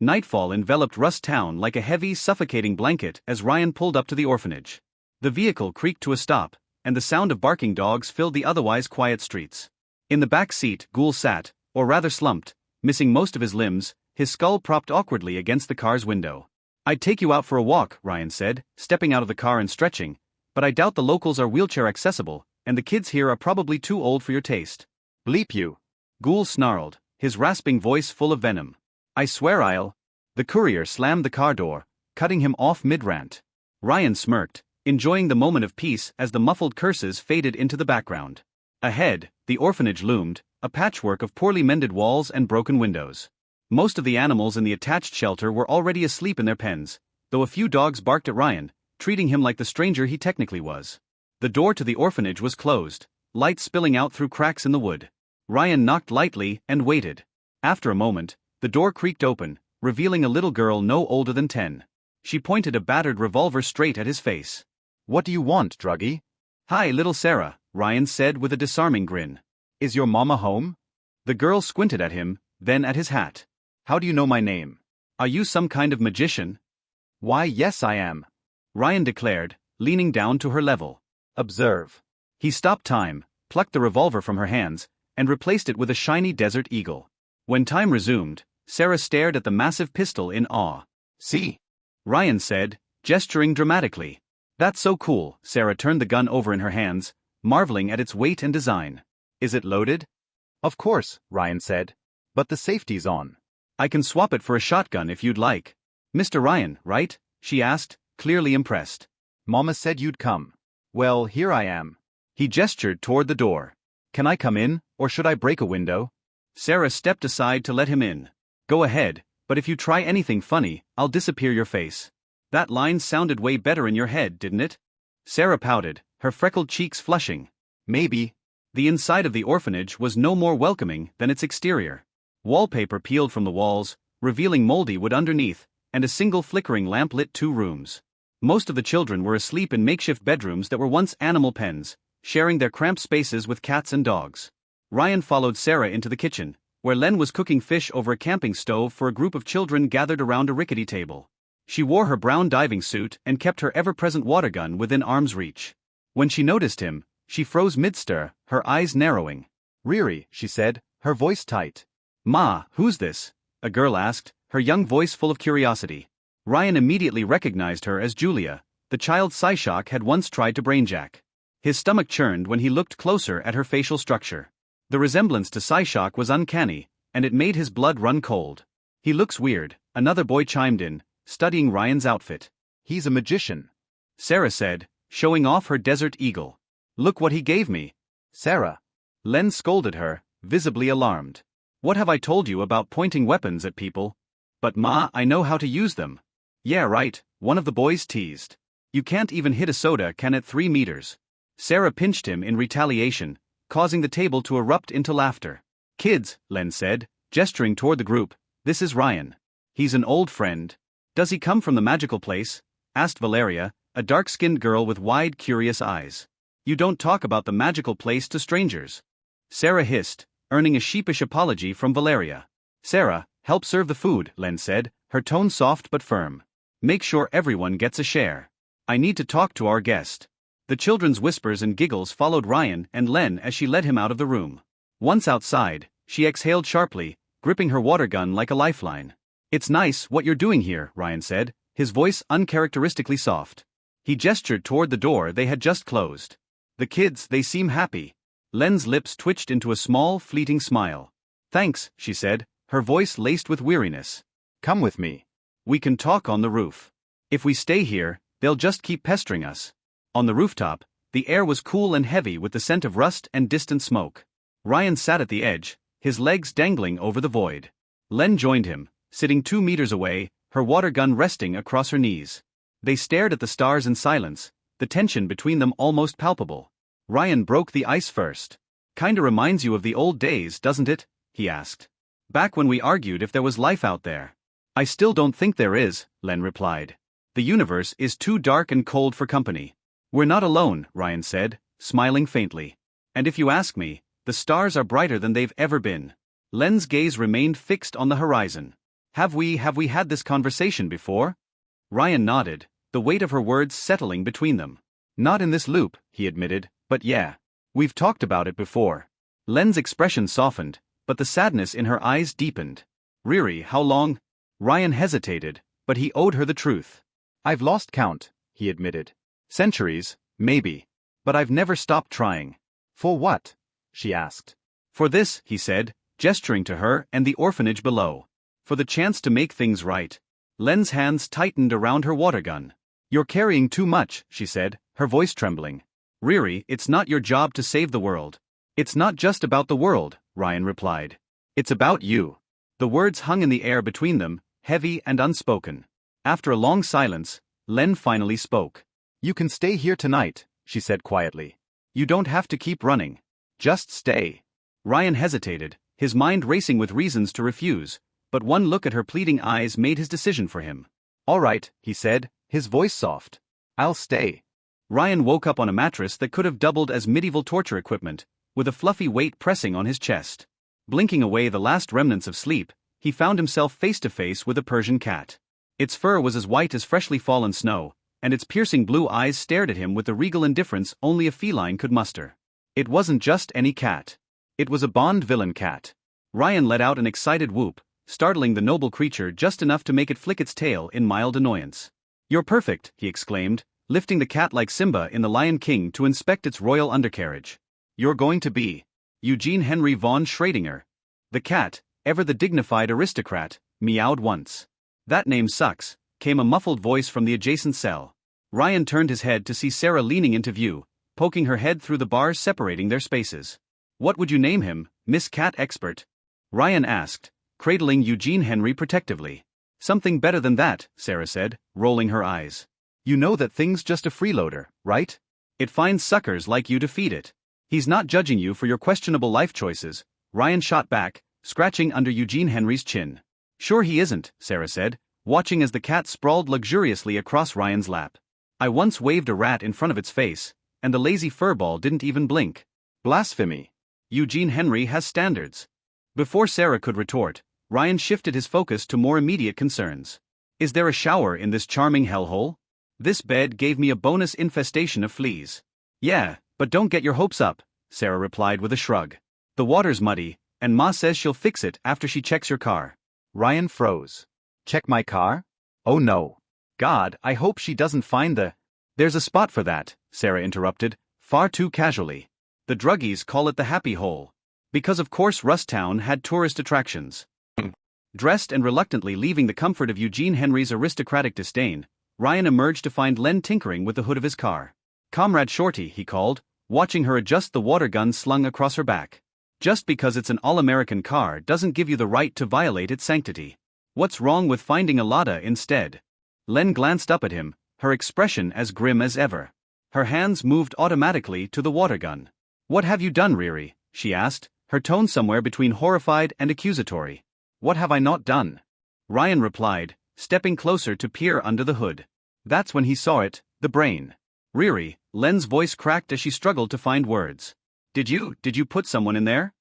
Nightfall enveloped Rust Town like a heavy, suffocating blanket as Ryan pulled up to the orphanage. The vehicle creaked to a stop, and the sound of barking dogs filled the otherwise quiet streets. In the back seat, Ghoul sat, or rather slumped, missing most of his limbs, his skull propped awkwardly against the car's window. "I'd take you out for a walk," Ryan said, stepping out of the car and stretching, "but I doubt the locals are wheelchair accessible, and the kids here are probably too old for your taste." "Bleep you!" Ghoul snarled, his rasping voice full of venom. "I swear I'll..." The courier slammed the car door, cutting him off mid-rant. Ryan smirked, enjoying the moment of peace as the muffled curses faded into the background. Ahead, the orphanage loomed, a patchwork of poorly mended walls and broken windows. Most of the animals in the attached shelter were already asleep in their pens, though a few dogs barked at Ryan, treating him like the stranger he technically was. The door to the orphanage was closed, light spilling out through cracks in the wood. Ryan knocked lightly and waited. After a moment, the door creaked open, revealing a little girl no older than 10. She pointed a battered revolver straight at his face. "What do you want, druggie?" "Hi, little Sarah," Ryan said with a disarming grin. "Is your mama home?" The girl squinted at him, then at his hat. "How do you know my name? Are you some kind of magician?" "Why, yes I am," Ryan declared, leaning down to her level. "Observe." He stopped time, plucked the revolver from her hands, and replaced it with a shiny Desert Eagle. When time resumed, Sarah stared at the massive pistol in awe. "See?" Ryan said, gesturing dramatically. "That's so cool." Sarah turned the gun over in her hands, marveling at its weight and design. "Is it loaded?" "Of course," Ryan said. "But the safety's on." "I can swap it for a shotgun if you'd like." "Mr. Ryan, right?" she asked, clearly impressed. "Mama said you'd come. Well, here I am." He gestured toward the door. "Can I come in, or should I break a window?" Sarah stepped aside to let him in. "Go ahead, but if you try anything funny, I'll disappear your face." That line sounded way better in your head, didn't it? Sarah pouted, her freckled cheeks flushing. "Maybe." The inside of the orphanage was no more welcoming than its exterior. Wallpaper peeled from the walls, revealing moldy wood underneath, and a single flickering lamp lit 2 rooms. Most of the children were asleep in makeshift bedrooms that were once animal pens, sharing their cramped spaces with cats and dogs. Ryan followed Sarah into the kitchen, where Len was cooking fish over a camping stove for a group of children gathered around a rickety table. She wore her brown diving suit and kept her ever-present water gun within arm's reach. When she noticed him, she froze mid-stir, her eyes narrowing. "Riri," she said, her voice tight. "Ma, who's this?" a girl asked, her young voice full of curiosity. Ryan immediately recognized her as Julia, the child Psyshock had once tried to brainjack. His stomach churned when he looked closer at her facial structure. The resemblance to Psyshock was uncanny, and it made his blood run cold. "He looks weird," another boy chimed in, studying Ryan's outfit. "He's a magician," Sarah said, showing off her Desert Eagle. "Look what he gave me." "Sarah." Len scolded her, visibly alarmed. "What have I told you about pointing weapons at people?" "But Ma, I know how to use them." "Yeah, right," one of the boys teased. "You can't even hit a soda can at 3 meters. Sarah pinched him in retaliation, causing the table to erupt into laughter. "Kids," Len said, gesturing toward the group, "this is Ryan. He's an old friend." "Does he come from the magical place?" asked Valeria, a dark-skinned girl with wide, curious eyes. "You don't talk about the magical place to strangers." Sarah hissed, earning a sheepish apology from Valeria. "Sarah, help serve the food," Len said, her tone soft but firm. "Make sure everyone gets a share. I need to talk to our guest." The children's whispers and giggles followed Ryan and Len as she led him out of the room. Once outside, she exhaled sharply, gripping her water gun like a lifeline. "It's nice what you're doing here," Ryan said, his voice uncharacteristically soft. He gestured toward the door they had just closed. "The kids, they seem happy." Len's lips twitched into a small, fleeting smile. "Thanks," she said, her voice laced with weariness. "Come with me. We can talk on the roof. If we stay here, they'll just keep pestering us." On the rooftop, the air was cool and heavy with the scent of rust and distant smoke. Ryan sat at the edge, his legs dangling over the void. Len joined him, sitting 2 meters away, her water gun resting across her knees. They stared at the stars in silence, the tension between them almost palpable. Ryan broke the ice first. "Kinda reminds you of the old days, doesn't it?" he asked. "Back when we argued if there was life out there." "I still don't think there is," Len replied. "The universe is too dark and cold for company." "We're not alone," Ryan said, smiling faintly. "And if you ask me, the stars are brighter than they've ever been." Len's gaze remained fixed on the horizon. Have we had this conversation before? Ryan nodded, the weight of her words settling between them. Not in this loop, he admitted, but yeah. We've talked about it before. Len's expression softened, but the sadness in her eyes deepened. Riri, how long? Ryan hesitated, but he owed her the truth. I've lost count, he admitted. Centuries, maybe. But I've never stopped trying. For what? She asked. For this, he said, gesturing to her and the orphanage below. For the chance to make things right. Len's hands tightened around her water gun. You're carrying too much, she said, her voice trembling. Riri, it's not your job to save the world. It's not just about the world, Ryan replied. It's about you. The words hung in the air between them, heavy and unspoken. After a long silence, Len finally spoke. You can stay here tonight, she said quietly. You don't have to keep running. Just stay. Ryan hesitated, his mind racing with reasons to refuse, but one look at her pleading eyes made his decision for him. All right, he said, his voice soft. I'll stay. Ryan woke up on a mattress that could have doubled as medieval torture equipment, with a fluffy weight pressing on his chest. Blinking away the last remnants of sleep, he found himself face to face with a Persian cat. Its fur was as white as freshly fallen snow, and its piercing blue eyes stared at him with the regal indifference only a feline could muster. It wasn't just any cat. It was a Bond villain cat. Ryan let out an excited whoop, startling the noble creature just enough to make it flick its tail in mild annoyance. You're perfect, he exclaimed, lifting the cat like Simba in The Lion King to inspect its royal undercarriage. You're going to be Eugene Henry von Schrödinger. The cat, ever the dignified aristocrat, meowed once. That name sucks, came a muffled voice from the adjacent cell. Ryan turned his head to see Sarah leaning into view, poking her head through the bars separating their spaces. What would you name him, Miss Cat Expert? Ryan asked, cradling Eugene Henry protectively. Something better than that, Sarah said, rolling her eyes. You know that thing's just a freeloader, right? It finds suckers like you to feed it. He's not judging you for your questionable life choices, Ryan shot back, scratching under Eugene Henry's chin. Sure he isn't, Sarah said, watching as the cat sprawled luxuriously across Ryan's lap. I once waved a rat in front of its face, and the lazy furball didn't even blink. Blasphemy. Eugene Henry has standards. Before Sarah could retort, Ryan shifted his focus to more immediate concerns. Is there a shower in this charming hellhole? This bed gave me a bonus infestation of fleas. Yeah, but don't get your hopes up, Sarah replied with a shrug. The water's muddy, and Ma says she'll fix it after she checks your car. Ryan froze. Check my car? Oh no. God, I hope she doesn't find the... There's a spot for that, Sarah interrupted, far too casually. The druggies call it the happy hole. Because of course Rusttown had tourist attractions. Dressed and reluctantly leaving the comfort of Eugene Henry's aristocratic disdain, Ryan emerged to find Len tinkering with the hood of his car. Comrade Shorty, he called, watching her adjust the water gun slung across her back. Just because it's an all-American car doesn't give you the right to violate its sanctity. What's wrong with finding a Lada instead? Len glanced up at him, her expression as grim as ever. Her hands moved automatically to the water gun. What have you done, Riri? She asked, her tone somewhere between horrified and accusatory. What have I not done? Ryan replied, stepping closer to peer under the hood. That's when he saw it, the brain. Riri, Len's voice cracked as she struggled to find words. Did you put someone in there?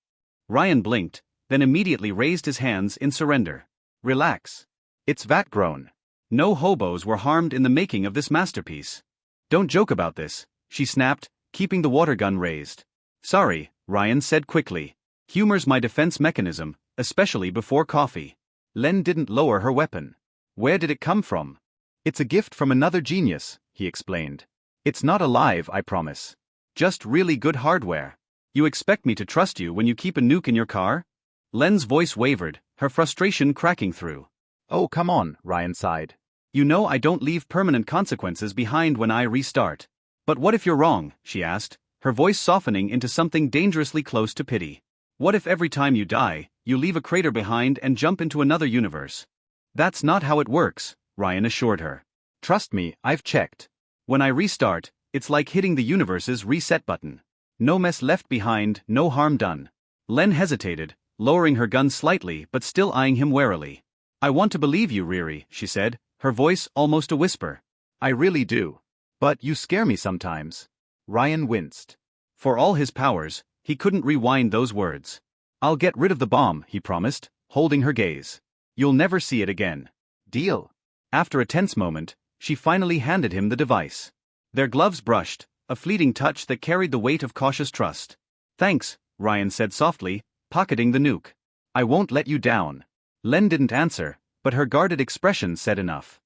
Ryan blinked, then immediately raised his hands in surrender. Relax. It's vat-grown. No hobos were harmed in the making of this masterpiece. Don't joke about this, she snapped, keeping the water gun raised. Sorry, Ryan said quickly. Humor's my defense mechanism, especially before coffee. Len didn't lower her weapon. Where did it come from? It's a gift from another genius, he explained. It's not alive, I promise. Just really good hardware. You expect me to trust you when you keep a nuke in your car? Len's voice wavered, her frustration cracking through. Oh, come on, Ryan sighed. You know I don't leave permanent consequences behind when I restart. But what if you're wrong, she asked, her voice softening into something dangerously close to pity. What if every time you die, you leave a crater behind and jump into another universe? That's not how it works, Ryan assured her. Trust me, I've checked. When I restart, it's like hitting the universe's reset button. No mess left behind, no harm done. Len hesitated, lowering her gun slightly but still eyeing him warily. I want to believe you, Riri, she said, her voice almost a whisper. I really do. But you scare me sometimes. Ryan winced. For all his powers, he couldn't rewind those words. I'll get rid of the bomb, he promised, holding her gaze. You'll never see it again. Deal. After a tense moment, she finally handed him the device. Their gloves brushed, a fleeting touch that carried the weight of cautious trust. Thanks, Ryan said softly, pocketing the nuke. I won't let you down. Len didn't answer, but her guarded expression said enough.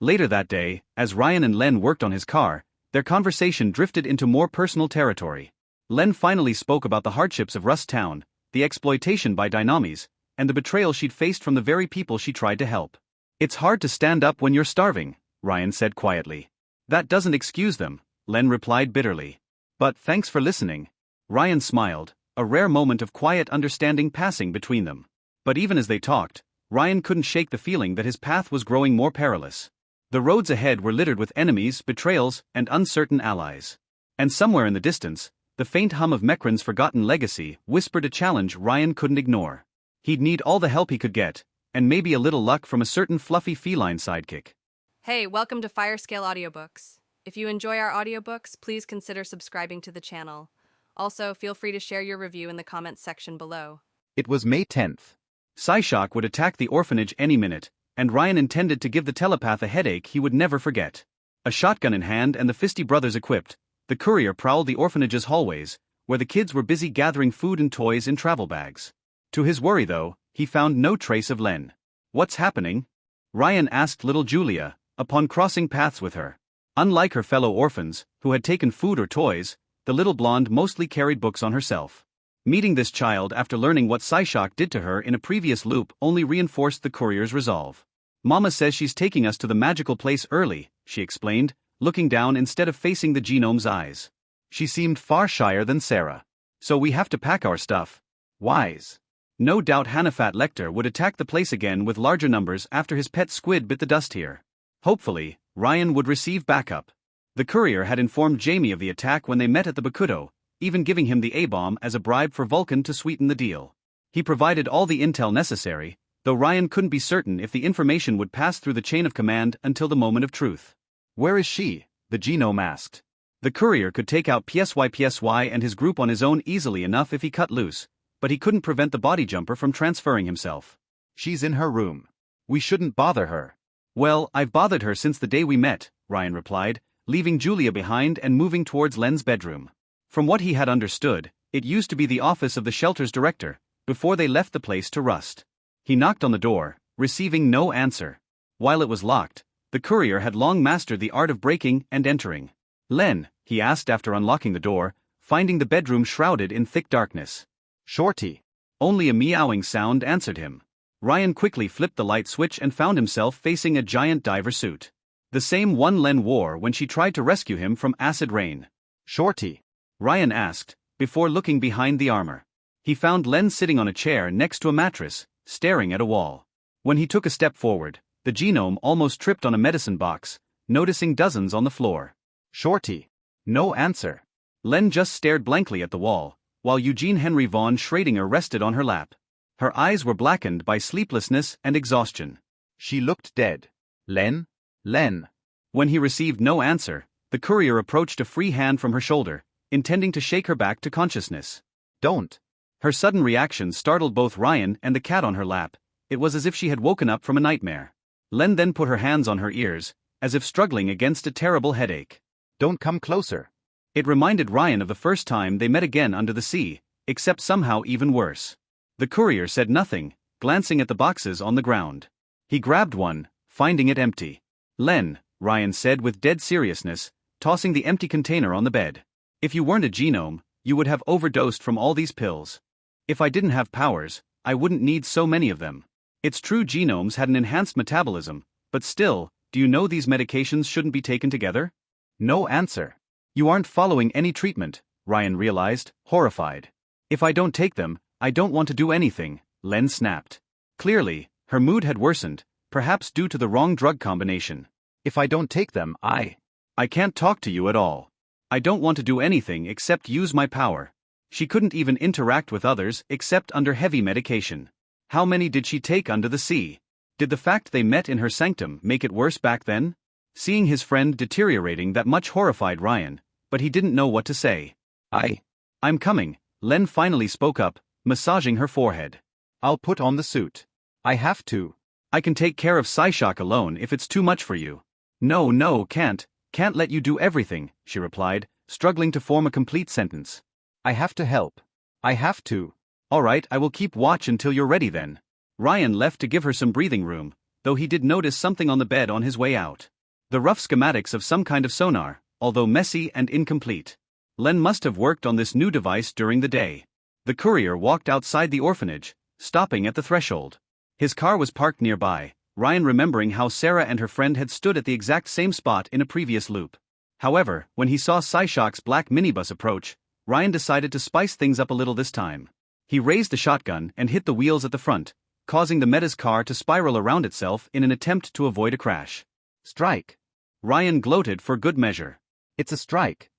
Later that day, as Ryan and Len worked on his car, their conversation drifted into more personal territory. Len finally spoke about the hardships of Rust Town, the exploitation by dynamis, and the betrayal she'd faced from the very people she tried to help. It's hard to stand up when you're starving, Ryan said quietly. That doesn't excuse them, Len replied bitterly. But thanks for listening. Ryan smiled, a rare moment of quiet understanding passing between them. But even as they talked, Ryan couldn't shake the feeling that his path was growing more perilous. The roads ahead were littered with enemies, betrayals, and uncertain allies. And somewhere in the distance, the faint hum of Mekran's forgotten legacy whispered a challenge Ryan couldn't ignore. He'd need all the help he could get, and maybe a little luck from a certain fluffy feline sidekick. Hey, welcome to Firescale Audiobooks. If you enjoy our audiobooks, please consider subscribing to the channel. Also, feel free to share your review in the comments section below. It was May 10th. Psyshock would attack the orphanage any minute, and Ryan intended to give the telepath a headache he would never forget. A shotgun in hand and the Fisty brothers equipped, the courier prowled the orphanage's hallways, where the kids were busy gathering food and toys in travel bags. To his worry though, he found no trace of Len. What's happening? Ryan asked little Julia, upon crossing paths with her. Unlike her fellow orphans, who had taken food or toys, the little blonde mostly carried books on herself. Meeting this child after learning what Psyshock did to her in a previous loop only reinforced the courier's resolve. Mama says she's taking us to the magical place early, she explained, looking down instead of facing the genome's eyes. She seemed far shyer than Sarah. So we have to pack our stuff. Wise. No doubt Hanafat Lecter would attack the place again with larger numbers after his pet squid bit the dust here. Hopefully, Ryan would receive backup. The courier had informed Jamie of the attack when they met at the Bakudo, even giving him the A-bomb as a bribe for Vulcan to sweeten the deal. He provided all the intel necessary, though Ryan couldn't be certain if the information would pass through the chain of command until the moment of truth. Where is she? The genome asked. The courier could take out PSY and his group on his own easily enough if he cut loose, but he couldn't prevent the body jumper from transferring himself. She's in her room. We shouldn't bother her. Well, I've bothered her since the day we met, Ryan replied, leaving Julia behind and moving towards Len's bedroom. From what he had understood, it used to be the office of the shelter's director, before they left the place to rust. He knocked on the door, receiving no answer. While it was locked, the courier had long mastered the art of breaking and entering. Len, he asked after unlocking the door, finding the bedroom shrouded in thick darkness. Shorty. Only a meowing sound answered him. Ryan quickly flipped the light switch and found himself facing a giant diver suit. The same one Len wore when she tried to rescue him from acid rain. Shorty. Ryan asked, before looking behind the armor. He found Len sitting on a chair next to a mattress, staring at a wall. When he took a step forward, the genome almost tripped on a medicine box, noticing dozens on the floor. Shorty. No answer. Len just stared blankly at the wall, while Eugene Henry von Schrödinger rested on her lap. Her eyes were blackened by sleeplessness and exhaustion. She looked dead. Len? Len. When he received no answer, the courier approached a free hand from her shoulder, intending to shake her back to consciousness. Don't. Her sudden reaction startled both Ryan and the cat on her lap. It was as if she had woken up from a nightmare. Len then put her hands on her ears, as if struggling against a terrible headache. Don't come closer. It reminded Ryan of the first time they met again under the sea, except somehow even worse. The courier said nothing, glancing at the boxes on the ground. He grabbed one, finding it empty. Len, Ryan said with dead seriousness, tossing the empty container on the bed. If you weren't a genome, you would have overdosed from all these pills. If I didn't have powers, I wouldn't need so many of them. It's true genomes had an enhanced metabolism, but still, do you know these medications shouldn't be taken together? No answer. You aren't following any treatment, Ryan realized, horrified. If I don't take them, I don't want to do anything, Len snapped. Clearly, her mood had worsened, perhaps due to the wrong drug combination. If I don't take them, I can't talk to you at all. I don't want to do anything except use my power. She couldn't even interact with others except under heavy medication. How many did she take under the sea? Did the fact they met in her sanctum make it worse back then? Seeing his friend deteriorating that much horrified Ryan, but he didn't know what to say. I'm coming, Len finally spoke up, massaging her forehead. I'll put on the suit. I have to. I can take care of Psyshock alone if it's too much for you. No, can't let you do everything, she replied, struggling to form a complete sentence. I have to help. I have to. Alright, I will keep watch until you're ready then. Ryan left to give her some breathing room, though he did notice something on the bed on his way out. The rough schematics of some kind of sonar, although messy and incomplete. Len must have worked on this new device during the day. The courier walked outside the orphanage, stopping at the threshold. His car was parked nearby, Ryan remembering how Sarah and her friend had stood at the exact same spot in a previous loop. However, when he saw Psyshock's black minibus approach, Ryan decided to spice things up a little this time. He raised the shotgun and hit the wheels at the front, causing the Meta's car to spiral around itself in an attempt to avoid a crash. Strike. Ryan gloated for good measure. It's a strike.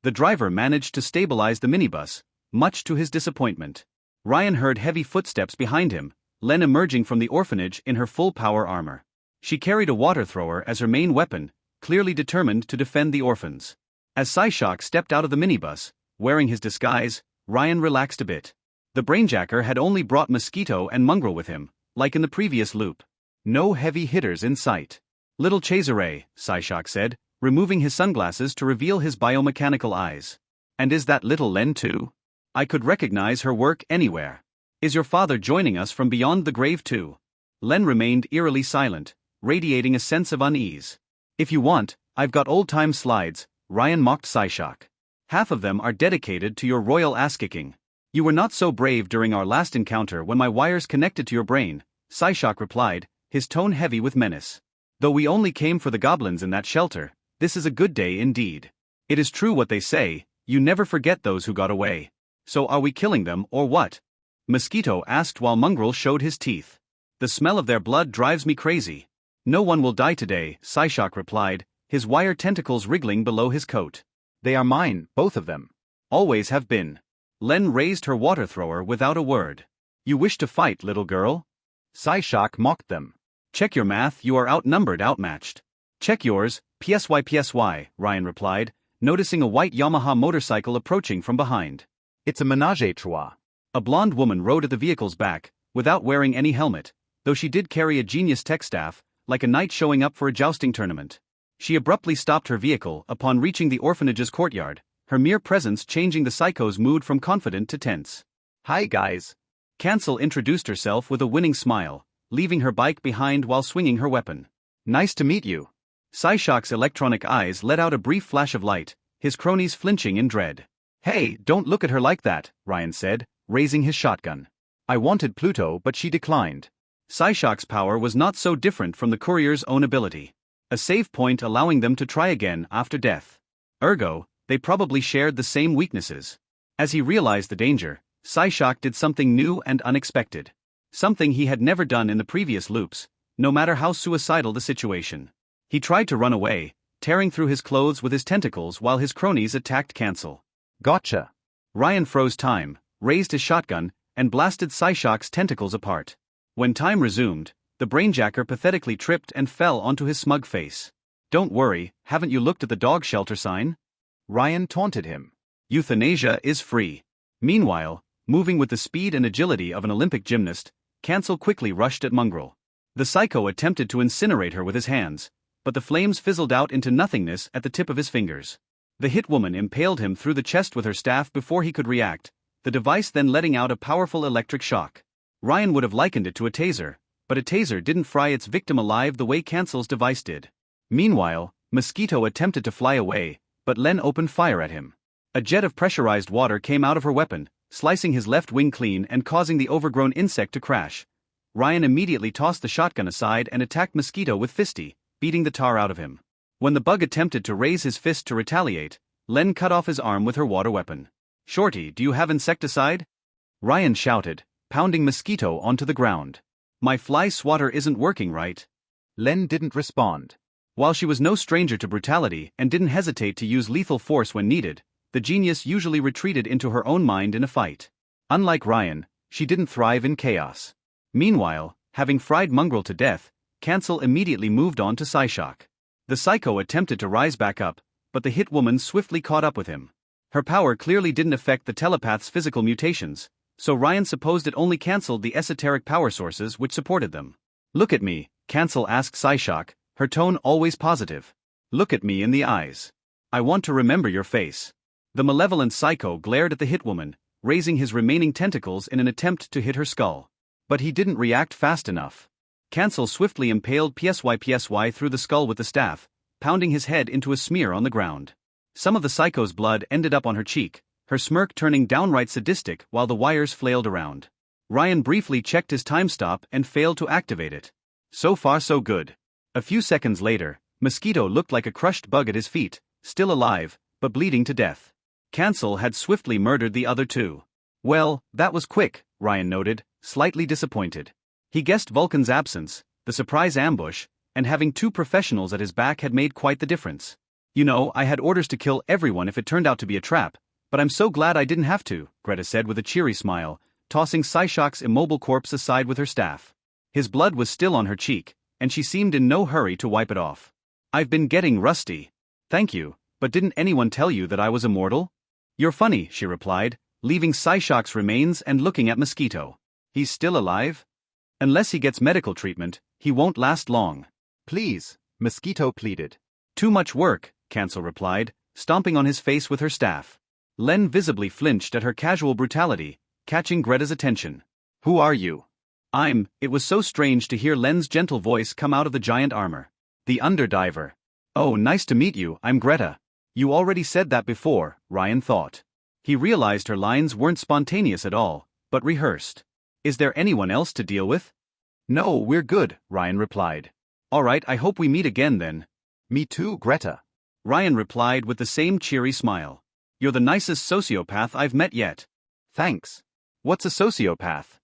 The driver managed to stabilize the minibus, much to his disappointment. Ryan heard heavy footsteps behind him, Len emerging from the orphanage in her full power armor. She carried a water thrower as her main weapon, clearly determined to defend the orphans. As Psyshock stepped out of the minibus, wearing his disguise, Ryan relaxed a bit. The brainjacker had only brought Mosquito and Mongrel with him, like in the previous loop. No heavy hitters in sight. Little Cesare, Psyshock said, removing his sunglasses to reveal his biomechanical eyes. And is that little Len too? I could recognize her work anywhere. Is your father joining us from beyond the grave too? Len remained eerily silent, radiating a sense of unease. If you want, I've got old-time slides, Ryan mocked Psyshock. Half of them are dedicated to your royal ass-kicking. You were not so brave during our last encounter when my wires connected to your brain, Psyshock replied, his tone heavy with menace. Though we only came for the goblins in that shelter, this is a good day indeed. It is true what they say, you never forget those who got away. So are we killing them or what? Mosquito asked while Mongrel showed his teeth. The smell of their blood drives me crazy. No one will die today, Psyshock replied, his wire tentacles wriggling below his coat. They are mine, both of them. Always have been. Len raised her water thrower without a word. You wish to fight, little girl? Psyshock mocked them. Check your math, you are outnumbered, outmatched. Check yours, PSY, Ryan replied, noticing a white Yamaha motorcycle approaching from behind. It's a ménage à trois. A blonde woman rode at the vehicle's back, without wearing any helmet, though she did carry a genius tech staff, like a knight showing up for a jousting tournament. She abruptly stopped her vehicle upon reaching the orphanage's courtyard, her mere presence changing the psycho's mood from confident to tense. Hi guys. Cancel introduced herself with a winning smile, leaving her bike behind while swinging her weapon. Nice to meet you. Psyshock's electronic eyes let out a brief flash of light, his cronies flinching in dread. Hey, don't look at her like that, Ryan said, raising his shotgun. I wanted Pluto but she declined. Psyshock's power was not so different from the courier's own ability. A save point allowing them to try again after death. Ergo, they probably shared the same weaknesses. As he realized the danger, Psyshock did something new and unexpected. Something he had never done in the previous loops, no matter how suicidal the situation. He tried to run away, tearing through his clothes with his tentacles while his cronies attacked Cancel. Gotcha. Ryan froze time, raised his shotgun, and blasted Psyshock's tentacles apart. When time resumed, the brainjacker pathetically tripped and fell onto his smug face. Don't worry, haven't you looked at the dog shelter sign? Ryan taunted him. Euthanasia is free. Meanwhile, moving with the speed and agility of an Olympic gymnast, Cancel quickly rushed at Mongrel. The psycho attempted to incinerate her with his hands, but the flames fizzled out into nothingness at the tip of his fingers. The hit woman impaled him through the chest with her staff before he could react, the device then letting out a powerful electric shock. Ryan would have likened it to a taser, but a taser didn't fry its victim alive the way Cancel's device did. Meanwhile, Mosquito attempted to fly away, but Len opened fire at him. A jet of pressurized water came out of her weapon, slicing his left wing clean and causing the overgrown insect to crash. Ryan immediately tossed the shotgun aside and attacked Mosquito with Fisty, beating the tar out of him. When the bug attempted to raise his fist to retaliate, Len cut off his arm with her water weapon. Shorty, do you have insecticide? Ryan shouted, pounding Mosquito onto the ground. My fly swatter isn't working right. Len didn't respond. While she was no stranger to brutality and didn't hesitate to use lethal force when needed, the genius usually retreated into her own mind in a fight. Unlike Ryan, she didn't thrive in chaos. Meanwhile, having fried Mongrel to death, Cancel immediately moved on to Psyshock. The psycho attempted to rise back up, but the hit woman swiftly caught up with him. Her power clearly didn't affect the telepath's physical mutations, So Ryan supposed it only cancelled the esoteric power sources which supported them. Look at me, Cancel asked Psyshock, her tone always positive. Look at me in the eyes. I want to remember your face. The malevolent psycho glared at the hitwoman, raising his remaining tentacles in an attempt to hit her skull. But he didn't react fast enough. Cancel swiftly impaled PSY through the skull with the staff, pounding his head into a smear on the ground. Some of the psycho's blood ended up on her cheek, her smirk turning downright sadistic while the wires flailed around. Ryan briefly checked his time stop and failed to activate it. So far so good. A few seconds later, Mosquito looked like a crushed bug at his feet, still alive, but bleeding to death. Cancel had swiftly murdered the other two. Well, that was quick, Ryan noted, slightly disappointed. He guessed Vulcan's absence, the surprise ambush, and having two professionals at his back had made quite the difference. You know, I had orders to kill everyone if it turned out to be a trap, but I'm so glad I didn't have to, Greta said with a cheery smile, tossing Psyshock's immobile corpse aside with her staff. His blood was still on her cheek, and she seemed in no hurry to wipe it off. I've been getting rusty. Thank you, but didn't anyone tell you that I was immortal? You're funny, she replied, leaving Psyshock's remains and looking at Mosquito. He's still alive? Unless he gets medical treatment, he won't last long. Please, Mosquito pleaded. Too much work, Cancel replied, stomping on his face with her staff. Len visibly flinched at her casual brutality, catching Greta's attention. Who are you? It was so strange to hear Len's gentle voice come out of the giant armor. The Underdiver. Oh, nice to meet you, I'm Greta. You already said that before, Ryan thought. He realized her lines weren't spontaneous at all, but rehearsed. Is there anyone else to deal with? No, we're good, Ryan replied. Alright, I hope we meet again then. Me too, Greta. Ryan replied with the same cheery smile. You're the nicest sociopath I've met yet. Thanks. What's a sociopath?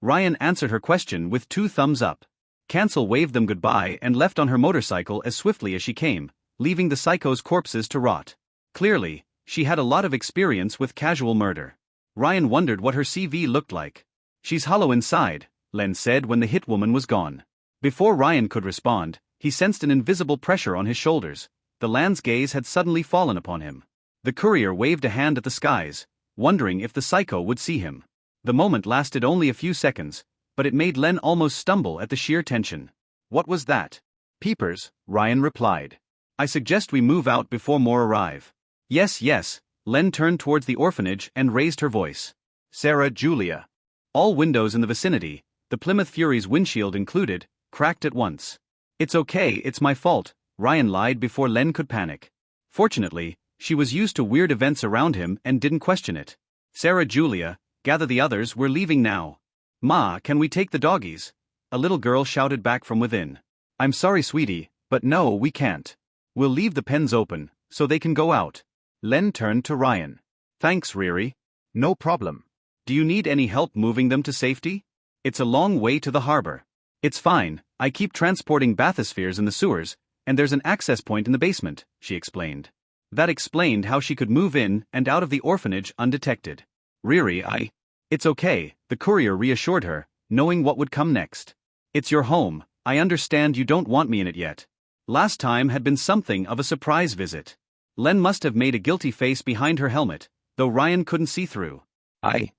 Ryan answered her question with 2 thumbs up. Cancel waved them goodbye and left on her motorcycle as swiftly as she came, leaving the psycho's corpses to rot. Clearly, she had a lot of experience with casual murder. Ryan wondered what her CV looked like. She's hollow inside, Len said when the hitwoman was gone. Before Ryan could respond, he sensed an invisible pressure on his shoulders. The land's gaze had suddenly fallen upon him. The courier waved a hand at the skies, wondering if the psycho would see him. The moment lasted only a few seconds, but it made Len almost stumble at the sheer tension. What was that? Peepers, Ryan replied. I suggest we move out before more arrive. Yes, yes, Len turned towards the orphanage and raised her voice. Sarah Julia. All windows in the vicinity, the Plymouth Fury's windshield included, cracked at once. It's okay, it's my fault, Ryan lied before Len could panic. Fortunately, she was used to weird events around him and didn't question it. Sarah Julia, gather the others, we're leaving now. Ma, can we take the doggies? A little girl shouted back from within. I'm sorry, sweetie, but no, we can't. We'll leave the pens open, so they can go out. Len turned to Ryan. Thanks, Riri. No problem. Do you need any help moving them to safety? It's a long way to the harbor. It's fine, I keep transporting bathyspheres in the sewers, and there's an access point in the basement, she explained. That explained how she could move in and out of the orphanage undetected. Riri, It's okay, the courier reassured her, knowing what would come next. It's your home, I understand you don't want me in it yet. Last time had been something of a surprise visit. Len must have made a guilty face behind her helmet, though Ryan couldn't see through. I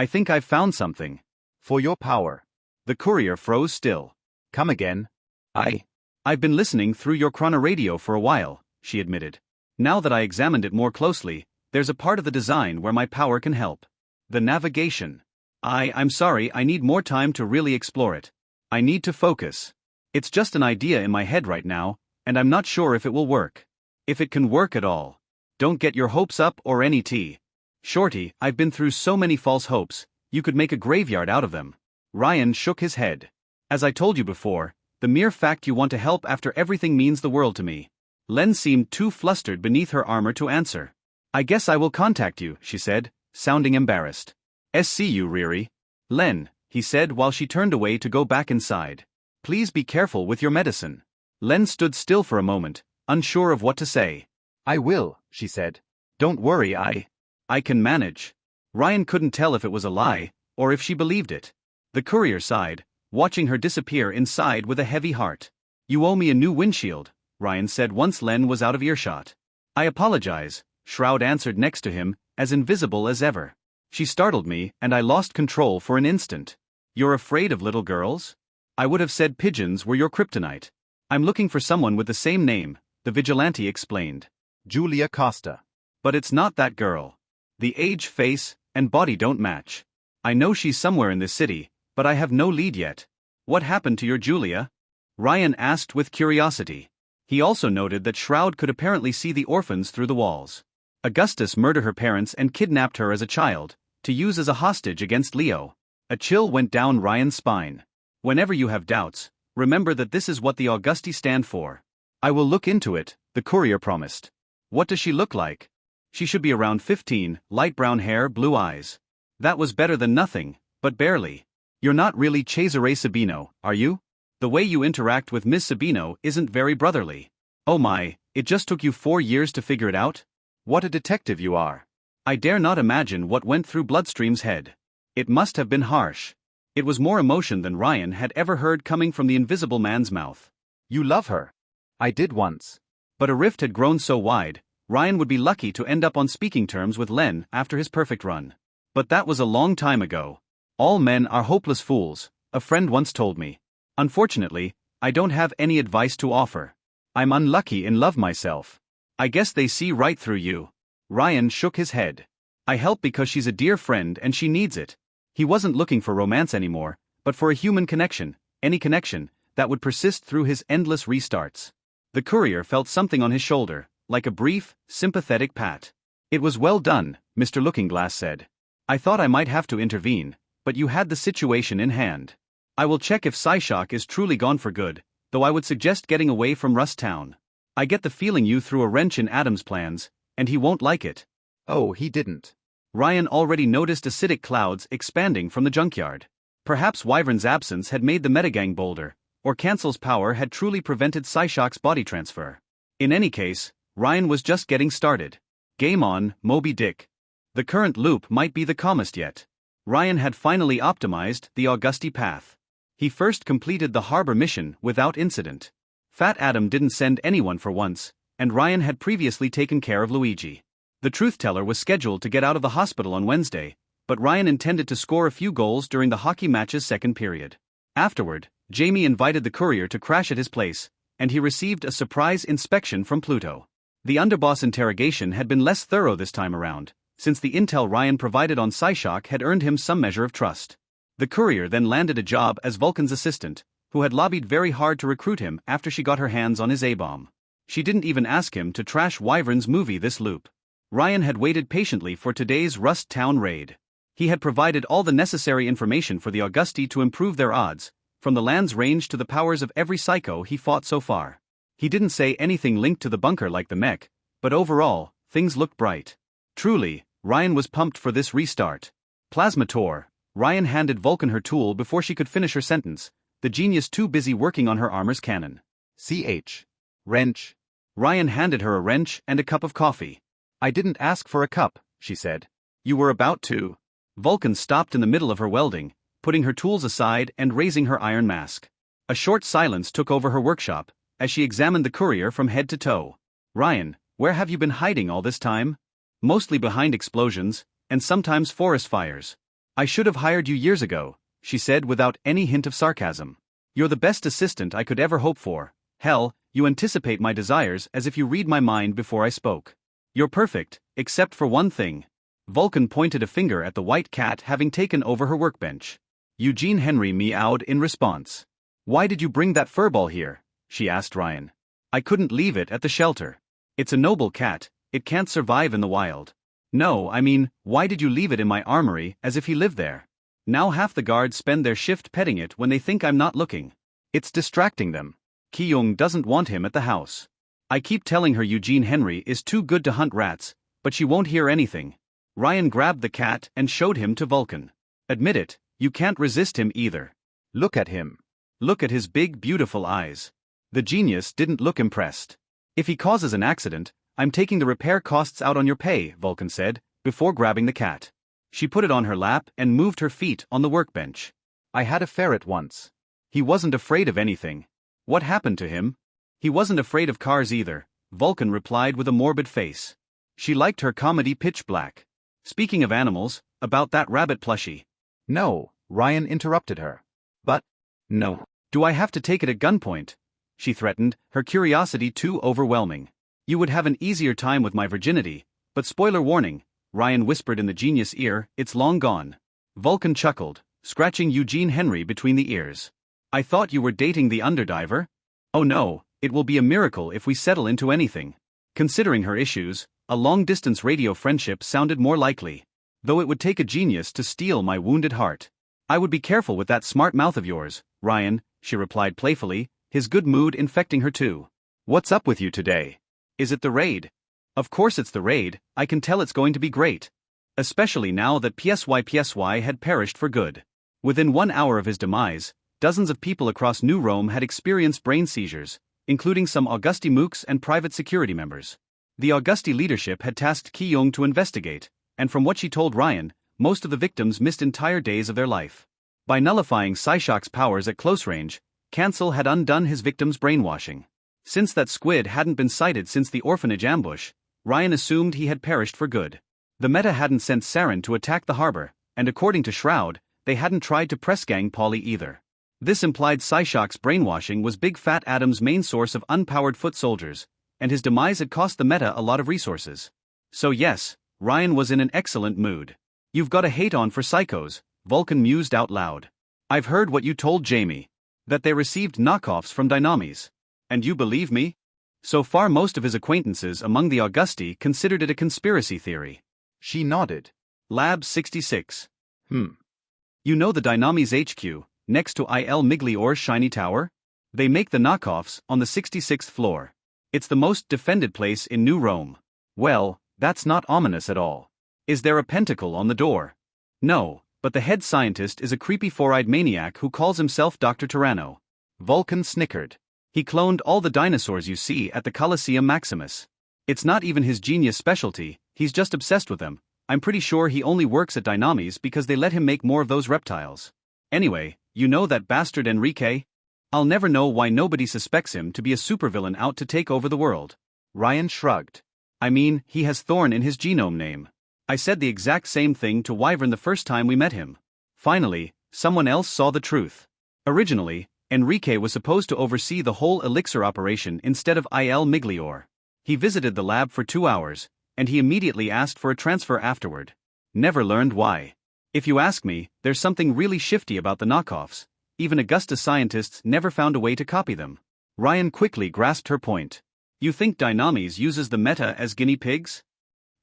think I've found something. For your power. The courier froze still. Come again. I've been listening through your chronoradio for a while, she admitted. Now that I examined it more closely, there's a part of the design where my power can help. The navigation. I'm sorry, I need more time to really explore it. I need to focus. It's just an idea in my head right now, and I'm not sure if it will work. If it can work at all. Don't get your hopes up or any tea. Shorty, I've been through so many false hopes, you could make a graveyard out of them. Ryan shook his head. As I told you before, the mere fact you want to help after everything means the world to me. Len seemed too flustered beneath her armor to answer. I guess I will contact you, she said, sounding embarrassed. See you, Riri. Len, he said while she turned away to go back inside. Please be careful with your medicine. Len stood still for a moment, unsure of what to say. I will, she said. Don't worry, I can manage. Ryan couldn't tell if it was a lie, or if she believed it. The courier sighed, watching her disappear inside with a heavy heart. You owe me a new windshield, Ryan said once Len was out of earshot. I apologize, Shroud answered next to him, as invisible as ever. She startled me, and I lost control for an instant. You're afraid of little girls? I would have said pigeons were your kryptonite. I'm looking for someone with the same name, the vigilante explained. Julia Costa. But it's not that girl. The age, face, and body don't match. I know she's somewhere in this city, but I have no lead yet. What happened to your Julia? Ryan asked with curiosity. He also noted that Shroud could apparently see the orphans through the walls. Augustus murdered her parents and kidnapped her as a child, to use as a hostage against Leo. A chill went down Ryan's spine. Whenever you have doubts, remember that this is what the Augusti stand for. I will look into it, the courier promised. What does she look like? She should be around 15, light brown hair, blue eyes. That was better than nothing, but barely. You're not really Cesare Sabino, are you? The way you interact with Miss Sabino isn't very brotherly. Oh my, it just took you 4 years to figure it out? What a detective you are. I dare not imagine what went through Bloodstream's head. It must have been harsh. It was more emotion than Ryan had ever heard coming from the invisible man's mouth. You love her. I did once. But a rift had grown so wide, Ryan would be lucky to end up on speaking terms with Len after his perfect run. But that was a long time ago. All men are hopeless fools, a friend once told me. Unfortunately, I don't have any advice to offer. I'm unlucky in love myself. I guess they see right through you. Ryan shook his head. I help because she's a dear friend and she needs it. He wasn't looking for romance anymore, but for a human connection, any connection, that would persist through his endless restarts. The courier felt something on his shoulder, like a brief, sympathetic pat. It was well done, Mr. Lookingglass said. I thought I might have to intervene, but you had the situation in hand. I will check if Psyshock is truly gone for good, though I would suggest getting away from Rust Town. I get the feeling you threw a wrench in Adam's plans, and he won't like it. Oh, he didn't. Ryan already noticed acidic clouds expanding from the junkyard. Perhaps Wyvern's absence had made the metagang bolder, or Cancel's power had truly prevented Psyshock's body transfer. In any case, Ryan was just getting started. Game on, Moby Dick. The current loop might be the calmest yet. Ryan had finally optimized the Augusti path. He first completed the harbor mission without incident. Fat Adam didn't send anyone for once, and Ryan had previously taken care of Luigi. The truth-teller was scheduled to get out of the hospital on Wednesday, but Ryan intended to score a few goals during the hockey match's second period. Afterward, Jamie invited the courier to crash at his place, and he received a surprise inspection from Pluto. The underboss interrogation had been less thorough this time around, since the intel Ryan provided on Psyshock had earned him some measure of trust. The courier then landed a job as Vulcan's assistant, who had lobbied very hard to recruit him after she got her hands on his A-bomb. She didn't even ask him to trash Wyvern's movie this loop. Ryan had waited patiently for today's Rust Town raid. He had provided all the necessary information for the Augusti to improve their odds, from the land's range to the powers of every psycho he fought so far. He didn't say anything linked to the bunker like the mech, but overall, things looked bright. Truly, Ryan was pumped for this restart. Plasmator. Ryan handed Vulcan her tool before she could finish her sentence, the genius too busy working on her armor's cannon. CH. Wrench. Ryan handed her a wrench and a cup of coffee. I didn't ask for a cup, she said. You were about to. Vulcan stopped in the middle of her welding, putting her tools aside and raising her iron mask. A short silence took over her workshop, as she examined the courier from head to toe. Ryan, where have you been hiding all this time? Mostly behind explosions, and sometimes forest fires. I should have hired you years ago, she said without any hint of sarcasm. You're the best assistant I could ever hope for. Hell, you anticipate my desires as if you read my mind before I spoke. You're perfect, except for one thing. Vulcan pointed a finger at the white cat having taken over her workbench. Eugene Henry meowed in response. Why did you bring that furball here? She asked Ryan. I couldn't leave it at the shelter. It's a noble cat, it can't survive in the wild. No, I mean, why did you leave it in my armory as if he lived there? Now half the guards spend their shift petting it when they think I'm not looking. It's distracting them. Ki-young doesn't want him at the house. I keep telling her Eugene Henry is too good to hunt rats, but she won't hear anything. Ryan grabbed the cat and showed him to Vulcan. Admit it, you can't resist him either. Look at him. Look at his big beautiful eyes. The genius didn't look impressed. If he causes an accident, I'm taking the repair costs out on your pay, Vulcan said, before grabbing the cat. She put it on her lap and moved her feet on the workbench. I had a ferret once. He wasn't afraid of anything. What happened to him? He wasn't afraid of cars either, Vulcan replied with a morbid face. She liked her comedy Pitch Black. Speaking of animals, about that rabbit plushie. No, Ryan interrupted her. But, no. Do I have to take it at gunpoint? She threatened, her curiosity too overwhelming. You would have an easier time with my virginity, but spoiler warning, Ryan whispered in the genius' ear, it's long gone. Vulcan chuckled, scratching Eugene Henry between the ears. I thought you were dating the underdiver? Oh no, it will be a miracle if we settle into anything. Considering her issues, a long-distance radio friendship sounded more likely. Though it would take a genius to steal my wounded heart. I would be careful with that smart mouth of yours, Ryan, she replied playfully, his good mood infecting her too. What's up with you today? Is it the raid? Of course it's the raid, I can tell it's going to be great. Especially now that PSY had perished for good. Within 1 hour of his demise, dozens of people across New Rome had experienced brain seizures, including some Augusti mooks and private security members. The Augusti leadership had tasked Ki-young to investigate, and from what she told Ryan, most of the victims missed entire days of their life. By nullifying Psyshock's powers at close range, Cancel had undone his victims' brainwashing. Since that squid hadn't been sighted since the orphanage ambush, Ryan assumed he had perished for good. The Meta hadn't sent Saren to attack the harbor, and according to Shroud, they hadn't tried to press gang Polly either. This implied Psyshock's brainwashing was Big Fat Adam's main source of unpowered foot soldiers, and his demise had cost the Meta a lot of resources. So yes, Ryan was in an excellent mood. You've got a hate-on for psychos, Vulcan mused out loud. I've heard what you told Jamie. That they received knockoffs from Dynamis. And you believe me? So far most of his acquaintances among the Augusti considered it a conspiracy theory. She nodded. Lab 66. You know the Dynamis HQ, next to Il Miglior's shiny tower? They make the knockoffs on the 66th floor. It's the most defended place in New Rome. Well, that's not ominous at all. Is there a pentacle on the door? No, but the head scientist is a creepy four-eyed maniac who calls himself Dr. Tyranno. Vulcan snickered. He cloned all the dinosaurs you see at the Colosseum Maximus. It's not even his genius specialty, he's just obsessed with them. I'm pretty sure he only works at Dynamis because they let him make more of those reptiles. Anyway, you know that bastard Enrique? I'll never know why nobody suspects him to be a supervillain out to take over the world. Ryan shrugged. I mean, he has Thorn in his genome name. I said the exact same thing to Wyvern the first time we met him. Finally, someone else saw the truth. Originally, Enrique was supposed to oversee the whole elixir operation instead of Il Miglior. He visited the lab for 2 hours, and he immediately asked for a transfer afterward. Never learned why. If you ask me, there's something really shifty about the knockoffs. Even Augusta scientists never found a way to copy them. Ryan quickly grasped her point. You think Dynamis uses the Meta as guinea pigs?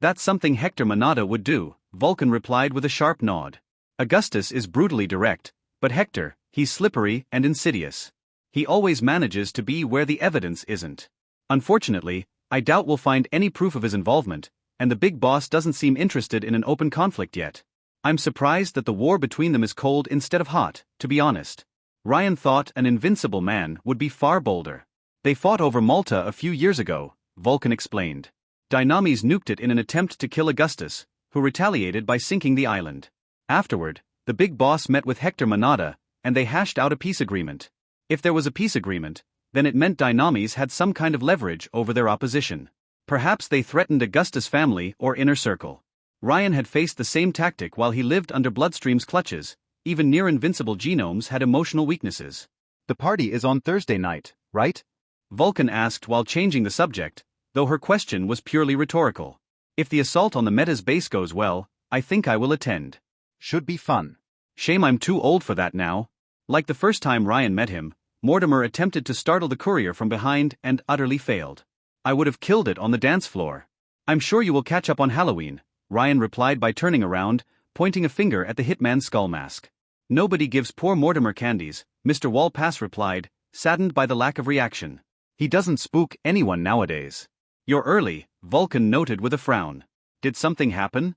That's something Hector Monada would do, Vulcan replied with a sharp nod. Augustus is brutally direct, but Hector, he's slippery and insidious. He always manages to be where the evidence isn't. Unfortunately, I doubt we'll find any proof of his involvement, and the big boss doesn't seem interested in an open conflict yet. I'm surprised that the war between them is cold instead of hot, to be honest. Ryan thought an invincible man would be far bolder. They fought over Malta a few years ago, Vulcan explained. Dynamis nuked it in an attempt to kill Augustus, who retaliated by sinking the island. Afterward, the big boss met with Hector Monada, and they hashed out a peace agreement. If there was a peace agreement, then it meant Dynamis had some kind of leverage over their opposition. Perhaps they threatened Augustus' family or inner circle. Ryan had faced the same tactic while he lived under Bloodstream's clutches. Even near-invincible genomes had emotional weaknesses. The party is on Thursday night, right? Vulcan asked while changing the subject, though her question was purely rhetorical. If the assault on the Meta's base goes well, I think I will attend. Should be fun. Shame I'm too old for that now. Like the first time Ryan met him, Mortimer attempted to startle the courier from behind and utterly failed. I would have killed it on the dance floor. I'm sure you will catch up on Halloween, Ryan replied by turning around, pointing a finger at the hitman's skull mask. Nobody gives poor Mortimer candies, Mr. Walpass replied, saddened by the lack of reaction. He doesn't spook anyone nowadays. You're early, Vulcan noted with a frown. Did something happen?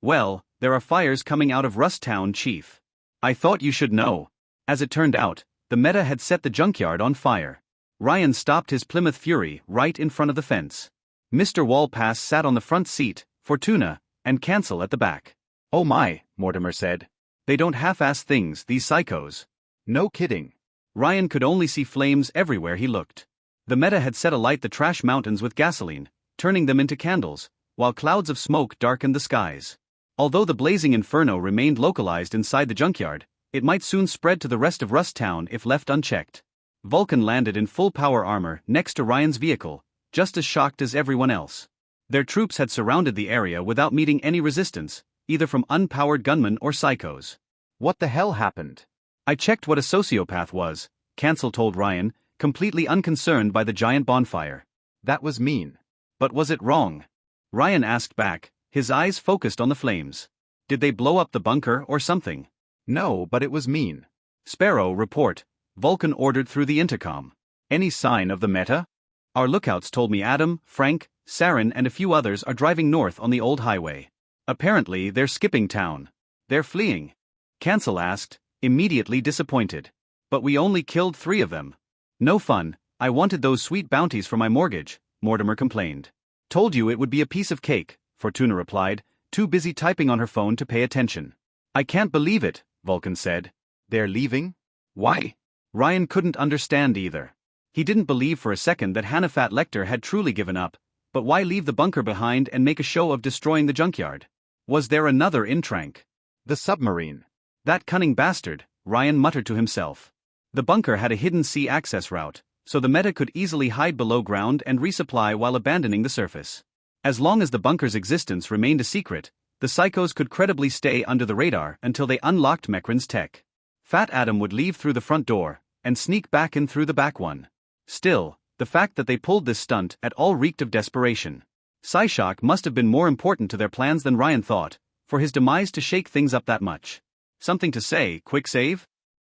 Well, there are fires coming out of Rust Town, Chief. I thought you should know. As it turned out, the Meta had set the junkyard on fire. Ryan stopped his Plymouth Fury right in front of the fence. Mr. Walpass sat on the front seat, Fortuna, and Cancel at the back. Oh my, Mortimer said. They don't half-ass things, these psychos. No kidding. Ryan could only see flames everywhere he looked. The Meta had set alight the trash mountains with gasoline, turning them into candles, while clouds of smoke darkened the skies. Although the blazing inferno remained localized inside the junkyard, it might soon spread to the rest of Rust Town if left unchecked. Vulcan landed in full power armor next to Ryan's vehicle, just as shocked as everyone else. Their troops had surrounded the area without meeting any resistance, either from unpowered gunmen or psychos. What the hell happened? I checked what a sociopath was, Cancel told Ryan, completely unconcerned by the giant bonfire. That was mean. But was it wrong? Ryan asked back, his eyes focused on the flames. Did they blow up the bunker or something? No, but it was mean. Sparrow, report, Vulcan ordered through the intercom. Any sign of the meta? Our lookouts told me Adam, Frank, Saren and a few others are driving north on the old highway. Apparently they're skipping town. They're fleeing. Cancel asked, immediately disappointed. But we only killed 3 of them. No fun, I wanted those sweet bounties for my mortgage, Mortimer complained. Told you it would be a piece of cake, Fortuna replied, too busy typing on her phone to pay attention. I can't believe it, Vulcan said. They're leaving? Why? Ryan couldn't understand either. He didn't believe for a second that Hannafat Lecter had truly given up, but why leave the bunker behind and make a show of destroying the junkyard? Was there another Intrank? The submarine. That cunning bastard, Ryan muttered to himself. The bunker had a hidden sea access route, so the meta could easily hide below ground and resupply while abandoning the surface. As long as the bunker's existence remained a secret, the psychos could credibly stay under the radar until they unlocked Mekrin's tech. Fat Adam would leave through the front door, and sneak back in through the back one. Still, the fact that they pulled this stunt at all reeked of desperation. Psyshock must have been more important to their plans than Ryan thought, for his demise to shake things up that much. Something to say, quick save?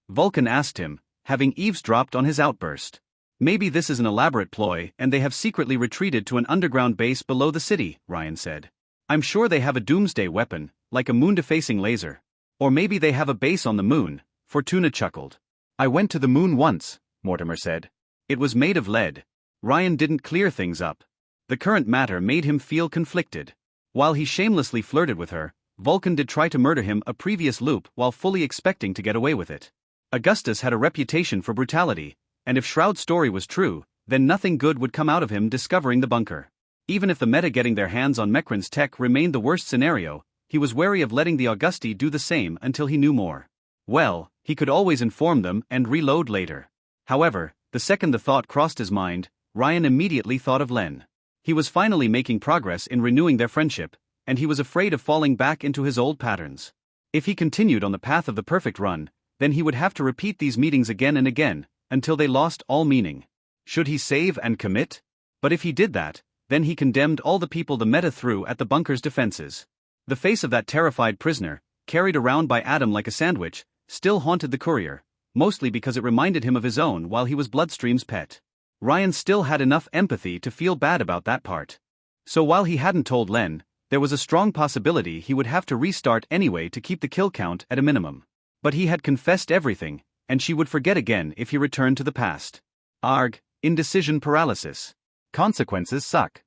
Vulcan asked him, having eavesdropped on his outburst. Maybe this is an elaborate ploy and they have secretly retreated to an underground base below the city, Ryan said. I'm sure they have a doomsday weapon, like a moon-defacing laser. Or maybe they have a base on the moon, Fortuna chuckled. I went to the moon once, Mortimer said. It was made of lead. Ryan didn't clear things up. The current matter made him feel conflicted. While he shamelessly flirted with her, Vulcan did try to murder him a previous loop while fully expecting to get away with it. Augustus had a reputation for brutality, and if Shroud's story was true, then nothing good would come out of him discovering the bunker. Even if the meta getting their hands on Mekrin's tech remained the worst scenario, he was wary of letting the Augusti do the same until he knew more. Well, he could always inform them and reload later. However, the second the thought crossed his mind, Ryan immediately thought of Len. He was finally making progress in renewing their friendship, and he was afraid of falling back into his old patterns. If he continued on the path of the perfect run, then he would have to repeat these meetings again and again, until they lost all meaning. Should he save and commit? But if he did that, then he condemned all the people the meta threw at the bunker's defenses. The face of that terrified prisoner, carried around by Adam like a sandwich, still haunted the courier, mostly because it reminded him of his own while he was Bloodstream's pet. Ryan still had enough empathy to feel bad about that part. So while he hadn't told Len, there was a strong possibility he would have to restart anyway to keep the kill count at a minimum. But he had confessed everything, and she would forget again if he returned to the past. Arg, indecision paralysis. Consequences suck.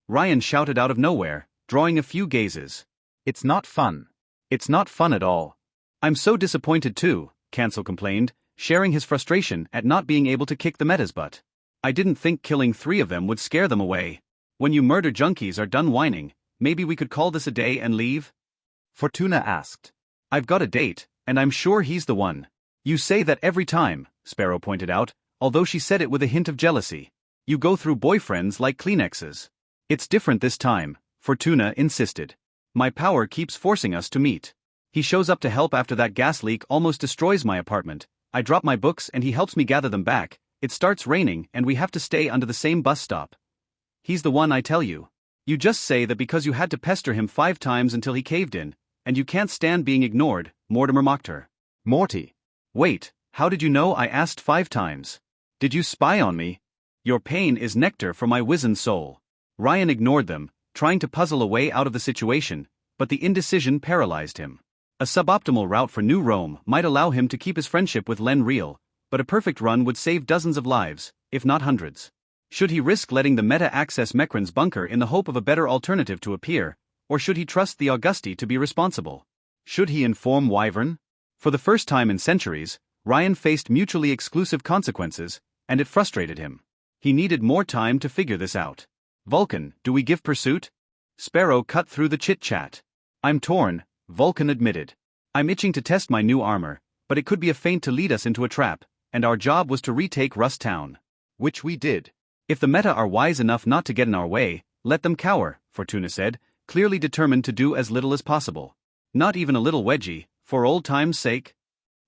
Ryan shouted out of nowhere, drawing a few gazes. It's not fun. It's not fun at all. I'm so disappointed too, Cancel complained, sharing his frustration at not being able to kick the meta's butt. I didn't think killing 3 of them would scare them away. When you murder junkies are done whining, maybe we could call this a day and leave? Fortuna asked. I've got a date, and I'm sure he's the one. You say that every time, Sparrow pointed out, although she said it with a hint of jealousy. You go through boyfriends like Kleenexes. It's different this time, Fortuna insisted. My power keeps forcing us to meet. He shows up to help after that gas leak almost destroys my apartment. I drop my books and he helps me gather them back. It starts raining and we have to stay under the same bus stop. He's the one, I tell you. You just say that because you had to pester him 5 times until he caved in, and you can't stand being ignored, Mortimer mocked her. Morty. Wait, how did you know I asked 5 times? Did you spy on me? Your pain is nectar for my wizened soul. Ryan ignored them, trying to puzzle a way out of the situation, but the indecision paralyzed him. A suboptimal route for New Rome might allow him to keep his friendship with Len real, but a perfect run would save dozens of lives, if not hundreds. Should he risk letting the meta access Mekrin's bunker in the hope of a better alternative to appear, or should he trust the Augusti to be responsible? Should he inform Wyvern? For the first time in centuries, Ryan faced mutually exclusive consequences, and it frustrated him. He needed more time to figure this out. Vulcan, do we give pursuit? Sparrow cut through the chit-chat. I'm torn, Vulcan admitted. I'm itching to test my new armor, but it could be a feint to lead us into a trap, and our job was to retake Rust Town. Which we did. If the meta are wise enough not to get in our way, let them cower, Fortuna said, clearly determined to do as little as possible. Not even a little wedgie, for old time's sake?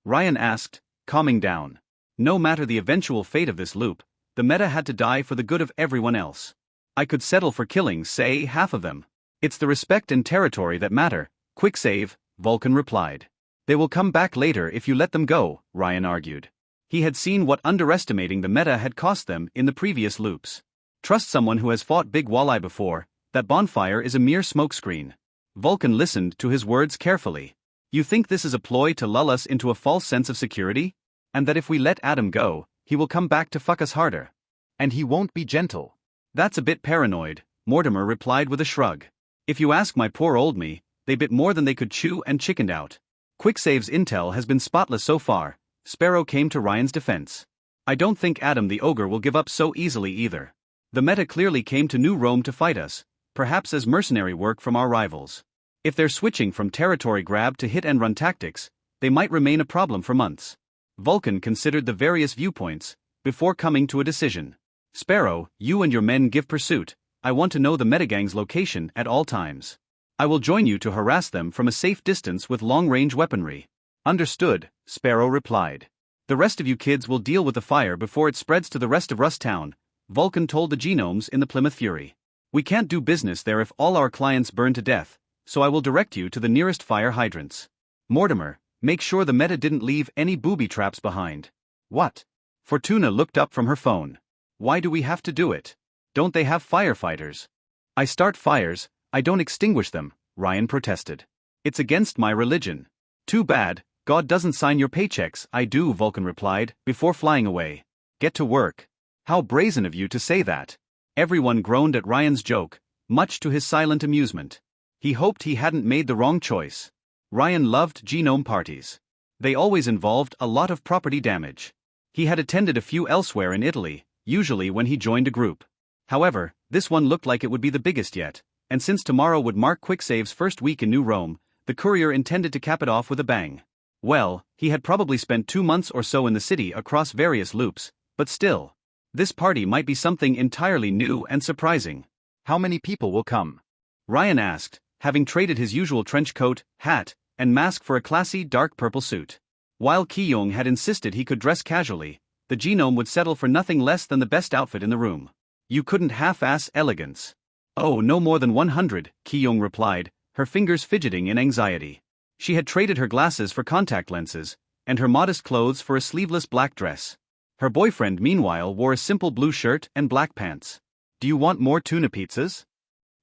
Ryan asked, calming down. No matter the eventual fate of this loop, the meta had to die for the good of everyone else. I could settle for killing, say, half of them. It's the respect and territory that matter. Quick save, Vulcan replied. They will come back later if you let them go, Ryan argued. He had seen what underestimating the meta had cost them in the previous loops. Trust someone who has fought Big Walleye before, that bonfire is a mere smokescreen. Vulcan listened to his words carefully. You think this is a ploy to lull us into a false sense of security? And that if we let Adam go, he will come back to fuck us harder. And he won't be gentle. That's a bit paranoid, Mortimer replied with a shrug. If you ask my poor old me, they bit more than they could chew and chickened out. Quicksave's intel has been spotless so far, Sparrow came to Ryan's defense. I don't think Adam the Ogre will give up so easily either. The meta clearly came to New Rome to fight us, perhaps as mercenary work from our rivals. If they're switching from territory grab to hit-and-run tactics, they might remain a problem for months. Vulcan considered the various viewpoints, before coming to a decision. Sparrow, you and your men give pursuit. I want to know the metagang's location at all times. I will join you to harass them from a safe distance with long-range weaponry. Understood, Sparrow replied. The rest of you kids will deal with the fire before it spreads to the rest of Rust Town, Vulcan told the genomes in the Plymouth Fury. We can't do business there if all our clients burn to death, so I will direct you to the nearest fire hydrants. Mortimer, make sure the meta didn't leave any booby traps behind. What? Fortuna looked up from her phone. Why do we have to do it? Don't they have firefighters? I start fires, I don't extinguish them, Ryan protested. It's against my religion. Too bad, God doesn't sign your paychecks. I do, Vulcan replied, before flying away. Get to work. How brazen of you to say that. Everyone groaned at Ryan's joke, much to his silent amusement. He hoped he hadn't made the wrong choice. Ryan loved genome parties. They always involved a lot of property damage. He had attended a few elsewhere in Italy, usually when he joined a group. However, this one looked like it would be the biggest yet, and since tomorrow would mark Quicksave's first week in New Rome, the courier intended to cap it off with a bang. Well, he had probably spent 2 months or so in the city across various loops, but still. This party might be something entirely new and surprising. How many people will come? Ryan asked, having traded his usual trench coat, hat, and mask for a classy dark purple suit. While Ki-young had insisted he could dress casually, the genome would settle for nothing less than the best outfit in the room. You couldn't half-ass elegance. Oh, no more than 100, Ki-young replied, her fingers fidgeting in anxiety. She had traded her glasses for contact lenses, and her modest clothes for a sleeveless black dress. Her boyfriend meanwhile wore a simple blue shirt and black pants. Do you want more tuna pizzas?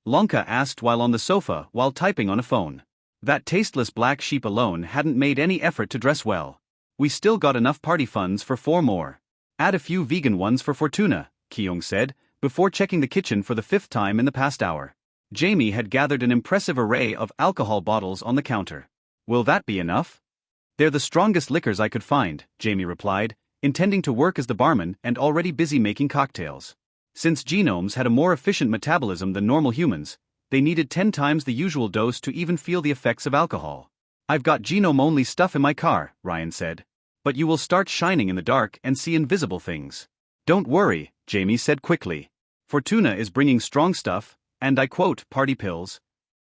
Lonka asked while on the sofa while typing on a phone. That tasteless black sheep alone hadn't made any effort to dress well. We still got enough party funds for 4 more. Add a few vegan ones for Fortuna, Ki-young said, before checking the kitchen for the 5th time in the past hour. Jamie had gathered an impressive array of alcohol bottles on the counter. Will that be enough? They're the strongest liquors I could find, Jamie replied, intending to work as the barman and already busy making cocktails. Since genomes had a more efficient metabolism than normal humans, they needed 10 times the usual dose to even feel the effects of alcohol. I've got genome-only stuff in my car, Ryan said. But you will start shining in the dark and see invisible things. Don't worry, Jamie said quickly. Fortuna is bringing strong stuff, and I quote, party pills.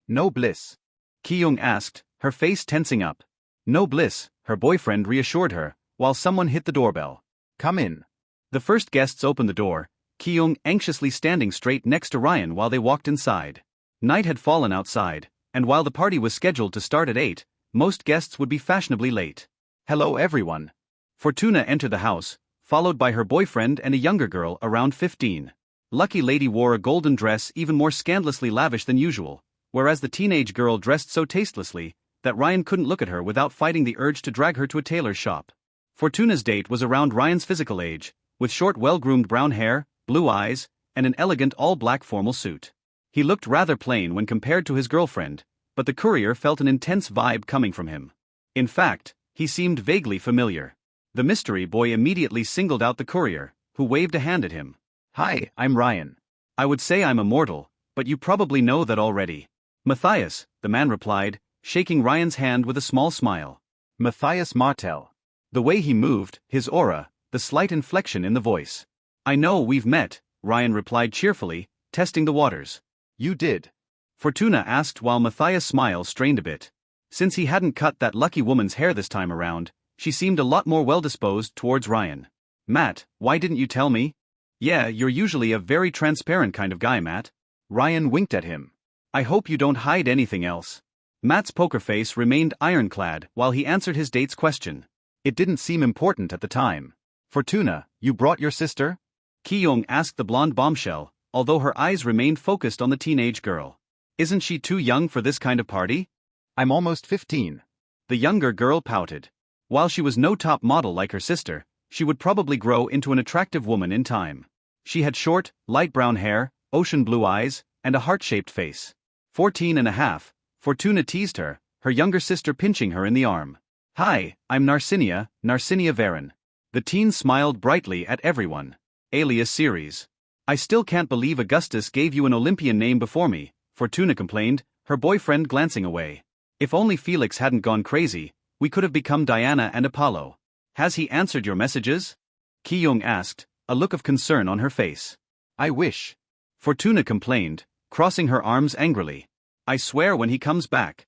No bliss. Ki-young asked, her face tensing up. No bliss, her boyfriend reassured her, while someone hit the doorbell. Come in. The first guests opened the door, Ki-young anxiously standing straight next to Ryan while they walked inside. Night had fallen outside, and while the party was scheduled to start at 8, most guests would be fashionably late. Hello everyone. Fortuna entered the house, followed by her boyfriend and a younger girl around 15. Lucky Lady wore a golden dress even more scandalously lavish than usual, whereas the teenage girl dressed so tastelessly that Ryan couldn't look at her without fighting the urge to drag her to a tailor's shop. Fortuna's date was around Ryan's physical age, with short well-groomed brown hair, blue eyes, and an elegant all-black formal suit. He looked rather plain when compared to his girlfriend, but the courier felt an intense vibe coming from him. In fact, he seemed vaguely familiar. The mystery boy immediately singled out the courier, who waved a hand at him. Hi, I'm Ryan. I would say I'm immortal, but you probably know that already. Matthias, the man replied, shaking Ryan's hand with a small smile. Matthias Martel. The way he moved, his aura, the slight inflection in the voice. I know we've met, Ryan replied cheerfully, testing the waters. You did. Fortuna asked while Matthias' smile strained a bit. Since he hadn't cut that lucky woman's hair this time around, she seemed a lot more well-disposed towards Ryan. Matt, why didn't you tell me? Yeah, you're usually a very transparent kind of guy, Matt. Ryan winked at him. I hope you don't hide anything else. Matt's poker face remained ironclad while he answered his date's question. It didn't seem important at the time. Fortuna, you brought your sister? Ki-young asked the blonde bombshell, although her eyes remained focused on the teenage girl. Isn't she too young for this kind of party? I'm almost 15. The younger girl pouted. While she was no top model like her sister, she would probably grow into an attractive woman in time. She had short, light brown hair, ocean blue eyes, and a heart-shaped face. 14 and a half, Fortuna teased her, her younger sister pinching her in the arm. Hi, I'm Narcinia Varon. The teen smiled brightly at everyone. Alias series. I still can't believe Augustus gave you an Olympian name before me, Fortuna complained, her boyfriend glancing away. If only Felix hadn't gone crazy, we could have become Diana and Apollo. Has he answered your messages? Ki-young asked, a look of concern on her face. I wish. Fortuna complained, crossing her arms angrily. I swear when he comes back.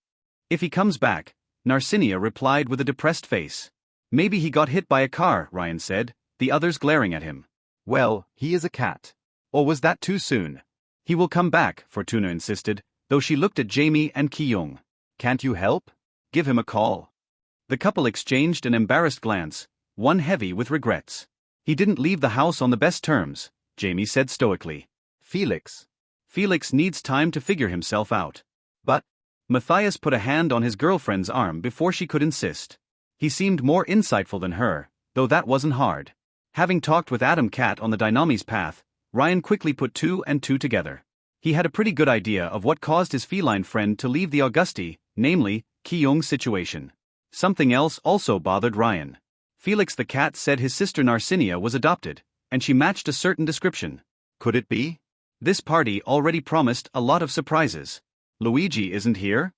If he comes back, Narcinia replied with a depressed face. Maybe he got hit by a car, Ryan said, the others glaring at him. Well, he is a cat. Or was that too soon? He will come back, Fortuna insisted, though she looked at Jamie and Ki-young. Can't you help? Give him a call. The couple exchanged an embarrassed glance, one heavy with regrets. He didn't leave the house on the best terms, Jamie said stoically. Felix needs time to figure himself out. But Matthias put a hand on his girlfriend's arm before she could insist. He seemed more insightful than her, though that wasn't hard. Having talked with Adam Cat on the Dynami's path, Ryan quickly put two and two together. He had a pretty good idea of what caused his feline friend to leave the Augusti, namely, Ki-young's situation. Something else also bothered Ryan. Felix the cat said his sister Narcinia was adopted, and she matched a certain description. Could it be? This party already promised a lot of surprises. Luigi isn't here?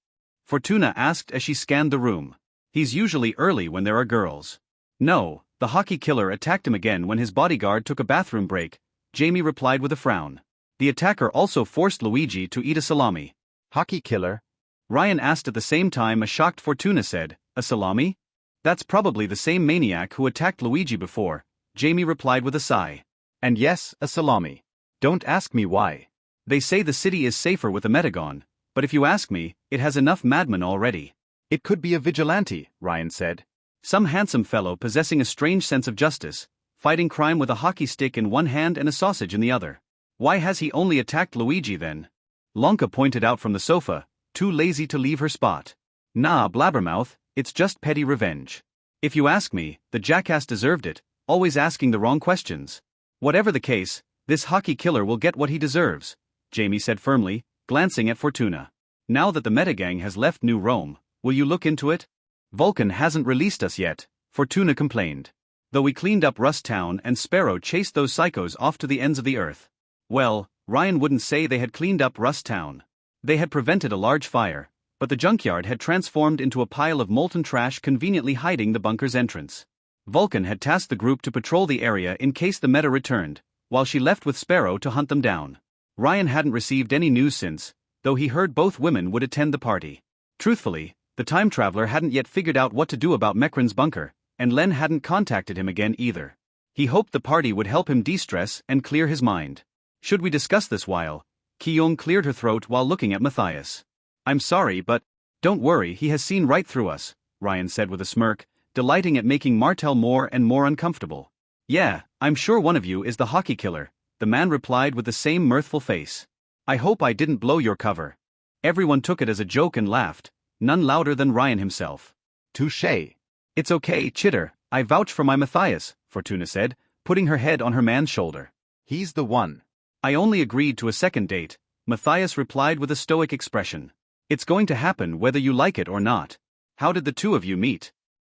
Fortuna asked as she scanned the room. He's usually early when there are girls. No, the hockey killer attacked him again when his bodyguard took a bathroom break, Jamie replied with a frown. The attacker also forced Luigi to eat a salami. Hockey killer? Ryan asked at the same time. A shocked Fortuna said, a salami? That's probably the same maniac who attacked Luigi before, Jamie replied with a sigh. And yes, a salami. Don't ask me why. They say the city is safer with a Metagon, but if you ask me, it has enough madmen already. It could be a vigilante, Ryan said. Some handsome fellow possessing a strange sense of justice, fighting crime with a hockey stick in one hand and a sausage in the other. Why has he only attacked Luigi then? Lonka pointed out from the sofa, too lazy to leave her spot. Nah, blabbermouth, it's just petty revenge. If you ask me, the jackass deserved it, always asking the wrong questions. Whatever the case, this hockey killer will get what he deserves, Jamie said firmly, glancing at Fortuna. Now that the Metagang has left New Rome, will you look into it? Vulcan hasn't released us yet, Fortuna complained. Though we cleaned up Rust Town and Sparrow chased those psychos off to the ends of the earth. Well, Ryan wouldn't say they had cleaned up Rust Town. They had prevented a large fire, but the junkyard had transformed into a pile of molten trash conveniently hiding the bunker's entrance. Vulcan had tasked the group to patrol the area in case the Meta returned, while she left with Sparrow to hunt them down. Ryan hadn't received any news since, though he heard both women would attend the party. Truthfully, the time traveler hadn't yet figured out what to do about Mekran's bunker, and Len hadn't contacted him again either. He hoped the party would help him de-stress and clear his mind. Should we discuss this while? Ki-young cleared her throat while looking at Matthias. I'm sorry, but don't worry, he has seen right through us, Ryan said with a smirk, delighting at making Martel more and more uncomfortable. Yeah, I'm sure one of you is the hockey killer, the man replied with the same mirthful face. I hope I didn't blow your cover. Everyone took it as a joke and laughed, none louder than Ryan himself. Touché. It's okay, Chitter, I vouch for my Matthias, Fortuna said, putting her head on her man's shoulder. He's the one. I only agreed to a second date, Matthias replied with a stoic expression. It's going to happen whether you like it or not. How did the two of you meet?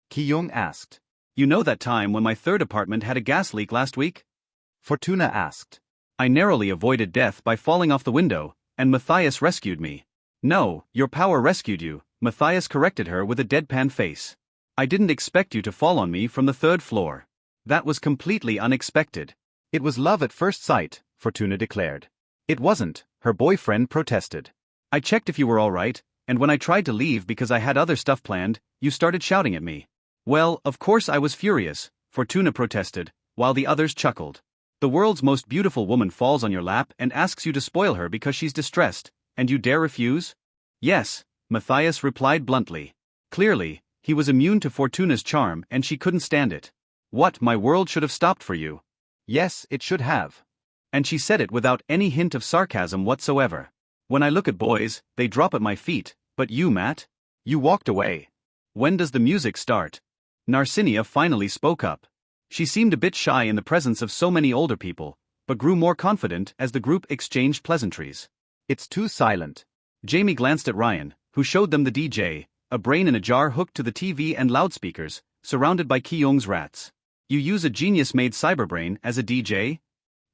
Ki-young asked. You know that time when my third apartment had a gas leak last week? Fortuna asked. I narrowly avoided death by falling off the window, and Matthias rescued me. No, your power rescued you, Matthias corrected her with a deadpan face. I didn't expect you to fall on me from the third floor. That was completely unexpected. It was love at first sight, Fortuna declared. It wasn't, her boyfriend protested. I checked if you were alright, and when I tried to leave because I had other stuff planned, you started shouting at me. Well, of course I was furious, Fortuna protested, while the others chuckled. The world's most beautiful woman falls on your lap and asks you to spoil her because she's distressed, and you dare refuse? Yes, Matthias replied bluntly. Clearly, he was immune to Fortuna's charm and she couldn't stand it. What, my world should have stopped for you? Yes, it should have. And she said it without any hint of sarcasm whatsoever. When I look at boys, they drop at my feet, but you, Matt? You walked away. When does the music start? Narcinia finally spoke up. She seemed a bit shy in the presence of so many older people, but grew more confident as the group exchanged pleasantries. It's too silent. Jamie glanced at Ryan, who showed them the DJ, a brain in a jar hooked to the TV and loudspeakers, surrounded by Ki-young's rats. You use a genius-made cyberbrain as a DJ?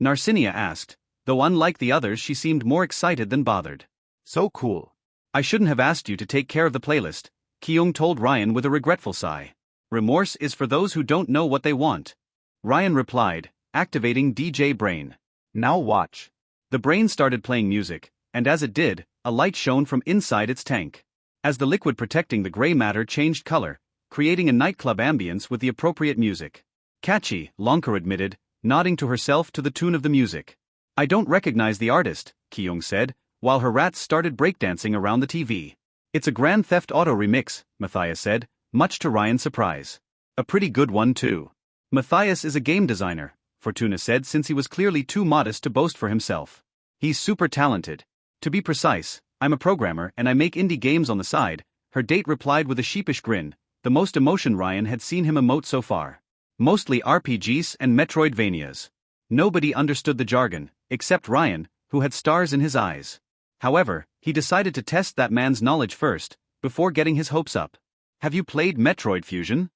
Narcinia asked, though unlike the others she seemed more excited than bothered. So cool. I shouldn't have asked you to take care of the playlist, Ki-young told Ryan with a regretful sigh. Remorse is for those who don't know what they want. Ryan replied, activating DJ Brain. Now watch. The brain started playing music, and as it did, a light shone from inside its tank. As the liquid protecting the gray matter changed color, creating a nightclub ambience with the appropriate music. Catchy, Lonka admitted, nodding to herself to the tune of the music. I don't recognize the artist, Ki-young said, while her rats started breakdancing around the TV. It's a Grand Theft Auto remix, Matthias said, much to Ryan's surprise. A pretty good one too. Matthias is a game designer, Fortuna said since he was clearly too modest to boast for himself. He's super talented. To be precise, I'm a programmer and I make indie games on the side, her date replied with a sheepish grin, the most emotion Ryan had seen him emote so far. Mostly RPGs and Metroidvanias. Nobody understood the jargon, except Ryan, who had stars in his eyes. However, he decided to test that man's knowledge first, before getting his hopes up. Have you played Metroid Fusion?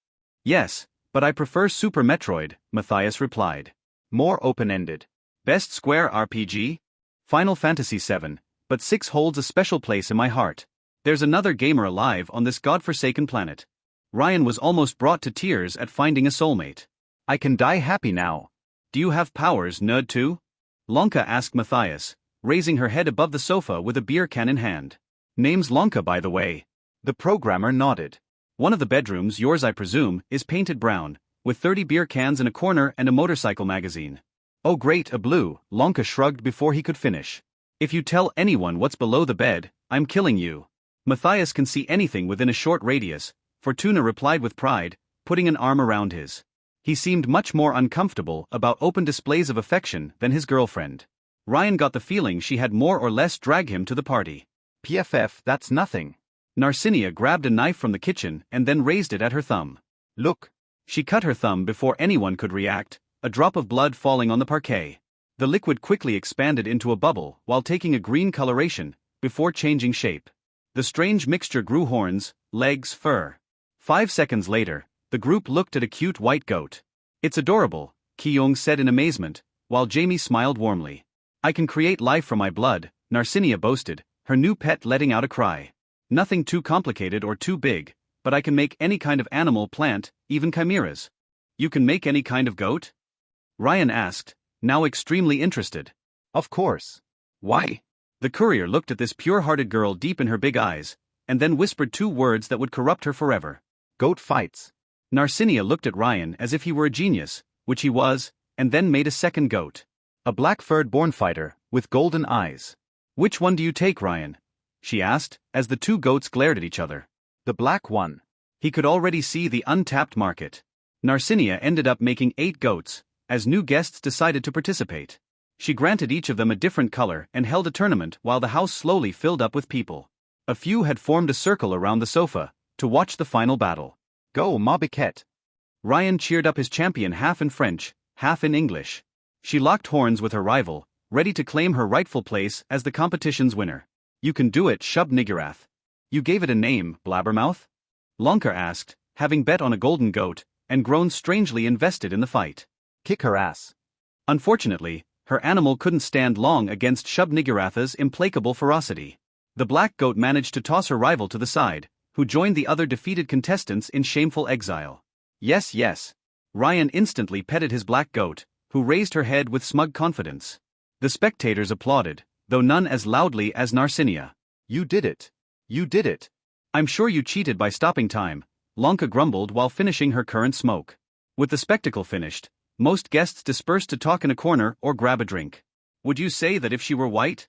Yes, but I prefer Super Metroid, Matthias replied. More open-ended. Best Square RPG? Final Fantasy VII, but 6 holds a special place in my heart. There's another gamer alive on this godforsaken planet. Ryan was almost brought to tears at finding a soulmate. I can die happy now. Do you have powers, nerd too? Lonka asked Matthias, raising her head above the sofa with a beer can in hand. Name's Lonka, by the way. The programmer nodded. One of the bedrooms, yours I presume, is painted brown, with 30 beer cans in a corner and a motorcycle magazine. Oh great, a blue, Lonka shrugged before he could finish. If you tell anyone what's below the bed, I'm killing you. Matthias can see anything within a short radius, Fortuna replied with pride, putting an arm around his. He seemed much more uncomfortable about open displays of affection than his girlfriend. Ryan got the feeling she had more or less dragged him to the party. PFF, that's nothing. Narcinia grabbed a knife from the kitchen and then raised it at her thumb. Look. She cut her thumb before anyone could react, a drop of blood falling on the parquet. The liquid quickly expanded into a bubble while taking a green coloration, before changing shape. The strange mixture grew horns, legs, fur. 5 seconds later, the group looked at a cute white goat. It's adorable, Ki-young said in amazement, while Jamie smiled warmly. I can create life from my blood, Narcinia boasted, her new pet letting out a cry. Nothing too complicated or too big, but I can make any kind of animal, plant, even chimeras. You can make any kind of goat? Ryan asked, now extremely interested. Of course. Why? The courier looked at this pure-hearted girl deep in her big eyes, and then whispered 2 words that would corrupt her forever. Goat fights. Narcinia looked at Ryan as if he were a genius, which he was, and then made a second goat. A black-furred born fighter, with golden eyes. Which one do you take, Ryan? She asked, as the 2 goats glared at each other. The black one. He could already see the untapped market. Narcinia ended up making 8 goats, as new guests decided to participate. She granted each of them a different color and held a tournament while the house slowly filled up with people. A few had formed a circle around the sofa, to watch the final battle. Go, ma biquette. Ryan cheered up his champion half in French, half in English. She locked horns with her rival, ready to claim her rightful place as the competition's winner. You can do it, Shub Niggurath. You gave it a name, Blabbermouth? Lonka asked, having bet on a golden goat, and grown strangely invested in the fight. Kick her ass. Unfortunately, her animal couldn't stand long against Shub Niggurath's implacable ferocity. The black goat managed to toss her rival to the side, who joined the other defeated contestants in shameful exile. Yes, yes. Ryan instantly petted his black goat, who raised her head with smug confidence. The spectators applauded, though none as loudly as Narcinia. You did it. You did it. I'm sure you cheated by stopping time, Lanka grumbled while finishing her current smoke. With the spectacle finished, most guests dispersed to talk in a corner or grab a drink. Would you say that if she were white?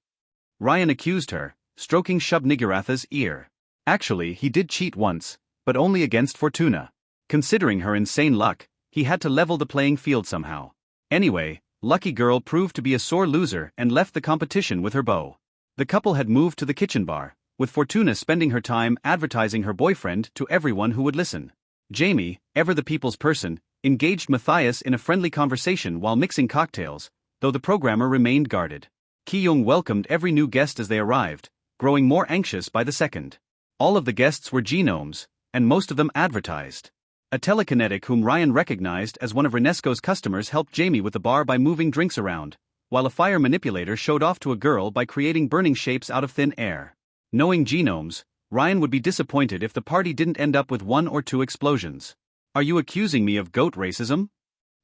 Ryan accused her, stroking Shub-Niggurath's ear. Actually, he did cheat once, but only against Fortuna. Considering her insane luck, he had to level the playing field somehow. Anyway, Lucky Girl proved to be a sore loser and left the competition with her beau. The couple had moved to the kitchen bar, with Fortuna spending her time advertising her boyfriend to everyone who would listen. Jamie, ever the people's person, engaged Matthias in a friendly conversation while mixing cocktails, though the programmer remained guarded. Ki-young welcomed every new guest as they arrived, growing more anxious by the second. All of the guests were genomes, and most of them advertised. A telekinetic whom Ryan recognized as one of Renesco's customers helped Jamie with the bar by moving drinks around, while a fire manipulator showed off to a girl by creating burning shapes out of thin air. Knowing genomes, Ryan would be disappointed if the party didn't end up with 1 or 2 explosions. Are you accusing me of goat racism?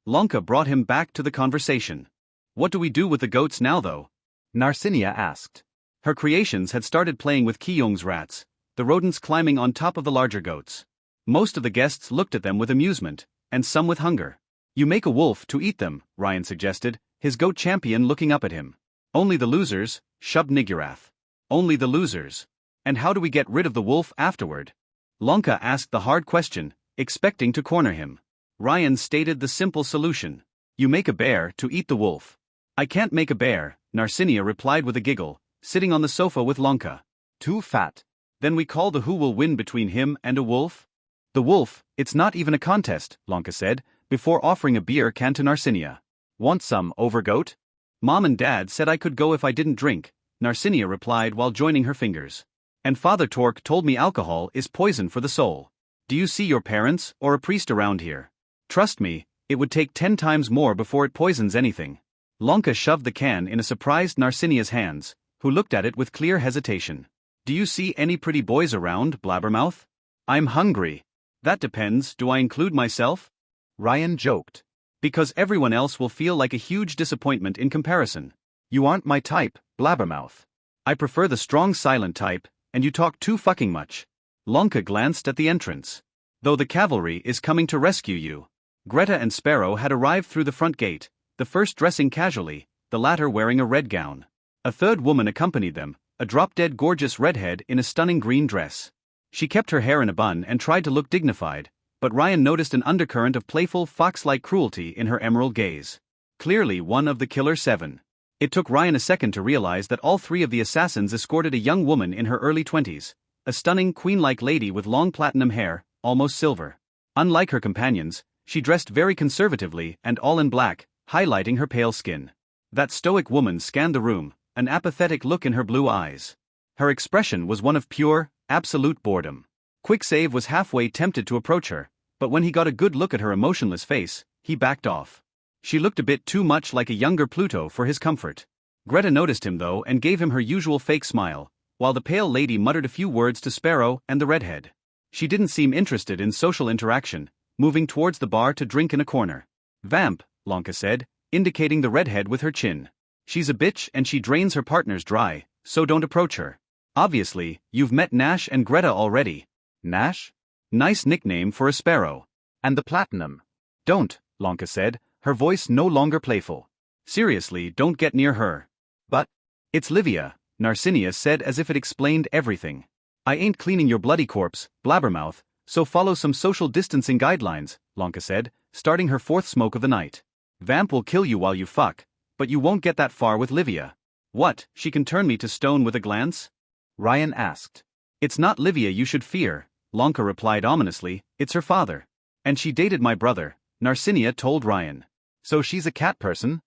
Lanka brought him back to the conversation. What do we do with the goats now though? Narcinia asked. Her creations had started playing with Ki-young's rats, the rodents climbing on top of the larger goats. Most of the guests looked at them with amusement, and some with hunger. You make a wolf to eat them, Ryan suggested, his goat champion looking up at him. Only the losers, Shub-Niggurath. Only the losers. And how do we get rid of the wolf afterward? Lanka asked the hard question, expecting to corner him. Ryan stated the simple solution. You make a bear to eat the wolf. I can't make a bear, Narcinia replied with a giggle, sitting on the sofa with Lanka. Too fat. Then we call the who will win between him and a wolf? The wolf, it's not even a contest, Lanka said, before offering a beer can to Narcinia. Want some, overgoat? Mom and Dad said I could go if I didn't drink, Narcinia replied while joining her fingers. And Father Torque told me alcohol is poison for the soul. Do you see your parents or a priest around here? Trust me, it would take 10 times more before it poisons anything. Lanka shoved the can in a surprised Narcinia's hands, who looked at it with clear hesitation. Do you see any pretty boys around, Blabbermouth? I'm hungry. That depends, do I include myself? Ryan joked. Because everyone else will feel like a huge disappointment in comparison. You aren't my type, Blabbermouth. I prefer the strong silent type, and you talk too fucking much. Lanka glanced at the entrance. Though the cavalry is coming to rescue you. Greta and Sparrow had arrived through the front gate, the first dressing casually, the latter wearing a red gown. A third woman accompanied them, a drop-dead gorgeous redhead in a stunning green dress. She kept her hair in a bun and tried to look dignified, but Ryan noticed an undercurrent of playful, fox-like cruelty in her emerald gaze. Clearly one of the Killer 7. It took Ryan a second to realize that all 3 of the assassins escorted a young woman in her early 20s, a stunning queen-like lady with long platinum hair, almost silver. Unlike her companions, she dressed very conservatively and all in black, highlighting her pale skin. That stoic woman scanned the room, an apathetic look in her blue eyes. Her expression was one of pure, absolute boredom. Quicksave was halfway tempted to approach her, but when he got a good look at her emotionless face, he backed off. She looked a bit too much like a younger Pluto for his comfort. Greta noticed him though and gave him her usual fake smile, while the pale lady muttered a few words to Sparrow and the redhead. She didn't seem interested in social interaction, moving towards the bar to drink in a corner. Vamp, Lanka said, indicating the redhead with her chin. She's a bitch and she drains her partners dry, so don't approach her. Obviously, you've met Nash and Greta already. Nash? Nice nickname for a sparrow. And the platinum. Don't, Lanka said, her voice no longer playful. Seriously, don't get near her. But it's Livia, Narcinia said as if it explained everything. I ain't cleaning your bloody corpse, Blabbermouth, so follow some social distancing guidelines, Lanka said, starting her 4th smoke of the night. Vamp will kill you while you fuck, but you won't get that far with Livia. What, she can turn me to stone with a glance? Ryan asked. It's not Livia you should fear, Lanka replied ominously, it's her father. And she dated my brother, Narcinia told Ryan. So she's a cat person?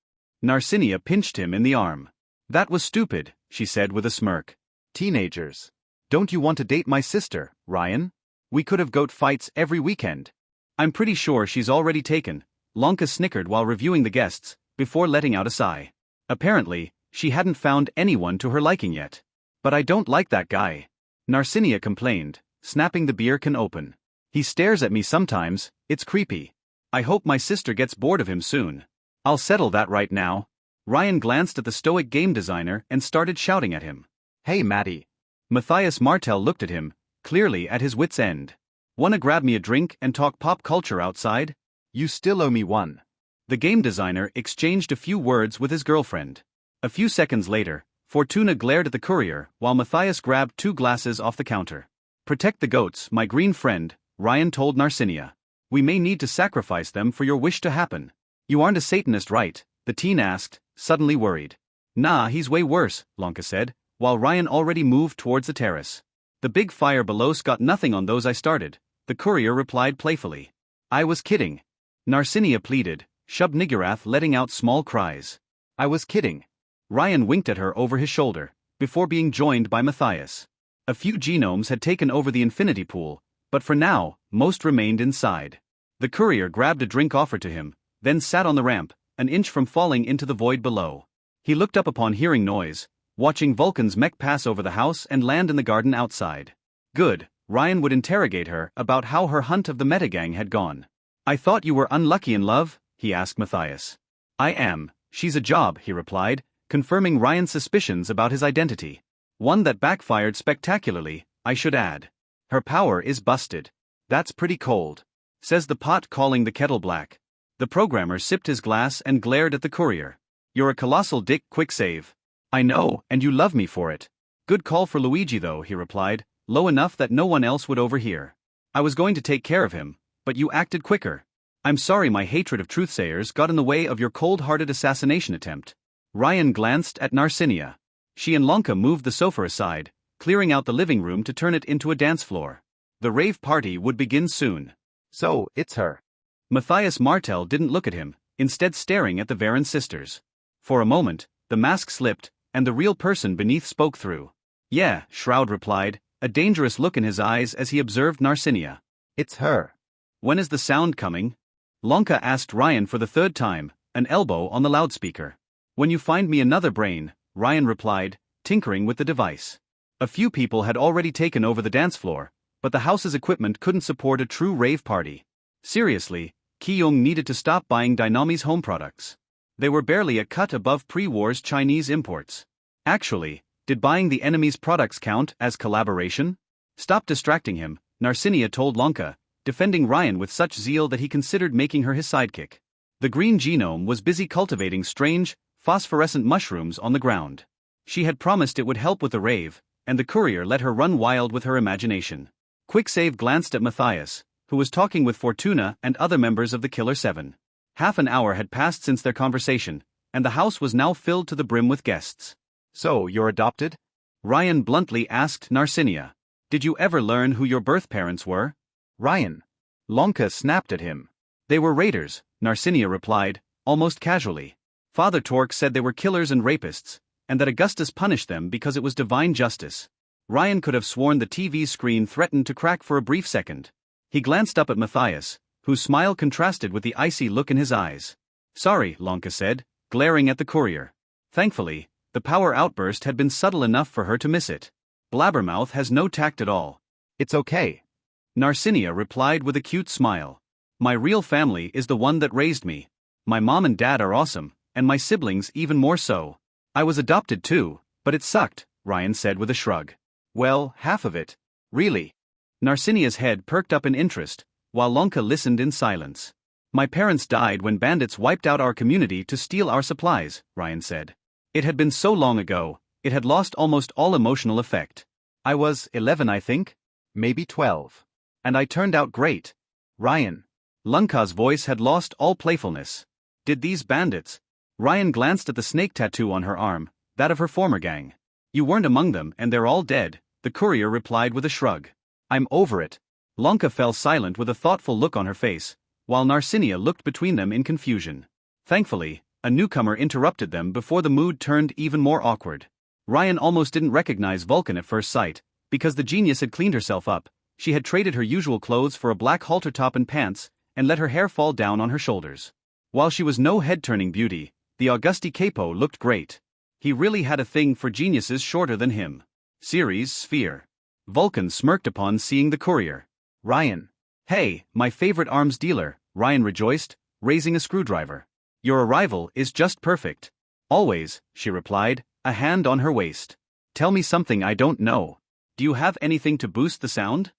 Narcinia pinched him in the arm. That was stupid, she said with a smirk. Teenagers. Don't you want to date my sister, Ryan? We could have goat fights every weekend. I'm pretty sure she's already taken, Lanka snickered while reviewing the guests, before letting out a sigh. Apparently, she hadn't found anyone to her liking yet. But I don't like that guy. Narcinia complained, snapping the beer can open. He stares at me sometimes, it's creepy. I hope my sister gets bored of him soon. I'll settle that right now. Ryan glanced at the stoic game designer and started shouting at him. Hey Matty. Matthias Martel looked at him, clearly at his wit's end. Wanna grab me a drink and talk pop culture outside? You still owe me one. The game designer exchanged a few words with his girlfriend. A few seconds later, Fortuna glared at the courier while Matthias grabbed 2 glasses off the counter. Protect the goats, my green friend, Ryan told Narcinia. We may need to sacrifice them for your wish to happen. You aren't a Satanist, right? The teen asked, suddenly worried. Nah, he's way worse, Lanka said, while Ryan already moved towards the terrace. The big fire below's got nothing on those I started, the courier replied playfully. I was kidding. Narcinia pleaded, Shub-Niggurath letting out small cries. I was kidding. Ryan winked at her over his shoulder, before being joined by Matthias. A few genomes had taken over the infinity pool, but for now, most remained inside. The courier grabbed a drink offered to him, then sat on the ramp, an inch from falling into the void below. He looked up upon hearing noise, watching Vulcan's mech pass over the house and land in the garden outside. Good, Ryan would interrogate her about how her hunt of the metagang had gone. I thought you were unlucky in love, he asked Matthias. I am, she's a job, he replied, confirming Ryan's suspicions about his identity. One that backfired spectacularly, I should add. Her power is busted. That's pretty cold. Says the pot calling the kettle black. The programmer sipped his glass and glared at the courier. You're a colossal dick, quick save. I know, and you love me for it. Good call for Luigi though, he replied, low enough that no one else would overhear. I was going to take care of him, but you acted quicker. I'm sorry my hatred of truthsayers got in the way of your cold-hearted assassination attempt. Ryan glanced at Narcinia. She and Lanka moved the sofa aside, clearing out the living room to turn it into a dance floor. The rave party would begin soon. So, it's her. Matthias Martel didn't look at him, instead staring at the Varan sisters. For a moment, the mask slipped, and the real person beneath spoke through. Yeah, Shroud replied, a dangerous look in his eyes as he observed Narcinia. It's her. When is the sound coming? Lanka asked Ryan for the 3rd time, an elbow on the loudspeaker. When you find me another brain, Ryan replied, tinkering with the device. A few people had already taken over the dance floor, but the house's equipment couldn't support a true rave party. Seriously, Kyung needed to stop buying Dynami's home products. They were barely a cut above pre-war's Chinese imports. Actually, did buying the enemy's products count as collaboration? Stop distracting him, Narcinia told Lanka, defending Ryan with such zeal that he considered making her his sidekick. The green genome was busy cultivating strange, phosphorescent mushrooms on the ground. She had promised it would help with the rave, and the courier let her run wild with her imagination. Quicksave glanced at Matthias, who was talking with Fortuna and other members of the Killer Seven. Half an hour had passed since their conversation, and the house was now filled to the brim with guests. So, you're adopted? Ryan bluntly asked Narcinia. Did you ever learn who your birth parents were? Ryan. Lanka snapped at him. They were raiders, Narcinia replied, almost casually. Father Torque said they were killers and rapists, and that Augustus punished them because it was divine justice. Ryan could have sworn the TV screen threatened to crack for a brief second. He glanced up at Matthias, whose smile contrasted with the icy look in his eyes. Sorry, Lanka said, glaring at the courier. Thankfully, the power outburst had been subtle enough for her to miss it. Blabbermouth has no tact at all. It's okay. Narcinia replied with a cute smile. My real family is the one that raised me. My mom and dad are awesome, and my siblings even more so. I was adopted too, but it sucked, Ryan said with a shrug. Well, half of it. Really? Narcinia's head perked up in interest, while Lanka listened in silence. My parents died when bandits wiped out our community to steal our supplies, Ryan said. It had been so long ago, it had lost almost all emotional effect. I was 11, I think? Maybe 12. And I turned out great. Ryan. Lanka's voice had lost all playfulness. Did these bandits? Ryan glanced at the snake tattoo on her arm, that of her former gang. You weren't among them and they're all dead, the courier replied with a shrug. I'm over it. Lanka fell silent with a thoughtful look on her face, while Narcinia looked between them in confusion. Thankfully, a newcomer interrupted them before the mood turned even more awkward. Ryan almost didn't recognize Vulcan at first sight, because the genius had cleaned herself up. She had traded her usual clothes for a black halter top and pants, and let her hair fall down on her shoulders. While she was no head-turning beauty, the Augusti Capo looked great. He really had a thing for geniuses shorter than him. Series Sphere. Vulcan smirked upon seeing the courier. Ryan. Hey, my favorite arms dealer, Ryan rejoiced, raising a screwdriver. Your arrival is just perfect. Always, she replied, a hand on her waist. Tell me something I don't know. Do you have anything to boost the sound?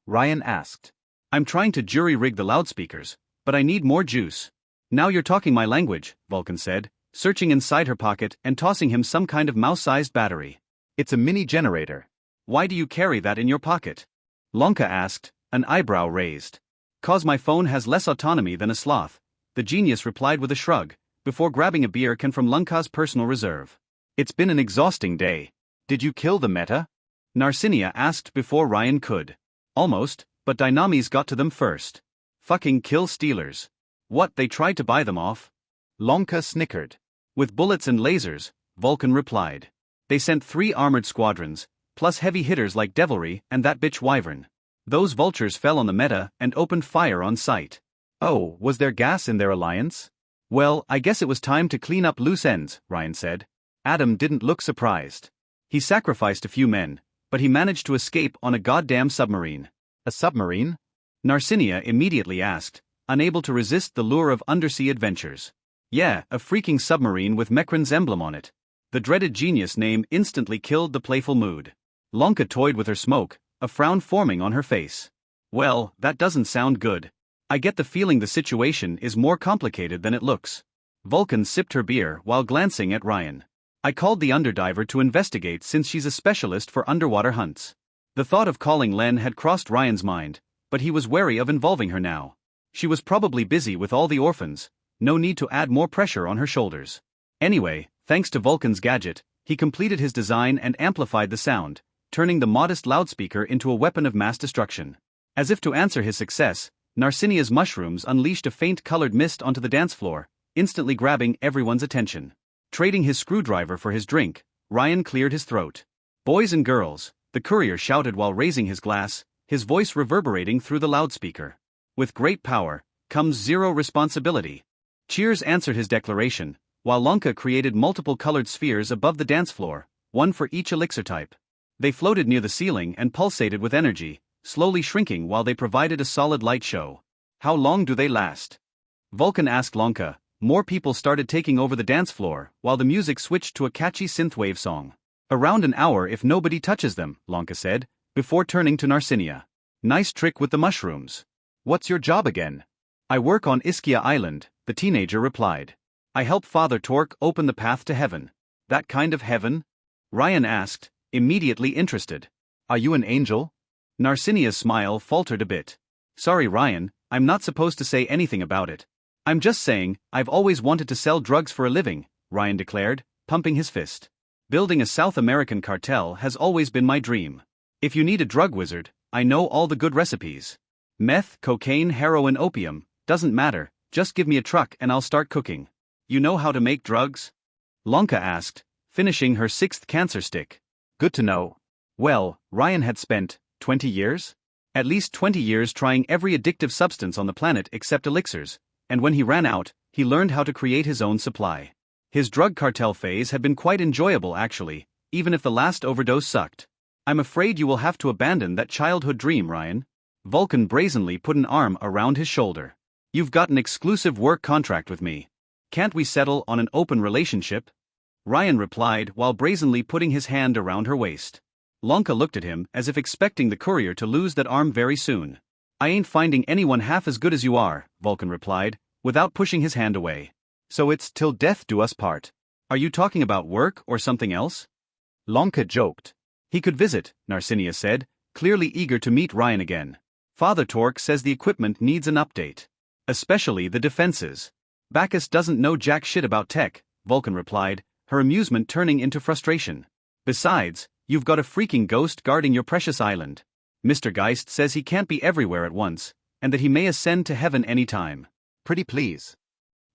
Ryan asked. I'm trying to jury-rig the loudspeakers, but I need more juice. Now you're talking my language, Vulcan said, searching inside her pocket and tossing him some kind of mouse-sized battery. It's a mini generator. Why do you carry that in your pocket? Lonka asked, an eyebrow raised. 'Cause my phone has less autonomy than a sloth, the genius replied with a shrug, before grabbing a beer can from Lonka's personal reserve. It's been an exhausting day. Did you kill the meta? Narcinia asked before Ryan could. Almost, but Dynamis got to them first. Fucking kill stealers. What, they tried to buy them off? Lonka snickered. With bullets and lasers, Vulcan replied. They sent 3 armored squadrons, plus heavy hitters like Devilry and that bitch Wyvern. Those vultures fell on the meta and opened fire on sight. Oh, was there gas in their alliance? Well, I guess it was time to clean up loose ends, Ryan said. Adam didn't look surprised. He sacrificed a few men, but he managed to escape on a goddamn submarine. A submarine? Narcinia immediately asked, unable to resist the lure of undersea adventures. Yeah, a freaking submarine with Mecran's emblem on it. The dreaded genius name instantly killed the playful mood. Lonka toyed with her smoke, a frown forming on her face. Well, that doesn't sound good. I get the feeling the situation is more complicated than it looks. Vulcan sipped her beer while glancing at Ryan. I called the underdiver to investigate since she's a specialist for underwater hunts. The thought of calling Len had crossed Ryan's mind, but he was wary of involving her now. She was probably busy with all the orphans, no need to add more pressure on her shoulders. Anyway, thanks to Vulcan's gadget, he completed his design and amplified the sound, turning the modest loudspeaker into a weapon of mass destruction. As if to answer his success, Narcinia's mushrooms unleashed a faint colored mist onto the dance floor, instantly grabbing everyone's attention. Trading his screwdriver for his drink, Ryan cleared his throat. Boys and girls, the courier shouted while raising his glass, his voice reverberating through the loudspeaker. With great power comes zero responsibility. Cheers answered his declaration, while Lonka created multiple colored spheres above the dance floor, one for each elixir type. They floated near the ceiling and pulsated with energy, slowly shrinking while they provided a solid light show. How long do they last? Vulcan asked Lonka. More people started taking over the dance floor, while the music switched to a catchy synthwave song. Around an hour if nobody touches them, Lonka said, before turning to Narcinia. Nice trick with the mushrooms. What's your job again? I work on Ischia Island, the teenager replied. I help Father Torque open the path to heaven. That kind of heaven? Ryan asked, immediately interested. Are you an angel? Narcinia's smile faltered a bit. Sorry Ryan, I'm not supposed to say anything about it. I'm just saying, I've always wanted to sell drugs for a living, Ryan declared, pumping his fist. Building a South American cartel has always been my dream. If you need a drug wizard, I know all the good recipes. Meth, cocaine, heroin, opium, doesn't matter, just give me a truck and I'll start cooking. You know how to make drugs? Lonka asked, finishing her 6th cancer stick. Good to know. Well, Ryan had spent 20 years? At least 20 years trying every addictive substance on the planet except elixirs, and when he ran out, he learned how to create his own supply. His drug cartel phase had been quite enjoyable actually, even if the last overdose sucked. I'm afraid you will have to abandon that childhood dream, Ryan. Vulcan brazenly put an arm around his shoulder. You've got an exclusive work contract with me. Can't we settle on an open relationship? Ryan replied while brazenly putting his hand around her waist. Lonka looked at him as if expecting the courier to lose that arm very soon. I ain't finding anyone half as good as you are, Vulcan replied, without pushing his hand away. So it's till death do us part. Are you talking about work or something else? Lonka joked. He could visit, Narcinia said, clearly eager to meet Ryan again. Father Torque says the equipment needs an update. Especially the defenses. Bacchus doesn't know jack shit about tech, Vulcan replied, her amusement turning into frustration. Besides, you've got a freaking ghost guarding your precious island. Mr. Geist says he can't be everywhere at once, and that he may ascend to heaven any time. Pretty please.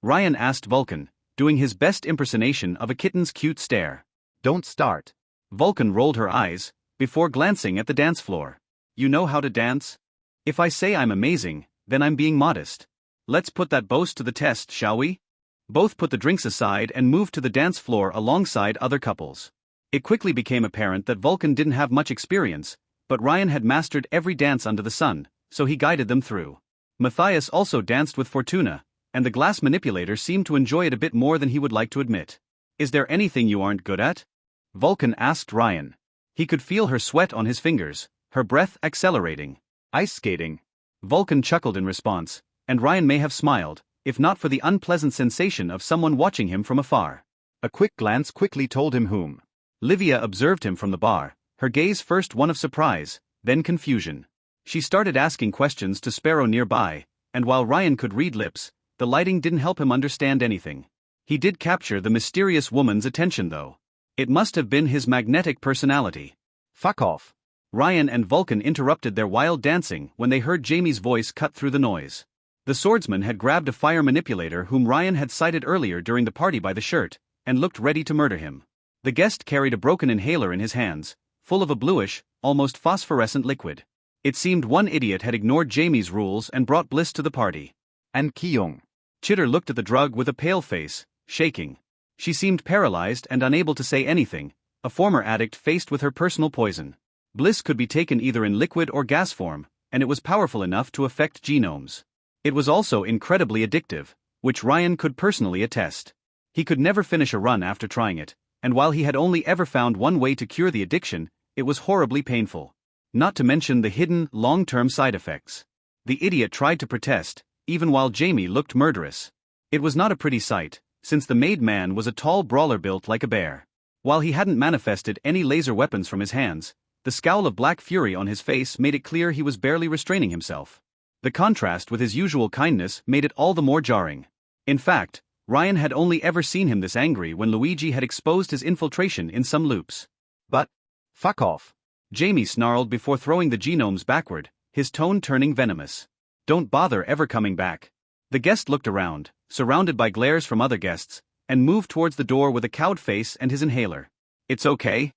Ryan asked Vulcan, doing his best impersonation of a kitten's cute stare. Don't start. Vulcan rolled her eyes, before glancing at the dance floor. You know how to dance? If I say I'm amazing, then I'm being modest. Let's put that boast to the test, shall we? Both put the drinks aside and moved to the dance floor alongside other couples. It quickly became apparent that Vulcan didn't have much experience, but Ryan had mastered every dance under the sun, so he guided them through. Matthias also danced with Fortuna, and the glass manipulator seemed to enjoy it a bit more than he would like to admit. Is there anything you aren't good at? Vulcan asked Ryan. He could feel her sweat on his fingers, her breath accelerating. Ice skating. Vulcan chuckled in response, and Ryan may have smiled, if not for the unpleasant sensation of someone watching him from afar. A quick glance quickly told him whom. Livia observed him from the bar, her gaze first one of surprise, then confusion. She started asking questions to Sparrow nearby, and while Ryan could read lips, the lighting didn't help him understand anything. He did capture the mysterious woman's attention though. It must have been his magnetic personality. Fuck off. Ryan and Vulcan interrupted their wild dancing when they heard Jamie's voice cut through the noise. The swordsman had grabbed a fire manipulator whom Ryan had sighted earlier during the party by the shirt, and looked ready to murder him. The guest carried a broken inhaler in his hands, full of a bluish, almost phosphorescent liquid. It seemed one idiot had ignored Jamie's rules and brought bliss to the party. And Kyung. Chitter looked at the drug with a pale face, shaking. She seemed paralyzed and unable to say anything, a former addict faced with her personal poison. Bliss could be taken either in liquid or gas form, and it was powerful enough to affect genomes. It was also incredibly addictive, which Ryan could personally attest. He could never finish a run after trying it, and while he had only ever found one way to cure the addiction, it was horribly painful. Not to mention the hidden, long-term side effects. The idiot tried to protest, even while Jamie looked murderous. It was not a pretty sight, since the made man was a tall brawler built like a bear. While he hadn't manifested any laser weapons from his hands, the scowl of black fury on his face made it clear he was barely restraining himself. The contrast with his usual kindness made it all the more jarring. In fact, Ryan had only ever seen him this angry when Luigi had exposed his infiltration in some loops. But, fuck off. Jamie snarled before throwing the genomes backward, his tone turning venomous. Don't bother ever coming back. The guest looked around, surrounded by glares from other guests, and moved towards the door with a cowed face and his inhaler. It's okay?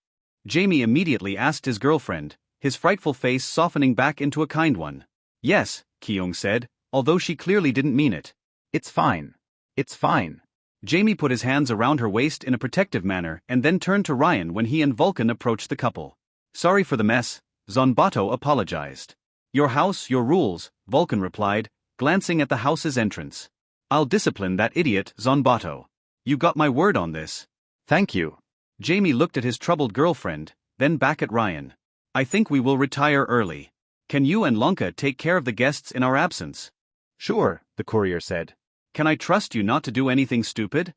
Jamie immediately asked his girlfriend, his frightful face softening back into a kind one. Yes, Kyung said, although she clearly didn't mean it. It's fine. It's fine. Jamie put his hands around her waist in a protective manner and then turned to Ryan when he and Vulcan approached the couple. Sorry for the mess, Zonbato apologized. Your house, your rules, Vulcan replied, glancing at the house's entrance. I'll discipline that idiot, Zonbato. You got my word on this. Thank you. Jamie looked at his troubled girlfriend, then back at Ryan. I think we will retire early. Can you and Lonka take care of the guests in our absence? Sure, the courier said. Can I trust you not to do anything stupid?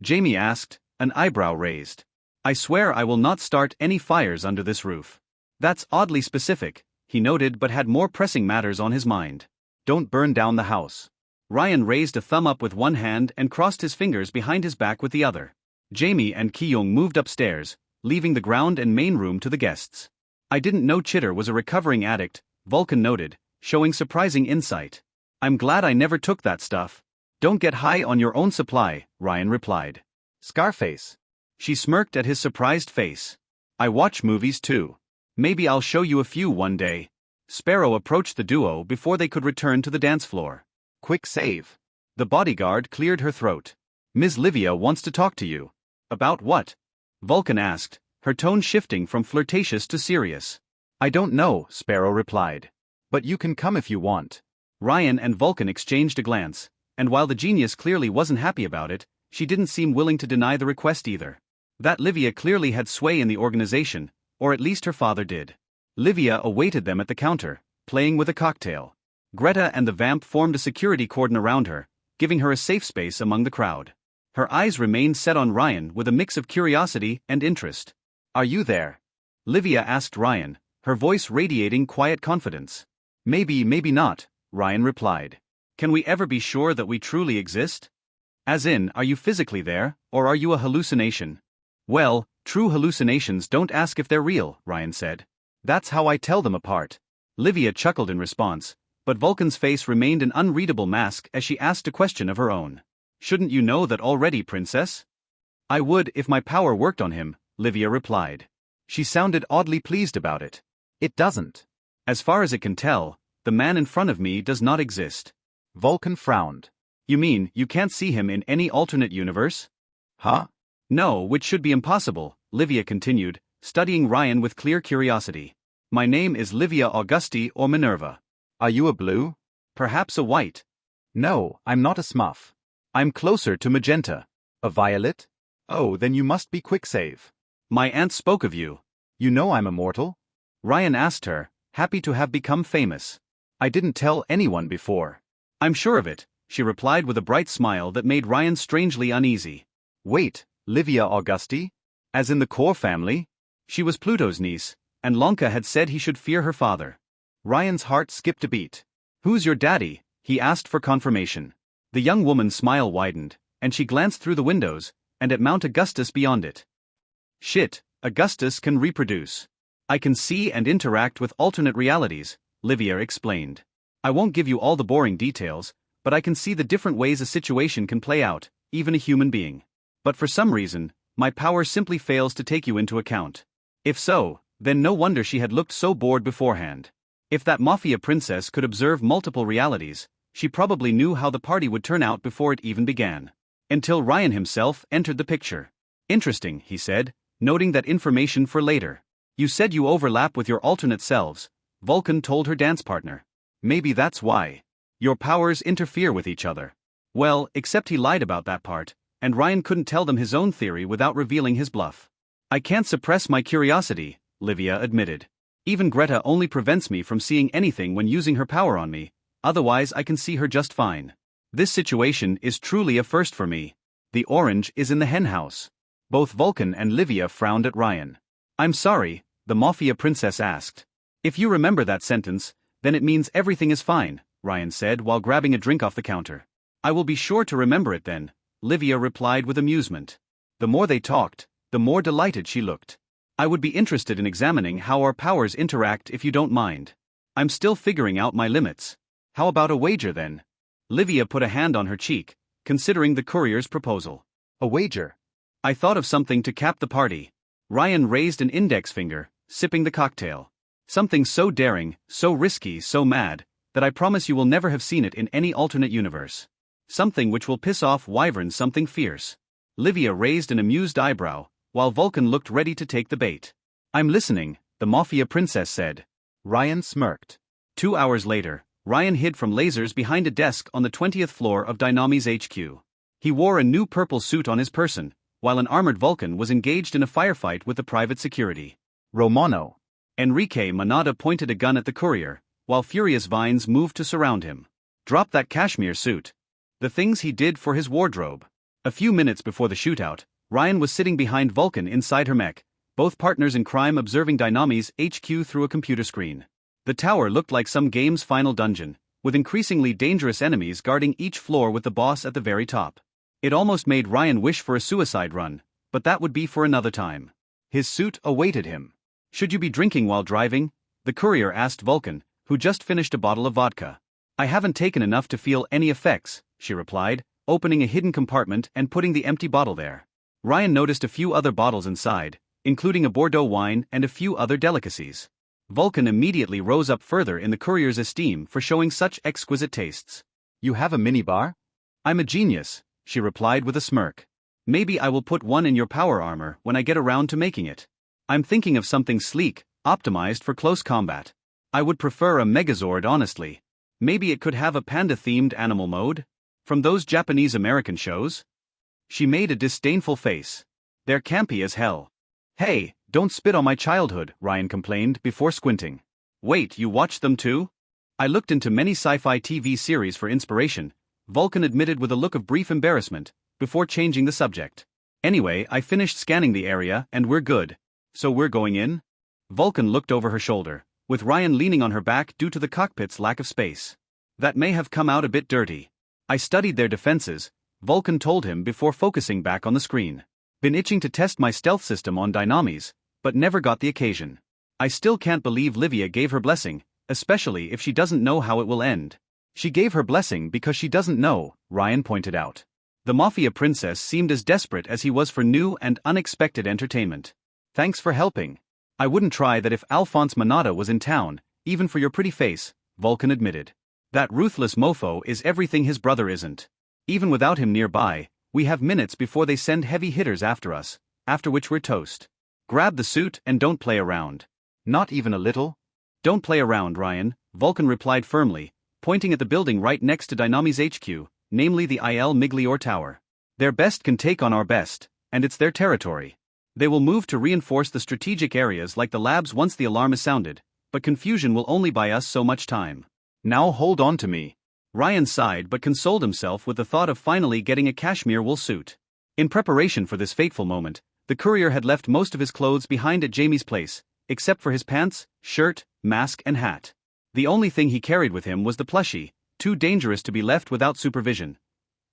Jamie asked, an eyebrow raised. I swear I will not start any fires under this roof. That's oddly specific, he noted, but had more pressing matters on his mind. Don't burn down the house. Ryan raised a thumb up with one hand and crossed his fingers behind his back with the other. Jamie and Kyung moved upstairs, leaving the ground and main room to the guests. I didn't know Chitter was a recovering addict, Vulcan noted, showing surprising insight. I'm glad I never took that stuff. Don't get high on your own supply, Ryan replied. Scarface. She smirked at his surprised face. I watch movies too. Maybe I'll show you a few one day. Sparrow approached the duo before they could return to the dance floor. Quick save. The bodyguard cleared her throat. Ms. Livia wants to talk to you. About what? Vulcan asked, her tone shifting from flirtatious to serious. I don't know, Sparrow replied. But you can come if you want. Ryan and Vulcan exchanged a glance, and while the genius clearly wasn't happy about it, she didn't seem willing to deny the request either. That Livia clearly had sway in the organization, or at least her father did. Livia awaited them at the counter, playing with a cocktail. Greta and the vamp formed a security cordon around her, giving her a safe space among the crowd. Her eyes remained set on Ryan with a mix of curiosity and interest. Are you there? Livia asked Ryan, her voice radiating quiet confidence. Maybe, maybe not, Ryan replied. Can we ever be sure that we truly exist? As in, are you physically there, or are you a hallucination? Well, true hallucinations don't ask if they're real, Ryan said. That's how I tell them apart. Livia chuckled in response, but Vulcan's face remained an unreadable mask as she asked a question of her own. Shouldn't you know that already, princess? I would if my power worked on him, Livia replied. She sounded oddly pleased about it. It doesn't. As far as it can tell, the man in front of me does not exist. Vulcan frowned. You mean you can't see him in any alternate universe? Huh? No, which should be impossible, Livia continued, studying Ryan with clear curiosity. My name is Livia Augusti or Minerva. Are you a blue? Perhaps a white. No, I'm not a smuff. I'm closer to magenta. A violet? Oh, then you must be Quicksave. My aunt spoke of you. You know I'm immortal? Ryan asked her, happy to have become famous. I didn't tell anyone before. I'm sure of it, she replied with a bright smile that made Ryan strangely uneasy. Wait, Livia Augusti? As in the Core family? She was Pluto's niece, and Lonka had said he should fear her father. Ryan's heart skipped a beat. Who's your daddy? He asked for confirmation. The young woman's smile widened, and she glanced through the windows, and at Mount Augustus beyond it. Shit, Augustus can reproduce. I can see and interact with alternate realities, Livia explained. I won't give you all the boring details, but I can see the different ways a situation can play out, even a human being. But for some reason, my power simply fails to take you into account. If so, then no wonder she had looked so bored beforehand. If that mafia princess could observe multiple realities, she probably knew how the party would turn out before it even began. Until Ryan himself entered the picture. Interesting, he said, noting that information for later. You said you overlap with your alternate selves, Vulcan told her dance partner. Maybe that's why. Your powers interfere with each other. Well, except he lied about that part, and Ryan couldn't tell them his own theory without revealing his bluff. I can't suppress my curiosity, Livia admitted. Even Greta only prevents me from seeing anything when using her power on me, otherwise I can see her just fine. This situation is truly a first for me. The orange is in the henhouse. Both Vulcan and Livia frowned at Ryan. I'm sorry, the Mafia princess asked. If you remember that sentence, then it means everything is fine, Ryan said while grabbing a drink off the counter. I will be sure to remember it then, Livia replied with amusement. The more they talked, the more delighted she looked. I would be interested in examining how our powers interact if you don't mind. I'm still figuring out my limits. How about a wager then? Livia put a hand on her cheek, considering the courier's proposal. A wager? I thought of something to cap the party. Ryan raised an index finger, sipping the cocktail. Something so daring, so risky, so mad, that I promise you will never have seen it in any alternate universe. Something which will piss off wyverns something fierce. Livia raised an amused eyebrow, while Vulcan looked ready to take the bait. I'm listening, the Mafia princess said. Ryan smirked. 2 hours later, Ryan hid from lasers behind a desk on the 20th floor of Dynami's HQ. He wore a new purple suit on his person, while an armored Vulcan was engaged in a firefight with the private security. Romano. Enrique Manada pointed a gun at the courier, while furious vines moved to surround him. Drop that cashmere suit. The things he did for his wardrobe. A few minutes before the shootout, Ryan was sitting behind Vulcan inside her mech, both partners in crime observing Dynami's HQ through a computer screen. The tower looked like some game's final dungeon, with increasingly dangerous enemies guarding each floor with the boss at the very top. It almost made Ryan wish for a suicide run, but that would be for another time. His suit awaited him. Should you be drinking while driving? The courier asked Vulcan, who just finished a bottle of vodka. I haven't taken enough to feel any effects, she replied, opening a hidden compartment and putting the empty bottle there. Ryan noticed a few other bottles inside, including a Bordeaux wine and a few other delicacies. Vulcan immediately rose up further in the courier's esteem for showing such exquisite tastes. You have a minibar? I'm a genius, she replied with a smirk. Maybe I will put one in your power armor when I get around to making it. I'm thinking of something sleek, optimized for close combat. I would prefer a Megazord honestly. Maybe it could have a panda-themed animal mode? From those Japanese-American shows? She made a disdainful face. They're campy as hell. Hey, don't spit on my childhood, Ryan complained before squinting. Wait, you watched them too? I looked into many sci-fi TV series for inspiration, Vulcan admitted with a look of brief embarrassment, before changing the subject. Anyway, I finished scanning the area and we're good. So we're going in? Vulcan looked over her shoulder, with Ryan leaning on her back due to the cockpit's lack of space. That may have come out a bit dirty. I studied their defenses, Vulcan told him before focusing back on the screen. Been itching to test my stealth system on Dynamis, but never got the occasion. I still can't believe Livia gave her blessing, especially if she doesn't know how it will end. She gave her blessing because she doesn't know, Ryan pointed out. The Mafia princess seemed as desperate as he was for new and unexpected entertainment. Thanks for helping. I wouldn't try that if Alphonse Manada was in town, even for your pretty face, Vulcan admitted. That ruthless mofo is everything his brother isn't. Even without him nearby, we have minutes before they send heavy hitters after us, after which we're toast. Grab the suit and don't play around. Not even a little? Don't play around, Ryan, Vulcan replied firmly, pointing at the building right next to Dynami's HQ, namely the Il Miglior Tower. Their best can take on our best, and it's their territory. They will move to reinforce the strategic areas like the labs once the alarm is sounded, but confusion will only buy us so much time. Now hold on to me. Ryan sighed but consoled himself with the thought of finally getting a cashmere wool suit. In preparation for this fateful moment, the courier had left most of his clothes behind at Jamie's place, except for his pants, shirt, mask and hat. The only thing he carried with him was the plushie, too dangerous to be left without supervision.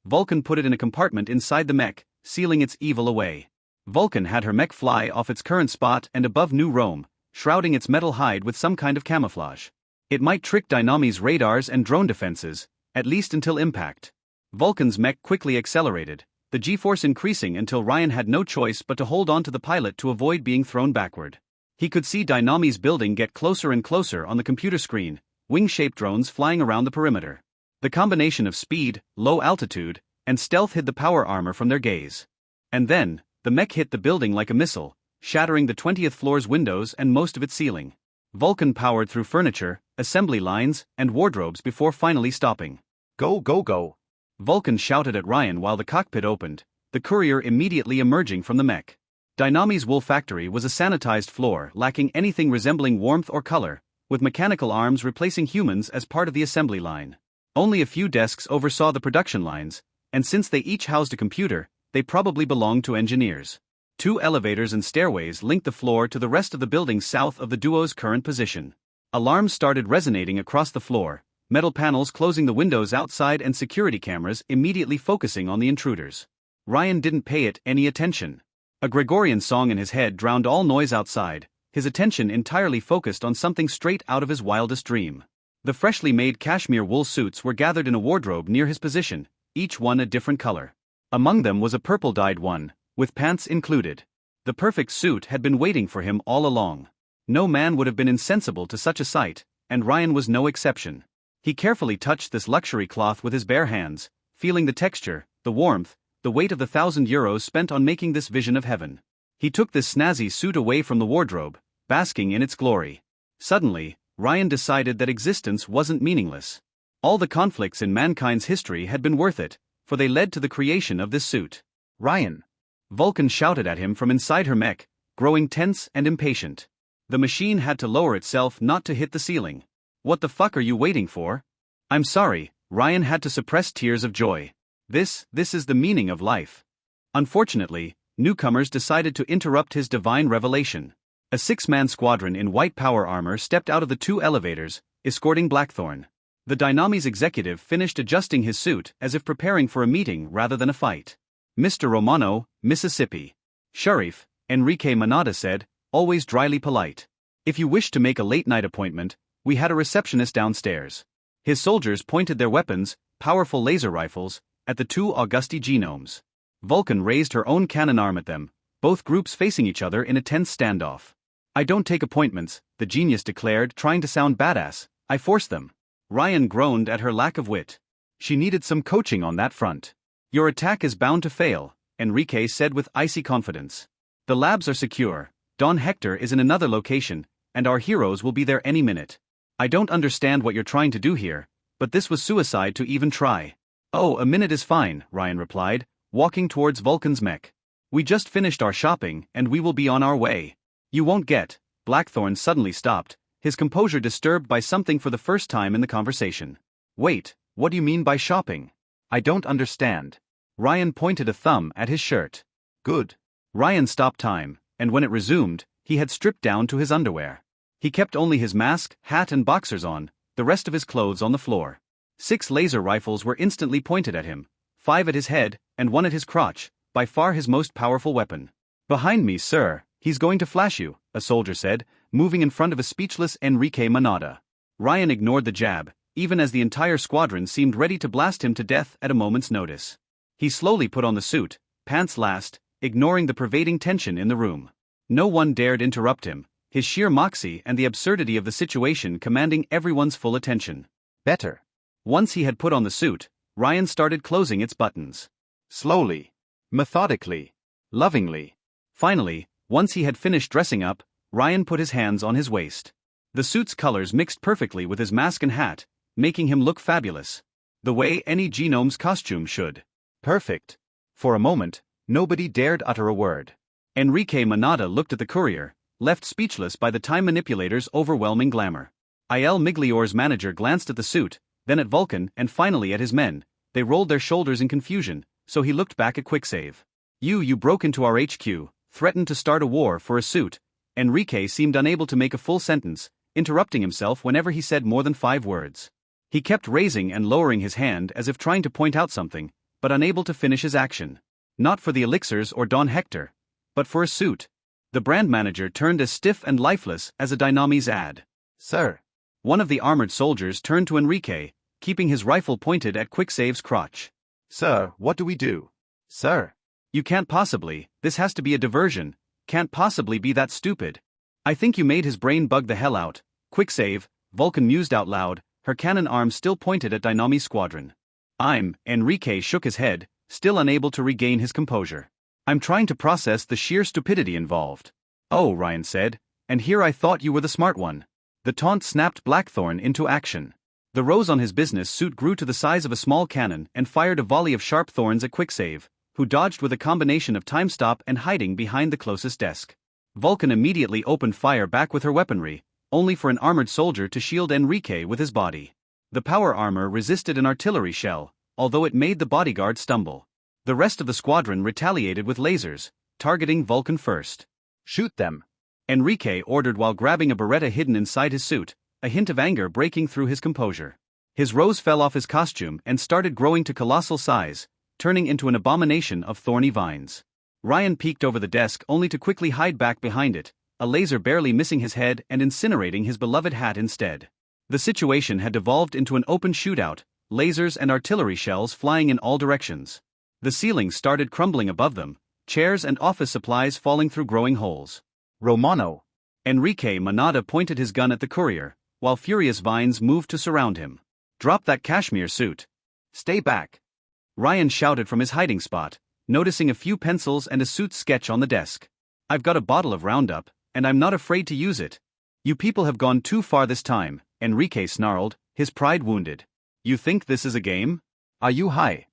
Vulcan put it in a compartment inside the mech, sealing its evil away. Vulcan had her mech fly off its current spot and above New Rome, shrouding its metal hide with some kind of camouflage. It might trick Dynami's radars and drone defenses, at least until impact. Vulcan's mech quickly accelerated, the G-force increasing until Ryan had no choice but to hold on to the pilot to avoid being thrown backward. He could see Dynami's building get closer and closer on the computer screen, wing-shaped drones flying around the perimeter. The combination of speed, low altitude, and stealth hid the power armor from their gaze. And then, the mech hit the building like a missile, shattering the 20th floor's windows and most of its ceiling. Vulcan powered through furniture, assembly lines, and wardrobes before finally stopping. Go, go, go. Vulcan shouted at Ryan while the cockpit opened, the courier immediately emerging from the mech. Dynami's wool factory was a sanitized floor lacking anything resembling warmth or color, with mechanical arms replacing humans as part of the assembly line. Only a few desks oversaw the production lines, and since they each housed a computer, they probably belonged to engineers. 2 elevators and stairways linked the floor to the rest of the building south of the duo's current position. Alarms started resonating across the floor, metal panels closing the windows outside and security cameras immediately focusing on the intruders. Ryan didn't pay it any attention. A Gregorian song in his head drowned all noise outside, his attention entirely focused on something straight out of his wildest dream. The freshly made cashmere wool suits were gathered in a wardrobe near his position, each one a different color. Among them was a purple-dyed one, with pants included. The perfect suit had been waiting for him all along. No man would have been insensible to such a sight, and Ryan was no exception. He carefully touched this luxury cloth with his bare hands, feeling the texture, the warmth, the weight of the €1,000 spent on making this vision of heaven. He took this snazzy suit away from the wardrobe, basking in its glory. Suddenly, Ryan decided that existence wasn't meaningless. All the conflicts in mankind's history had been worth it, for they led to the creation of this suit. Ryan! Vulcan shouted at him from inside her mech, growing tense and impatient. The machine had to lower itself not to hit the ceiling. What the fuck are you waiting for? I'm sorry, Ryan had to suppress tears of joy. This is the meaning of life. Unfortunately, newcomers decided to interrupt his divine revelation. A 6-man squadron in white power armor stepped out of the 2 elevators, escorting Blackthorn. The Dynami's executive finished adjusting his suit as if preparing for a meeting rather than a fight. Mr. Romano, Mississippi. Sharif, Enrique Manada said, always dryly polite. If you wish to make a late-night appointment, we had a receptionist downstairs. His soldiers pointed their weapons, powerful laser rifles, at the 2 Augusti genomes. Vulcan raised her own cannon arm at them, both groups facing each other in a tense standoff. I don't take appointments, the genius declared, trying to sound badass. I force them. Ryan groaned at her lack of wit. She needed some coaching on that front. Your attack is bound to fail, Enrique said with icy confidence. The labs are secure, Don Hector is in another location, and our heroes will be there any minute. I don't understand what you're trying to do here, but this was suicide to even try. Oh, a minute is fine, Ryan replied, walking towards Vulcan's mech. We just finished our shopping and we will be on our way. You won't get. Blackthorn suddenly stopped, his composure disturbed by something for the first time in the conversation. Wait, what do you mean by shopping? I don't understand. Ryan pointed a thumb at his shirt. Good. Ryan stopped time, and when it resumed, he had stripped down to his underwear. He kept only his mask, hat and boxers on, the rest of his clothes on the floor. 6 laser rifles were instantly pointed at him, 5 at his head, and 1 at his crotch, by far his most powerful weapon. Behind me, sir, he's going to flash you, a soldier said, moving in front of a speechless Enrique Manada. Ryan ignored the jab, even as the entire squadron seemed ready to blast him to death at a moment's notice. He slowly put on the suit, pants last, ignoring the pervading tension in the room. No one dared interrupt him, his sheer moxie and the absurdity of the situation commanding everyone's full attention. Better. Once he had put on the suit, Ryan started closing its buttons. Slowly. Methodically. Lovingly. Finally, Once he had finished dressing up, Ryan put his hands on his waist. The suit's colors mixed perfectly with his mask and hat, making him look fabulous. The way any genome's costume should. Perfect. For a moment, nobody dared utter a word. Enrique Manada looked at the courier, left speechless by the time manipulator's overwhelming glamour. Il Miglior's manager glanced at the suit, then at Vulcan and finally at his men. They rolled their shoulders in confusion, so he looked back at Quicksave. You broke into our HQ, threatened to start a war for a suit. Enrique seemed unable to make a full sentence, interrupting himself whenever he said more than 5 words. He kept raising and lowering his hand as if trying to point out something, but unable to finish his action. Not for the elixirs or Don Hector, but for a suit. The brand manager turned as stiff and lifeless as a Dynamis ad. Sir. One of the armored soldiers turned to Enrique, keeping his rifle pointed at Quicksave's crotch. Sir, what do we do? Sir. You can't possibly, this has to be a diversion, can't possibly be that stupid. I think you made his brain bug the hell out. Quicksave, Vulcan mused out loud, her cannon arm still pointed at Dynamis' squadron. Enrique shook his head, still unable to regain his composure. I'm trying to process the sheer stupidity involved. Oh, Ryan said, and here I thought you were the smart one. The taunt snapped Blackthorn into action. The rose on his business suit grew to the size of a small cannon and fired a volley of sharp thorns at Quicksave, who dodged with a combination of time stop and hiding behind the closest desk. Vulcan immediately opened fire back with her weaponry, only for an armored soldier to shield Enrique with his body. The power armor resisted an artillery shell, although it made the bodyguard stumble. The rest of the squadron retaliated with lasers, targeting Vulcan first. Shoot them! Enrique ordered while grabbing a Beretta hidden inside his suit, a hint of anger breaking through his composure. His rose fell off his costume and started growing to colossal size, turning into an abomination of thorny vines. Ryan peeked over the desk only to quickly hide back behind it, a laser barely missing his head and incinerating his beloved hat instead. The situation had devolved into an open shootout, lasers and artillery shells flying in all directions. The ceiling started crumbling above them, chairs and office supplies falling through growing holes. Romano. Enrique Manada pointed his gun at the courier, while furious vines moved to surround him. Drop that cashmere suit. Stay back. Ryan shouted from his hiding spot, noticing a few pencils and a suit sketch on the desk. I've got a bottle of Roundup, and I'm not afraid to use it. You people have gone too far this time, Enrique snarled, his pride wounded. You think this is a game? Are you high?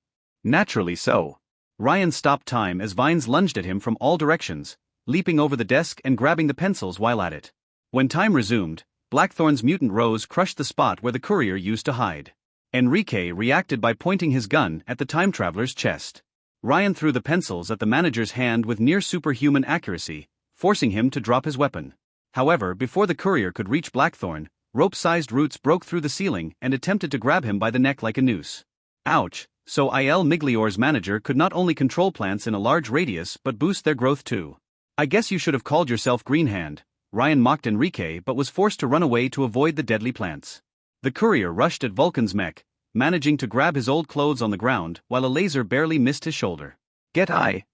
Naturally so. Ryan stopped time as vines lunged at him from all directions, leaping over the desk and grabbing the pencils while at it. When time resumed, Blackthorn's mutant rose crushed the spot where the courier used to hide. Enrique reacted by pointing his gun at the time traveler's chest. Ryan threw the pencils at the manager's hand with near superhuman accuracy, forcing him to drop his weapon. However, before the courier could reach Blackthorn, rope-sized roots broke through the ceiling and attempted to grab him by the neck like a noose. Ouch, so Il Miglior's manager could not only control plants in a large radius but boost their growth too. I guess you should have called yourself Greenhand, Ryan mocked Enrique but was forced to run away to avoid the deadly plants. The courier rushed at Vulcan's mech, managing to grab his old clothes on the ground while a laser barely missed his shoulder. Get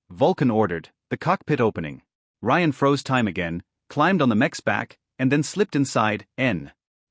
Vulcan ordered, the cockpit opening. Ryan froze time again, climbed on the mech's back, and then slipped inside,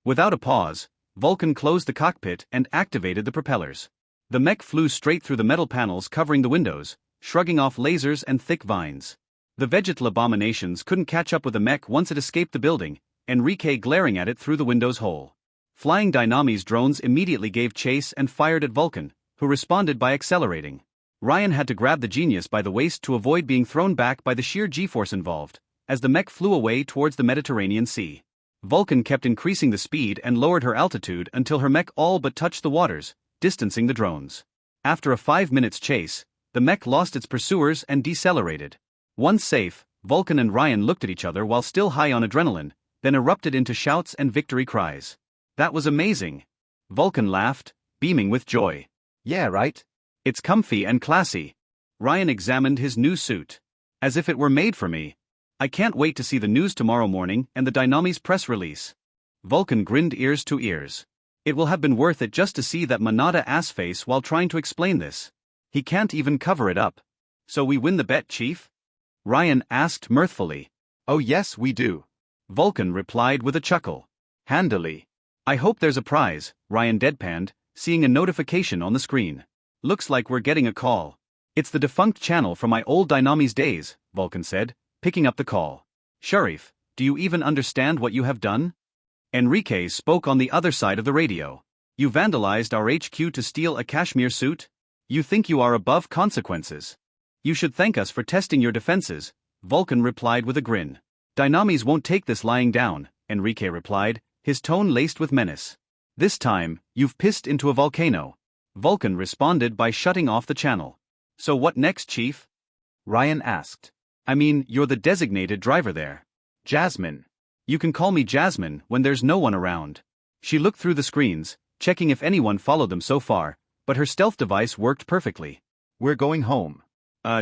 Without a pause, Vulcan closed the cockpit and activated the propellers. The mech flew straight through the metal panels covering the windows, shrugging off lasers and thick vines. The vegetal abominations couldn't catch up with the mech once it escaped the building, Enrique glaring at it through the window's hole. Flying Dynamis drones immediately gave chase and fired at Vulcan, who responded by accelerating. Ryan had to grab the genius by the waist to avoid being thrown back by the sheer G-force involved, as the mech flew away towards the Mediterranean Sea. Vulcan kept increasing the speed and lowered her altitude until her mech all but touched the waters, distancing the drones. After a 5 minutes chase, the mech lost its pursuers and decelerated. Once safe, Vulcan and Ryan looked at each other while still high on adrenaline, then erupted into shouts and victory cries. That was amazing. Vulcan laughed, beaming with joy. Yeah, right? It's comfy and classy. Ryan examined his new suit. As if it were made for me. I can't wait to see the news tomorrow morning and the Dynamis press release. Vulcan grinned ears to ears. It will have been worth it just to see that Manada ass-face while trying to explain this. He can't even cover it up. So we win the bet, Chief? Ryan asked mirthfully. Oh yes, we do. Vulcan replied with a chuckle. Handily. I hope there's a prize, Ryan deadpanned, seeing a notification on the screen. Looks like we're getting a call. It's the defunct channel from my old Dynamis days, Vulcan said, picking up the call. Sharif, do you even understand what you have done? Enrique spoke on the other side of the radio. You vandalized our HQ to steal a cashmere suit? You think you are above consequences? You should thank us for testing your defenses, Vulcan replied with a grin. Dynamis won't take this lying down, Enrique replied, his tone laced with menace. This time, you've pissed into a volcano. Vulcan responded by shutting off the channel. So what next, Chief? Ryan asked. I mean, you're the designated driver there. Jasmine. You can call me Jasmine when there's no one around. She looked through the screens, checking if anyone followed them so far, but her stealth device worked perfectly. We're going home.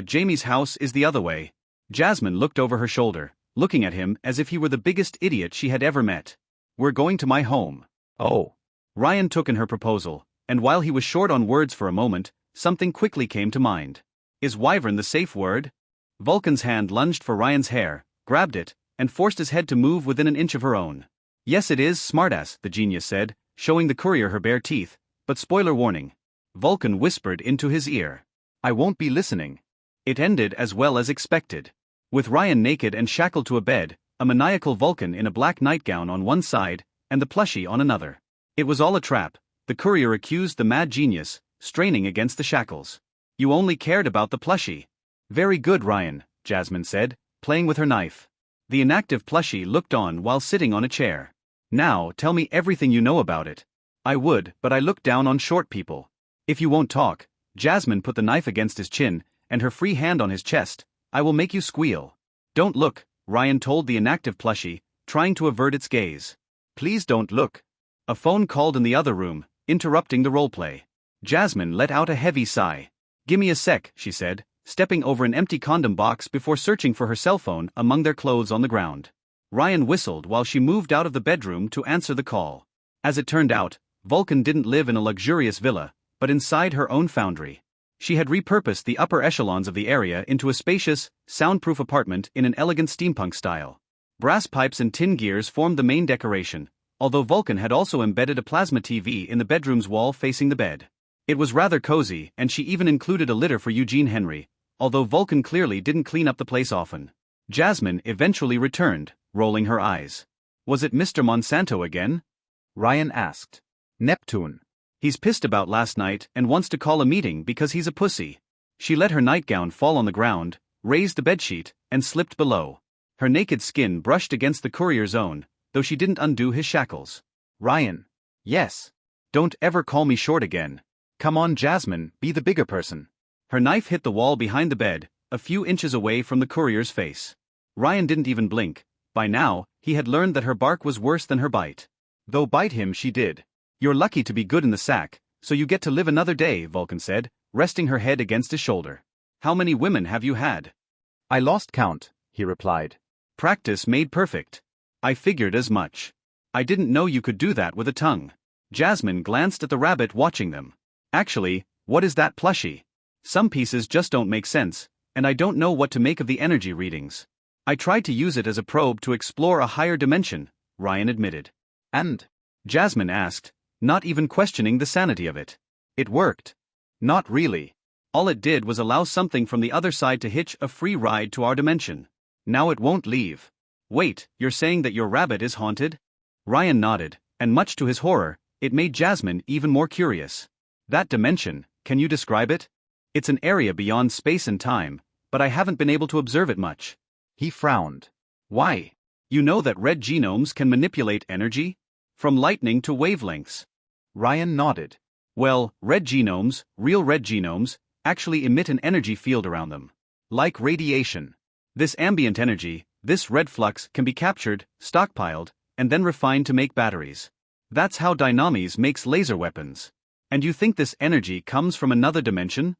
Jamie's house is the other way. Jasmine looked over her shoulder, looking at him as if he were the biggest idiot she had ever met. We're going to my home. Oh. Ryan took in her proposal, and while he was short on words for a moment, something quickly came to mind. Is wyvern the safe word? Vulcan's hand lunged for Ryan's hair, grabbed it, and forced his head to move within an inch of her own. Yes it is, smartass, the genius said, showing the courier her bare teeth, but spoiler warning. Vulcan whispered into his ear. I won't be listening. It ended as well as expected. With Ryan naked and shackled to a bed, a maniacal Vulcan in a black nightgown on one side, and the plushie on another. It was all a trap, the courier accused the mad genius, straining against the shackles. You only cared about the plushie. Very good, Ryan, Jasmine said, playing with her knife. The inactive plushie looked on while sitting on a chair. Now, tell me everything you know about it. I would, but I look down on short people. If you won't talk, Jasmine put the knife against his chin, and her free hand on his chest, I will make you squeal. Don't look, Ryan told the inactive plushie, trying to avert its gaze. Please don't look. A phone called in the other room, interrupting the roleplay. Jasmine let out a heavy sigh. Gimme a sec, she said, stepping over an empty condom box before searching for her cell phone among their clothes on the ground. Ryan whistled while she moved out of the bedroom to answer the call. As it turned out, Vulcan didn't live in a luxurious villa, but inside her own foundry. She had repurposed the upper echelons of the area into a spacious, soundproof apartment in an elegant steampunk style. Brass pipes and tin gears formed the main decoration, although Vulcan had also embedded a plasma TV in the bedroom's wall facing the bed. It was rather cozy, and she even included a litter for Eugene Henry, although Vulcan clearly didn't clean up the place often. Jasmine eventually returned, rolling her eyes. Was it Mr. Monsanto again? Ryan asked. Neptune. He's pissed about last night and wants to call a meeting because he's a pussy. She let her nightgown fall on the ground, raised the bedsheet, and slipped below. Her naked skin brushed against the courier's own, though she didn't undo his shackles. Ryan. Yes. Don't ever call me short again. Come on, Jasmine, be the bigger person. Her knife hit the wall behind the bed, a few inches away from the courier's face. Ryan didn't even blink. By now, he had learned that her bark was worse than her bite. Though bite him she did. You're lucky to be good in the sack, so you get to live another day, Vulcan said, resting her head against his shoulder. How many women have you had? I lost count, he replied. Practice made perfect. I figured as much. I didn't know you could do that with a tongue. Jasmine glanced at the rabbit watching them. Actually, what is that plushie? Some pieces just don't make sense, and I don't know what to make of the energy readings. I tried to use it as a probe to explore a higher dimension, Ryan admitted. And? Jasmine asked, not even questioning the sanity of it. It worked. Not really. All it did was allow something from the other side to hitch a free ride to our dimension. Now it won't leave. Wait, you're saying that your rabbit is haunted? Ryan nodded, and much to his horror, it made Jasmine even more curious. That dimension, can you describe it? It's an area beyond space and time, but I haven't been able to observe it much. He frowned. Why? You know that red genomes can manipulate energy? From lightning to wavelengths. Ryan nodded. Well, red genomes, real red genomes, actually emit an energy field around them. Like radiation. This ambient energy, this red flux can be captured, stockpiled, and then refined to make batteries. That's how Dynamis makes laser weapons. And you think this energy comes from another dimension?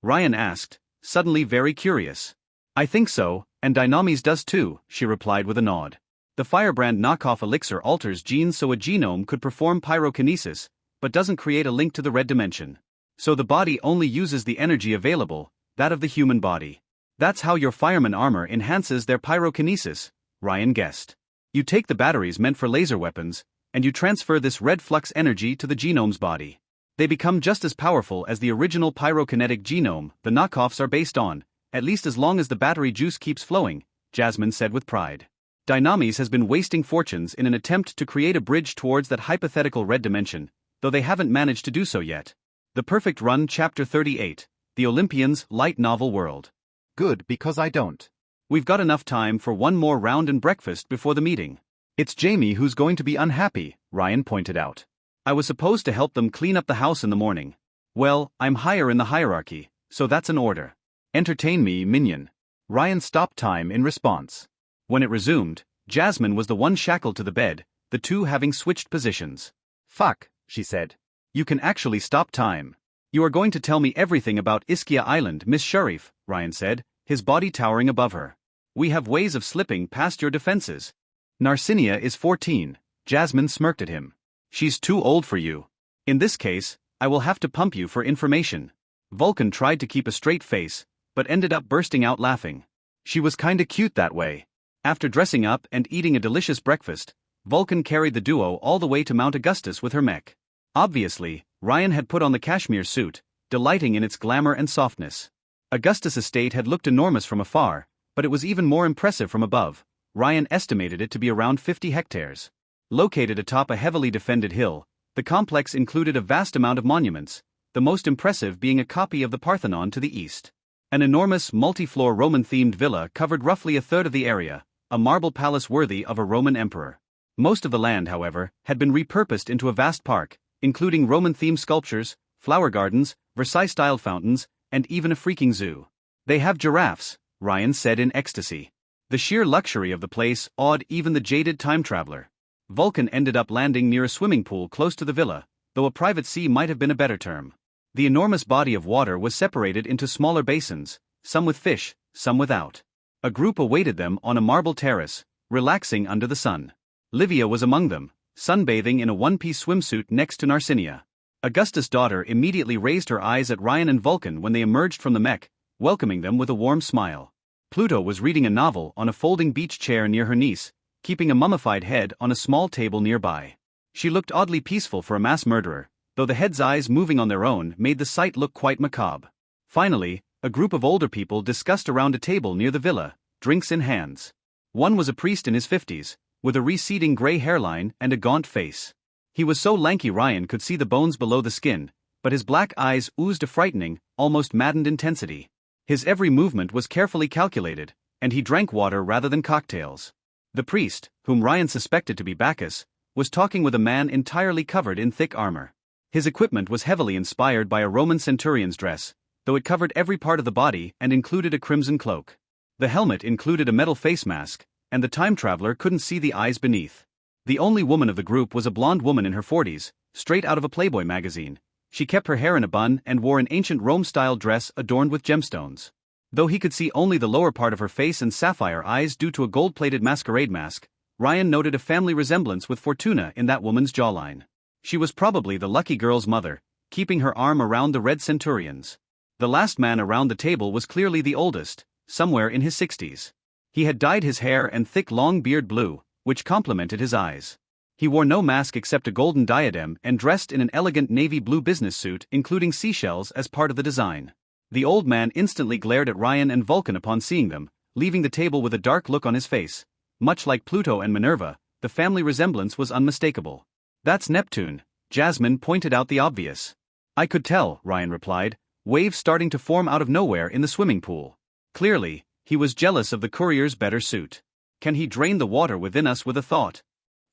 Ryan asked, suddenly very curious. I think so, and Dynamis does too, she replied with a nod. The firebrand knockoff elixir alters genes so a genome could perform pyrokinesis, but doesn't create a link to the red dimension. So the body only uses the energy available, that of the human body. That's how your fireman armor enhances their pyrokinesis, Ryan guessed. You take the batteries meant for laser weapons, and you transfer this red flux energy to the genome's body. They become just as powerful as the original pyrokinetic genome the knockoffs are based on, at least as long as the battery juice keeps flowing, Jasmine said with pride. Dynamis has been wasting fortunes in an attempt to create a bridge towards that hypothetical red dimension, though they haven't managed to do so yet. The Perfect Run Chapter 38, The Olympians' Light Novel World. Good, because I don't. We've got enough time for one more round and breakfast before the meeting. It's Jamie who's going to be unhappy, Ryan pointed out. I was supposed to help them clean up the house in the morning. Well, I'm higher in the hierarchy, so that's an order. Entertain me, minion. Ryan stopped time in response. When it resumed, Jasmine was the one shackled to the bed, the two having switched positions. Fuck, she said. You can actually stop time. You are going to tell me everything about Ischia Island, Miss Sharif, Ryan said, his body towering above her. We have ways of slipping past your defenses. Narcinia is 14, Jasmine smirked at him. She's too old for you. In this case, I will have to pump you for information. Vulcan tried to keep a straight face, but ended up bursting out laughing. She was kinda cute that way. After dressing up and eating a delicious breakfast, Vulcan carried the duo all the way to Mount Augustus with her mech. Obviously, Ryan had put on the cashmere suit, delighting in its glamour and softness. Augustus Estate had looked enormous from afar, but it was even more impressive from above. Ryan estimated it to be around 50 hectares. Located atop a heavily defended hill, the complex included a vast amount of monuments, the most impressive being a copy of the Parthenon to the east. An enormous, multi-floor Roman-themed villa covered roughly a third of the area, a marble palace worthy of a Roman emperor. Most of the land, however, had been repurposed into a vast park, including Roman-themed sculptures, flower gardens, Versailles-style fountains, and even a freaking zoo. They have giraffes, Ryan said in ecstasy. The sheer luxury of the place awed even the jaded time traveler. Vulcan ended up landing near a swimming pool close to the villa, though a private sea might have been a better term. The enormous body of water was separated into smaller basins, some with fish, some without. A group awaited them on a marble terrace, relaxing under the sun. Livia was among them, sunbathing in a one-piece swimsuit next to Narcinia. Augustus' daughter immediately raised her eyes at Ryan and Vulcan when they emerged from the mech, welcoming them with a warm smile. Pluto was reading a novel on a folding beach chair near her niece, keeping a mummified head on a small table nearby. She looked oddly peaceful for a mass murderer, though the head's eyes moving on their own made the sight look quite macabre. Finally, a group of older people discussed around a table near the villa, drinks in hands. One was a priest in his 50s, with a receding gray hairline and a gaunt face. He was so lanky Ryan could see the bones below the skin, but his black eyes oozed a frightening, almost maddened intensity. His every movement was carefully calculated, and he drank water rather than cocktails. The priest, whom Ryan suspected to be Bacchus, was talking with a man entirely covered in thick armor. His equipment was heavily inspired by a Roman centurion's dress, though it covered every part of the body and included a crimson cloak. The helmet included a metal face mask, and the time traveler couldn't see the eyes beneath. The only woman of the group was a blonde woman in her 40s, straight out of a Playboy magazine. She kept her hair in a bun and wore an ancient Rome-style dress adorned with gemstones. Though he could see only the lower part of her face and sapphire eyes due to a gold-plated masquerade mask, Ryan noted a family resemblance with Fortuna in that woman's jawline. She was probably the lucky girl's mother, keeping her arm around the red centurions. The last man around the table was clearly the oldest, somewhere in his 60s. He had dyed his hair and thick long beard blue, which complemented his eyes. He wore no mask except a golden diadem and dressed in an elegant navy blue business suit including seashells as part of the design. The old man instantly glared at Ryan and Vulcan upon seeing them, leaving the table with a dark look on his face. Much like Pluto and Minerva, the family resemblance was unmistakable. "That's Neptune," Jasmine pointed out the obvious. "I could tell," Ryan replied, waves starting to form out of nowhere in the swimming pool. Clearly, he was jealous of the courier's better suit. Can he drain the water within us with a thought?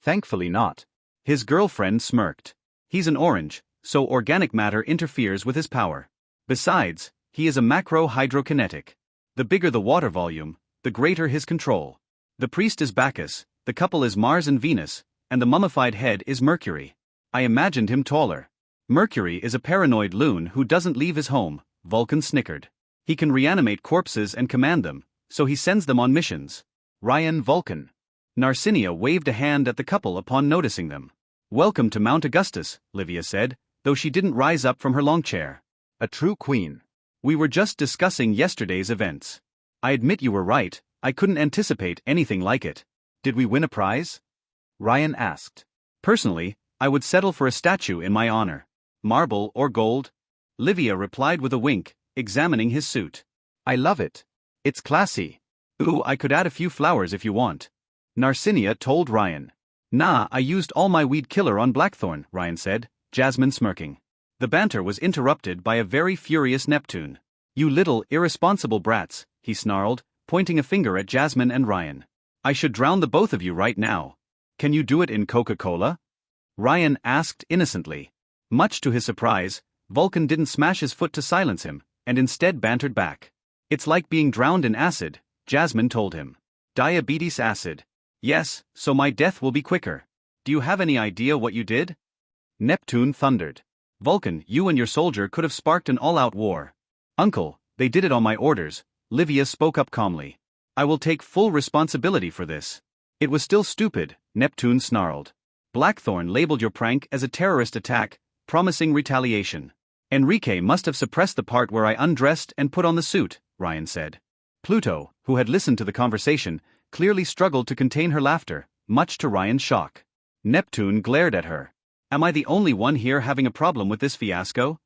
Thankfully not. His girlfriend smirked. He's an orange, so organic matter interferes with his power. Besides, he is a macro-hydrokinetic. The bigger the water volume, the greater his control. The priest is Bacchus, the couple is Mars and Venus, and the mummified head is Mercury. I imagined him taller. Mercury is a paranoid loon who doesn't leave his home, Vulcan snickered. He can reanimate corpses and command them, so he sends them on missions. Ryan Vulcan. Narcinia waved a hand at the couple upon noticing them. "Welcome to Mount Augustus," Livia said, though she didn't rise up from her long chair. A true queen. "We were just discussing yesterday's events. I admit you were right, I couldn't anticipate anything like it." "Did we win a prize?" Ryan asked. "Personally, I would settle for a statue in my honor. Marble or gold?" Livia replied with a wink, examining his suit. "I love it. It's classy. Ooh, I could add a few flowers if you want. Narcinia told Ryan. Nah, I used all my weed killer on Blackthorn, Ryan said, Jasmine smirking. The banter was interrupted by a very furious Neptune. You little, irresponsible brats, he snarled, pointing a finger at Jasmine and Ryan. I should drown the both of you right now. Can you do it in Coca-Cola? Ryan asked innocently. Much to his surprise, Vulcan didn't smash his foot to silence him, and instead bantered back. It's like being drowned in acid, Jasmine told him. Diabetes acid. Yes, so my death will be quicker. Do you have any idea what you did? Neptune thundered. Vulcan, you and your soldier could have sparked an all-out war. Uncle, they did it on my orders, Livia spoke up calmly. I will take full responsibility for this. It was still stupid, Neptune snarled. Blackthorn labeled your prank as a terrorist attack, promising retaliation. Enrique must have suppressed the part where I undressed and put on the suit, Ryan said. Pluto, who had listened to the conversation, clearly struggled to contain her laughter, much to Ryan's shock. Neptune glared at her. Am I the only one here having a problem with this fiasco?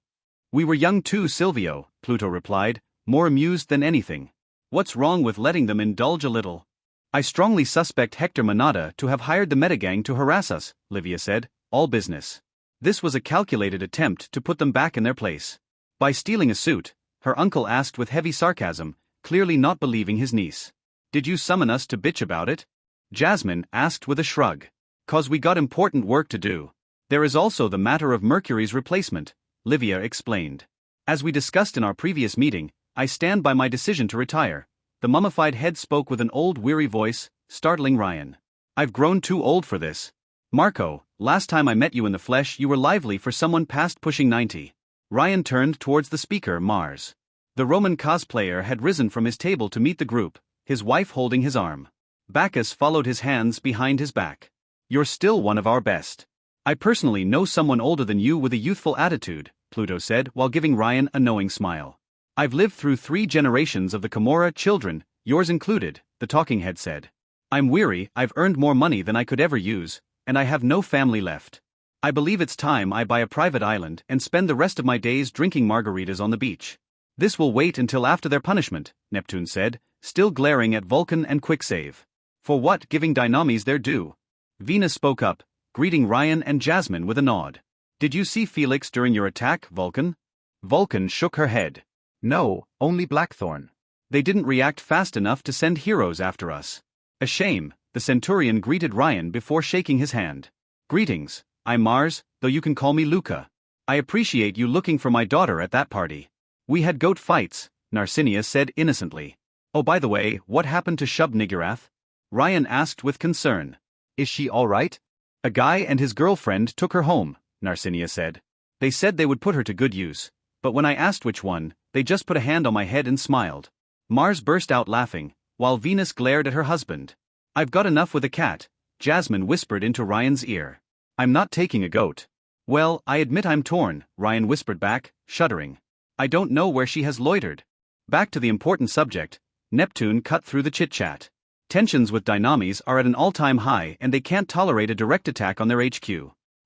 We were young too, Silvio, Pluto replied, more amused than anything. What's wrong with letting them indulge a little? I strongly suspect Hector Manada to have hired the Metagang to harass us, Livia said, all business. This was a calculated attempt to put them back in their place. By stealing a suit, her uncle asked with heavy sarcasm, clearly not believing his niece. Did you summon us to bitch about it? Jasmine asked with a shrug. 'Cause we got important work to do. There is also the matter of Mercury's replacement, Livia explained. As we discussed in our previous meeting, I stand by my decision to retire. The mummified head spoke with an old weary voice, startling Ryan. I've grown too old for this. Marco, last time I met you in the flesh you were lively for someone past pushing 90. Ryan turned towards the speaker, Mars. The Roman cosplayer had risen from his table to meet the group, his wife holding his arm. Bacchus followed his hands behind his back. You're still one of our best. I personally know someone older than you with a youthful attitude, Pluto said while giving Ryan a knowing smile. I've lived through 3 generations of the Camorra children, yours included, the talking head said. I'm weary, I've earned more money than I could ever use, and I have no family left. I believe it's time I buy a private island and spend the rest of my days drinking margaritas on the beach. This will wait until after their punishment, Neptune said, still glaring at Vulcan and Quicksave. For what, giving Dynamis their due? Venus spoke up, greeting Ryan and Jasmine with a nod. Did you see Felix during your attack, Vulcan? Vulcan shook her head. No, only Blackthorn. They didn't react fast enough to send heroes after us. A shame, the Centurion greeted Ryan before shaking his hand. Greetings, I'm Mars, though you can call me Luca. I appreciate you looking for my daughter at that party. We had goat fights, Narcinia said innocently. Oh, by the way, what happened to Shub Nigurath? Ryan asked with concern. Is she all right? A guy and his girlfriend took her home, Narcinia said. They said they would put her to good use, but when I asked which one, they just put a hand on my head and smiled. Mars burst out laughing, while Venus glared at her husband. I've got enough with a cat, Jasmine whispered into Ryan's ear. I'm not taking a goat. Well, I admit I'm torn, Ryan whispered back, shuddering. I don't know where she has loitered. Back to the important subject, Neptune cut through the chit-chat. Tensions with Dynamis are at an all-time high and they can't tolerate a direct attack on their HQ.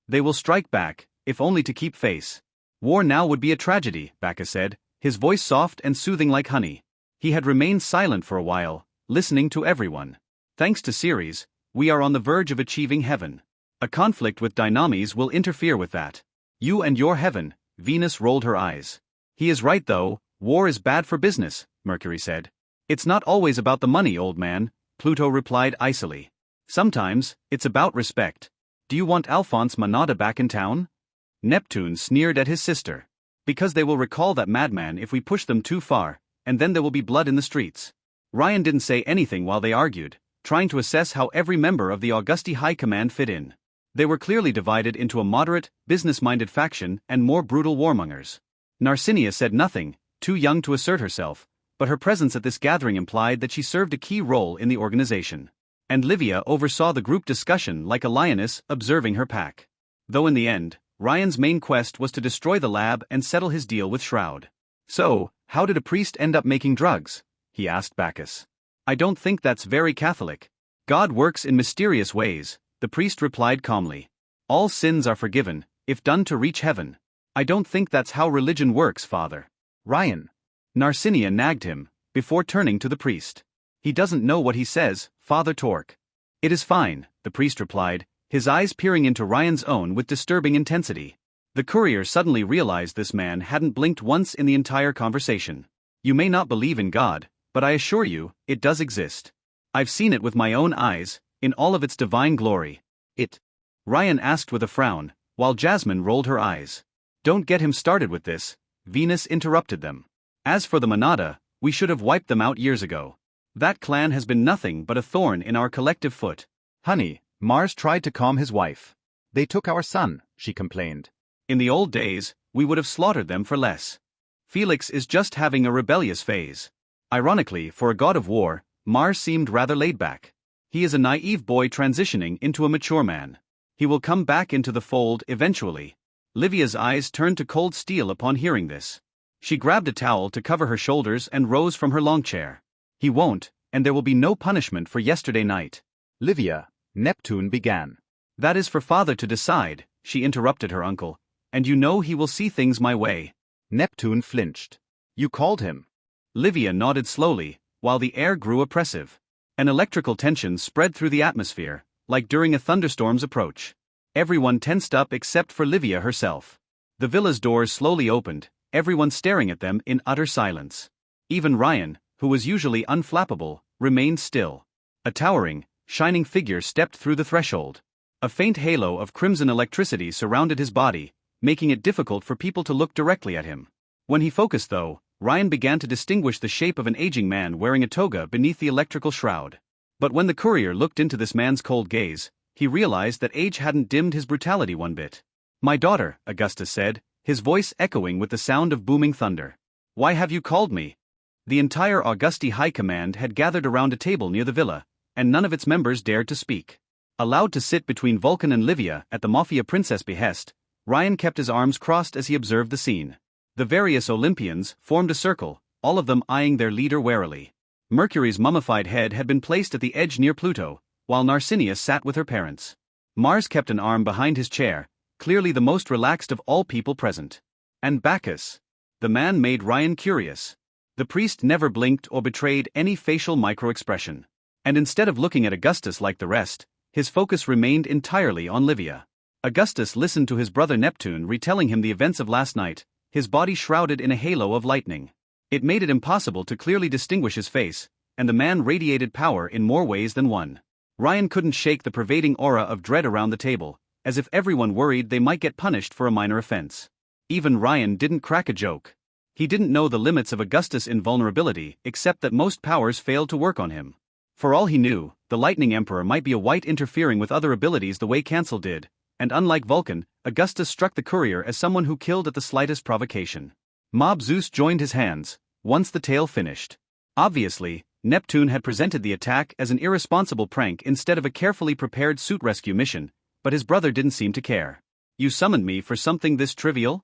They will strike back, if only to keep face. War now would be a tragedy, Bacchus said, his voice soft and soothing like honey. He had remained silent for a while, listening to everyone. Thanks to Ceres, we are on the verge of achieving heaven. A conflict with Dynamis will interfere with that. You and your heaven, Venus rolled her eyes. He is right though, war is bad for business, Mercury said. It's not always about the money, old man, Pluto replied icily. Sometimes, it's about respect. Do you want Alphonse Manada back in town? Neptune sneered at his sister. Because they will recall that madman if we push them too far, and then there will be blood in the streets. Ryan didn't say anything while they argued, trying to assess how every member of the Augusti High Command fit in. They were clearly divided into a moderate, business-minded faction and more brutal warmongers. Narcinia said nothing, too young to assert herself, but her presence at this gathering implied that she served a key role in the organization. And Livia oversaw the group discussion like a lioness observing her pack. Though in the end, Ryan's main quest was to destroy the lab and settle his deal with Shroud. So, how did a priest end up making drugs? He asked Bacchus. I don't think that's very Catholic. God works in mysterious ways, the priest replied calmly. All sins are forgiven, if done to reach heaven. I don't think that's how religion works, Father. Ryan. Narcinia nagged him, before turning to the priest. He doesn't know what he says, Father Torque. It is fine, the priest replied, his eyes peering into Ryan's own with disturbing intensity. The courier suddenly realized this man hadn't blinked once in the entire conversation. You may not believe in God, but I assure you, it does exist. I've seen it with my own eyes, in all of its divine glory. It? Ryan asked with a frown, while Jasmine rolled her eyes. Don't get him started with this, Venus interrupted them. As for the Monada, we should have wiped them out years ago. That clan has been nothing but a thorn in our collective foot. Honey, Mars tried to calm his wife. They took our son, she complained. In the old days, we would have slaughtered them for less. Felix is just having a rebellious phase. Ironically, for a god of war, Mars seemed rather laid back. He is a naive boy transitioning into a mature man. He will come back into the fold eventually. Livia's eyes turned to cold steel upon hearing this. She grabbed a towel to cover her shoulders and rose from her long chair. He won't, and there will be no punishment for yesterday night. Livia, Neptune began. That is for father to decide, she interrupted her uncle. And you know he will see things my way. Neptune flinched. You called him. Livia nodded slowly, while the air grew oppressive. An electrical tension spread through the atmosphere, like during a thunderstorm's approach. Everyone tensed up except for Livia herself. The villa's doors slowly opened, everyone staring at them in utter silence. Even Ryan, who was usually unflappable, remained still. A towering, shining figure stepped through the threshold. A faint halo of crimson electricity surrounded his body, making it difficult for people to look directly at him. When he focused though, Ryan began to distinguish the shape of an aging man wearing a toga beneath the electrical shroud. But when the courier looked into this man's cold gaze, he realized that age hadn't dimmed his brutality one bit. My daughter, Augustus said, his voice echoing with the sound of booming thunder. Why have you called me? The entire Augusti High Command had gathered around a table near the villa, and none of its members dared to speak. Allowed to sit between Vulcan and Livia at the Mafia Princess' behest, Ryan kept his arms crossed as he observed the scene. The various Olympians formed a circle, all of them eyeing their leader warily. Mercury's mummified head had been placed at the edge near Pluto, while Narcinia sat with her parents. Mars kept an arm behind his chair, clearly the most relaxed of all people present. And Bacchus? The man made Ryan curious. The priest never blinked or betrayed any facial micro-expression. And instead of looking at Augustus like the rest, his focus remained entirely on Livia. Augustus listened to his brother Neptune retelling him the events of last night, his body shrouded in a halo of lightning. It made it impossible to clearly distinguish his face, and the man radiated power in more ways than one. Ryan couldn't shake the pervading aura of dread around the table, as if everyone worried they might get punished for a minor offense. Even Ryan didn't crack a joke. He didn't know the limits of Augustus' invulnerability, except that most powers failed to work on him. For all he knew, the Lightning Emperor might be a wight interfering with other abilities the way Cancel did, and unlike Vulcan, Augustus struck the courier as someone who killed at the slightest provocation. Mob Zeus joined his hands, once the tale finished. Obviously, Neptune had presented the attack as an irresponsible prank instead of a carefully prepared suit rescue mission, but his brother didn't seem to care. You summoned me for something this trivial?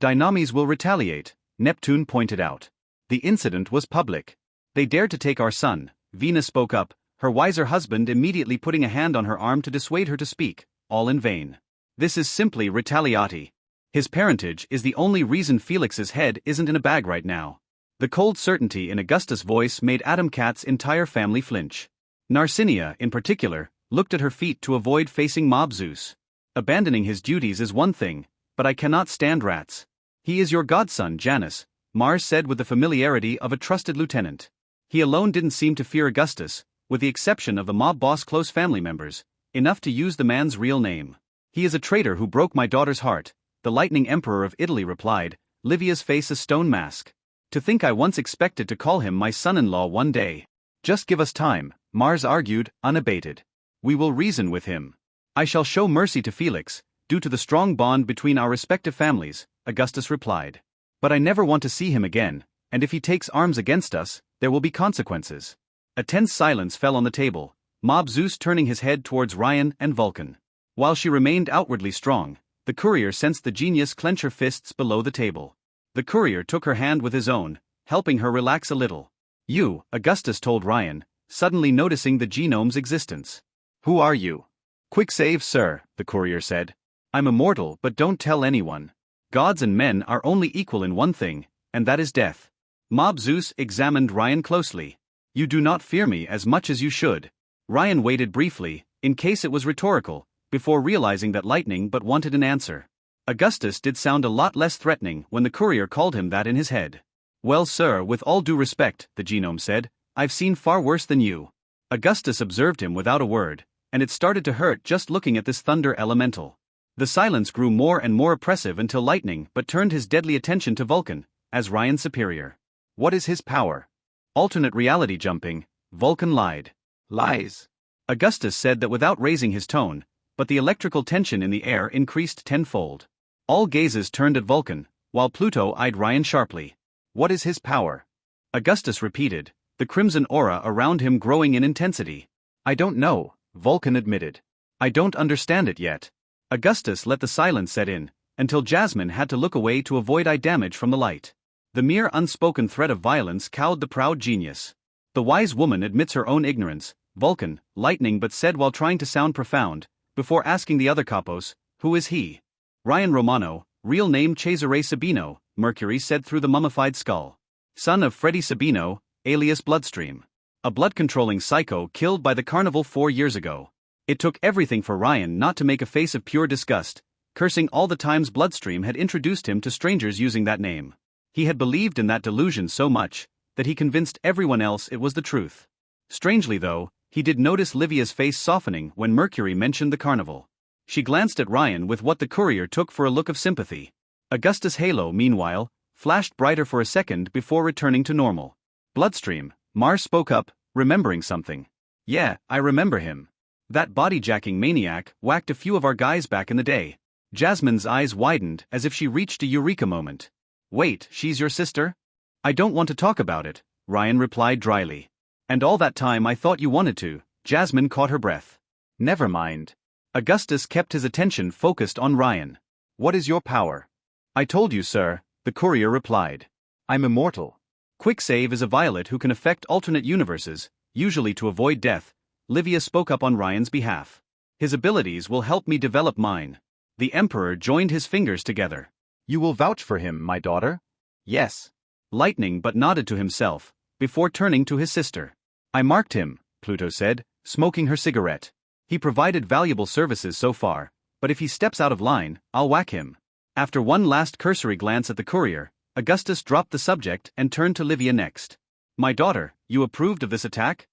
Dynamis will retaliate, Neptune pointed out. The incident was public. They dared to take our son, Venus spoke up, her wiser husband immediately putting a hand on her arm to dissuade her to speak, all in vain. This is simply retaliati. His parentage is the only reason Felix's head isn't in a bag right now. The cold certainty in Augustus' voice made Adam Cat's entire family flinch. Narcinia, in particular, looked at her feet to avoid facing Mob Zeus. Abandoning his duties is one thing, but I cannot stand rats. He is your godson, Janus, Mars said with the familiarity of a trusted lieutenant. He alone didn't seem to fear Augustus, with the exception of the mob boss' close family members, enough to use the man's real name. He is a traitor who broke my daughter's heart, the Lightning Emperor of Italy replied, Livia's face a stone mask. To think I once expected to call him my son-in-law one day. Just give us time, Mars argued, unabated. We will reason with him. I shall show mercy to Felix, due to the strong bond between our respective families, Augustus replied. But I never want to see him again, and if he takes arms against us, there will be consequences. A tense silence fell on the table, Mob Zeus turning his head towards Ryan and Vulcan. While she remained outwardly strong, the courier sensed the genius clench her fists below the table. The courier took her hand with his own, helping her relax a little. You, Augustus told Ryan, suddenly noticing the genome's existence. Who are you? Quick save, sir, the courier said. I'm immortal, but don't tell anyone. Gods and men are only equal in one thing, and that is death. Mob Zeus examined Ryan closely. You do not fear me as much as you should. Ryan waited briefly, in case it was rhetorical, before realizing that Lightning but wanted an answer. Augustus did sound a lot less threatening when the courier called him that in his head. Well, sir, with all due respect, the genome said, I've seen far worse than you. Augustus observed him without a word, and it started to hurt just looking at this thunder elemental. The silence grew more and more oppressive until Lightning but turned his deadly attention to Vulcan, as Ryan's superior. What is his power? Alternate reality jumping, Vulcan lied. Lies. Augustus said that without raising his tone, but the electrical tension in the air increased tenfold. All gazes turned at Vulcan, while Pluto eyed Ryan sharply. What is his power? Augustus repeated, the crimson aura around him growing in intensity. I don't know, Vulcan admitted. I don't understand it yet. Augustus let the silence set in, until Jasmine had to look away to avoid eye damage from the light. The mere unspoken threat of violence cowed the proud genius. The wise woman admits her own ignorance, Vulcan, Lightning but said while trying to sound profound, before asking the other capos, who is he? Ryan Romano, real name Cesare Sabino, Mercury said through the mummified skull. Son of Freddie Sabino, alias Bloodstream. A blood-controlling psycho killed by the carnival 4 years ago. It took everything for Ryan not to make a face of pure disgust, cursing all the times Bloodstream had introduced him to strangers using that name. He had believed in that delusion so much, that he convinced everyone else it was the truth. Strangely though, he did notice Livia's face softening when Mercury mentioned the carnival. She glanced at Ryan with what the courier took for a look of sympathy. Augustus' halo, meanwhile, flashed brighter for a second before returning to normal. Bloodstream, Mars spoke up, remembering something. Yeah, I remember him. That body-jacking maniac whacked a few of our guys back in the day. Jasmine's eyes widened as if she reached a eureka moment. Wait, she's your sister? I don't want to talk about it, Ryan replied dryly. And all that time I thought you wanted to. Jasmine caught her breath. Never mind. Augustus kept his attention focused on Ryan. What is your power? I told you, sir, the courier replied. I'm immortal. Quicksave is a violet who can affect alternate universes, usually to avoid death. Livia spoke up on Ryan's behalf. His abilities will help me develop mine. The Emperor joined his fingers together. You will vouch for him, my daughter? Yes. Lightning but nodded to himself, before turning to his sister. I marked him, Pluto said, smoking her cigarette. He provided valuable services so far, but if he steps out of line, I'll whack him. After one last cursory glance at the courier, Augustus dropped the subject and turned to Livia next. My daughter, you approved of this attack?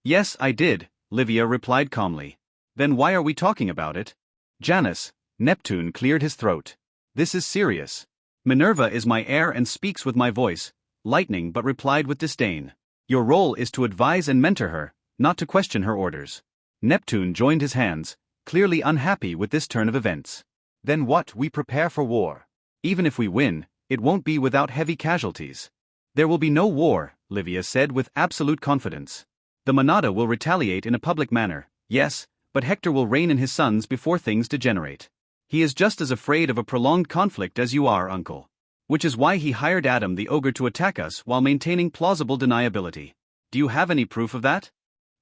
Yes, I did, Livia replied calmly. Then why are we talking about it? Janus, Neptune cleared his throat. This is serious. Minerva is my heir and speaks with my voice, Lightning but replied with disdain. Your role is to advise and mentor her, not to question her orders. Neptune joined his hands, clearly unhappy with this turn of events. Then what? We prepare for war. Even if we win, it won't be without heavy casualties. There will be no war, Livia said with absolute confidence. The Monada will retaliate in a public manner, yes, but Hector will reign in his sons before things degenerate. He is just as afraid of a prolonged conflict as you are, uncle. Which is why he hired Adam the ogre to attack us while maintaining plausible deniability. Do you have any proof of that?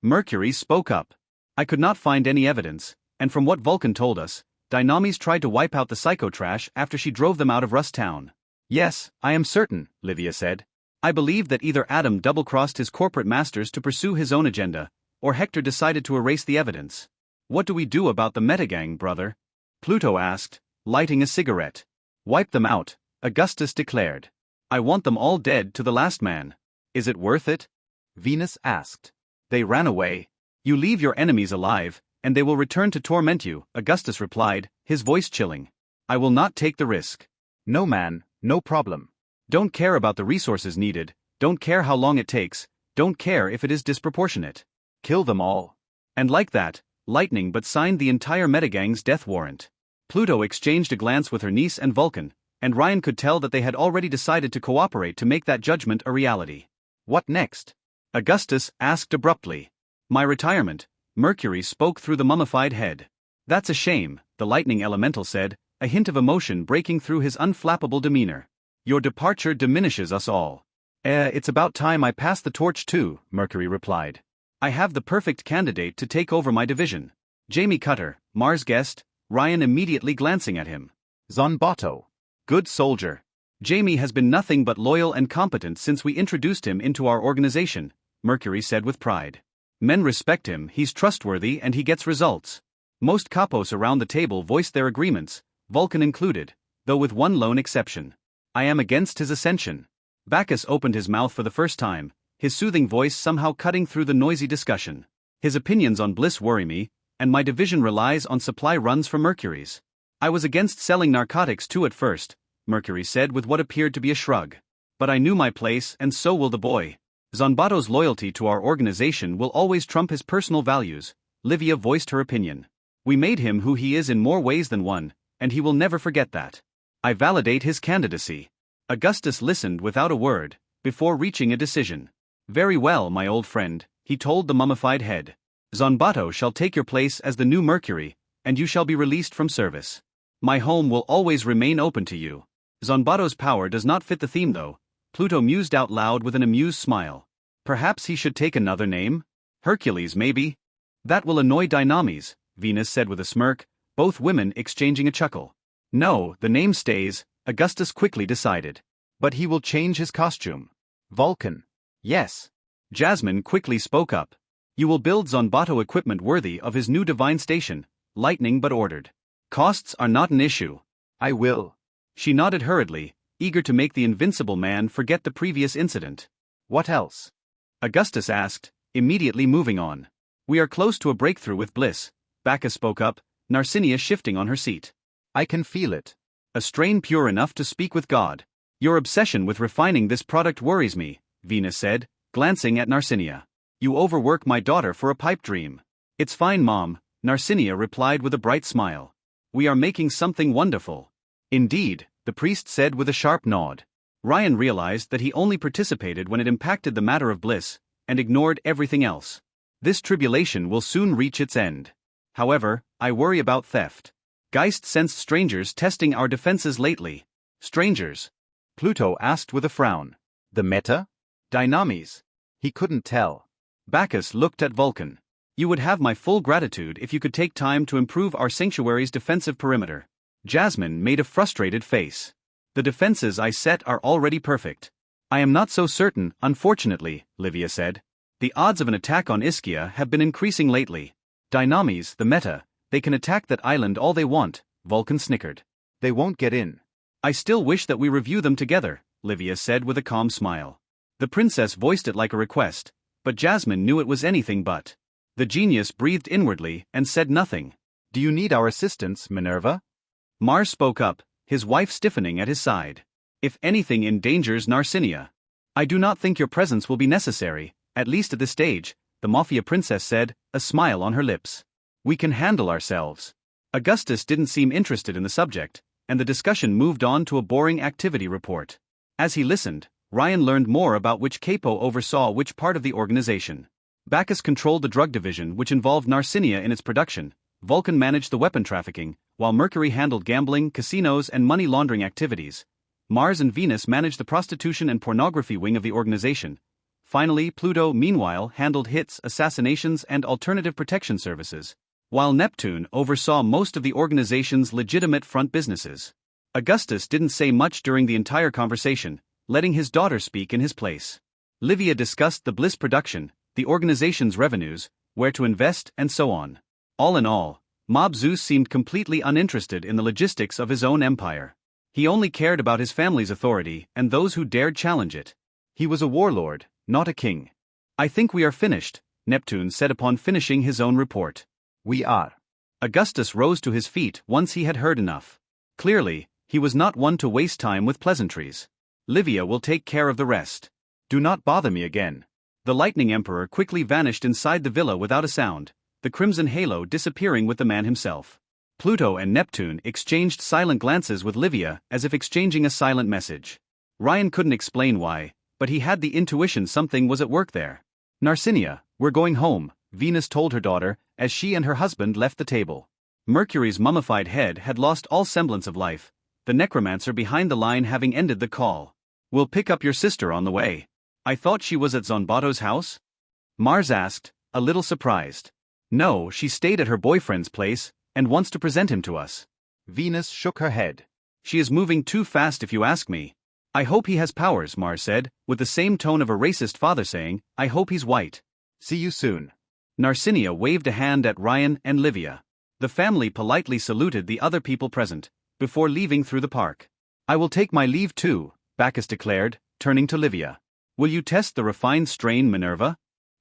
Mercury spoke up. I could not find any evidence, and from what Vulcan told us, Dynamis tried to wipe out the psycho-trash after she drove them out of Rust Town. Yes, I am certain, Livia said. I believe that either Adam double-crossed his corporate masters to pursue his own agenda, or Hector decided to erase the evidence. What do we do about the metagang, brother? Pluto asked, lighting a cigarette. Wipe them out, Augustus declared. I want them all dead to the last man. Is it worth it? Venus asked. They ran away. You leave your enemies alive, and they will return to torment you, Augustus replied, his voice chilling. I will not take the risk. No man, no problem. Don't care about the resources needed, don't care how long it takes, don't care if it is disproportionate. Kill them all. And like that, Lightning but signed the entire metagang's death warrant. Pluto exchanged a glance with her niece and Vulcan, and Ryan could tell that they had already decided to cooperate to make that judgment a reality. What next? Augustus asked abruptly. My retirement, Mercury spoke through the mummified head. That's a shame, the lightning elemental said, a hint of emotion breaking through his unflappable demeanor. Your departure diminishes us all. It's about time I passed the torch too, Mercury replied. I have the perfect candidate to take over my division. Jamie Cutter, Mars guest, Ryan immediately glancing at him. Zonbato. Good soldier. Jamie has been nothing but loyal and competent since we introduced him into our organization, Mercury said with pride. Men respect him, he's trustworthy and he gets results. Most capos around the table voiced their agreements, Vulcan included, though with one lone exception. I am against his ascension. Bacchus opened his mouth for the first time, his soothing voice somehow cutting through the noisy discussion. His opinions on bliss worry me, and my division relies on supply runs for Mercury's. I was against selling narcotics too at first, Mercury said with what appeared to be a shrug. But I knew my place and so will the boy. Zonbato's loyalty to our organization will always trump his personal values, Livia voiced her opinion. We made him who he is in more ways than one, and he will never forget that. I validate his candidacy. Augustus listened without a word, before reaching a decision. Very well, my old friend, he told the mummified head. Zonbato shall take your place as the new Mercury, and you shall be released from service. My home will always remain open to you. Zonbato's power does not fit the theme though, Pluto mused out loud with an amused smile. Perhaps he should take another name? Hercules maybe? That will annoy Dynamis, Venus said with a smirk, both women exchanging a chuckle. No, the name stays, Augustus quickly decided. But he will change his costume. Vulcan. Yes. Jasmine quickly spoke up. You will build Zonbato equipment worthy of his new divine station, lightning but ordered. Costs are not an issue. I will. She nodded hurriedly, eager to make the invincible man forget the previous incident. What else? Augustus asked, immediately moving on. We are close to a breakthrough with bliss, Bacchus spoke up, Narcinia shifting on her seat. I can feel it. A strain pure enough to speak with God. Your obsession with refining this product worries me, Venus said, glancing at Narcinia. You overwork my daughter for a pipe dream. It's fine, Mom, Narcinia replied with a bright smile. We are making something wonderful. Indeed, the priest said with a sharp nod. Ryan realized that he only participated when it impacted the matter of bliss, and ignored everything else. This tribulation will soon reach its end. However, I worry about theft. Geist sensed strangers testing our defenses lately. Strangers? Pluto asked with a frown. The meta? Dynamis? He couldn't tell. Bacchus looked at Vulcan. You would have my full gratitude if you could take time to improve our sanctuary's defensive perimeter. Jasmine made a frustrated face. The defenses I set are already perfect. I am not so certain, unfortunately, Livia said. The odds of an attack on Ischia have been increasing lately. Dynamis, the meta, they can attack that island all they want, Vulcan snickered. They won't get in. I still wish that we review them together, Livia said with a calm smile. The princess voiced it like a request, but Jasmine knew it was anything but. The genius breathed inwardly and said nothing. Do you need our assistance, Minerva? Mars spoke up, his wife stiffening at his side. If anything endangers Narcinia. I do not think your presence will be necessary, at least at this stage, the Mafia princess said, a smile on her lips. We can handle ourselves. Augustus didn't seem interested in the subject, and the discussion moved on to a boring activity report. As he listened, Ryan learned more about which capo oversaw which part of the organization. Bacchus controlled the drug division, which involved Narcinia in its production. Vulcan managed the weapon trafficking, while Mercury handled gambling, casinos, and money laundering activities. Mars and Venus managed the prostitution and pornography wing of the organization. Finally, Pluto, meanwhile, handled hits, assassinations, and alternative protection services, while Neptune oversaw most of the organization's legitimate front businesses. Augustus didn't say much during the entire conversation, letting his daughter speak in his place. Livia discussed the bliss production, the organization's revenues, where to invest, and so on. All in all, Mob Zeus seemed completely uninterested in the logistics of his own empire. He only cared about his family's authority and those who dared challenge it. He was a warlord, not a king. I think we are finished, Neptune said upon finishing his own report. We are. Augustus rose to his feet once he had heard enough. Clearly, he was not one to waste time with pleasantries. Livia will take care of the rest. Do not bother me again. The Lightning Emperor quickly vanished inside the villa without a sound, the crimson halo disappearing with the man himself. Pluto and Neptune exchanged silent glances with Livia as if exchanging a silent message. Ryan couldn't explain why, but he had the intuition something was at work there. Narcinia, we're going home, Venus told her daughter, as she and her husband left the table. Mercury's mummified head had lost all semblance of life, the necromancer behind the line having ended the call. We'll pick up your sister on the way. I thought she was at Zonbato's house? Mars asked, a little surprised. No, she stayed at her boyfriend's place, and wants to present him to us. Venus shook her head. She is moving too fast if you ask me. I hope he has powers, Mar said, with the same tone of a racist father saying, I hope he's white. See you soon. Narcinia waved a hand at Ryan and Livia. The family politely saluted the other people present, before leaving through the park. I will take my leave too, Bacchus declared, turning to Livia. Will you test the refined strain, Minerva?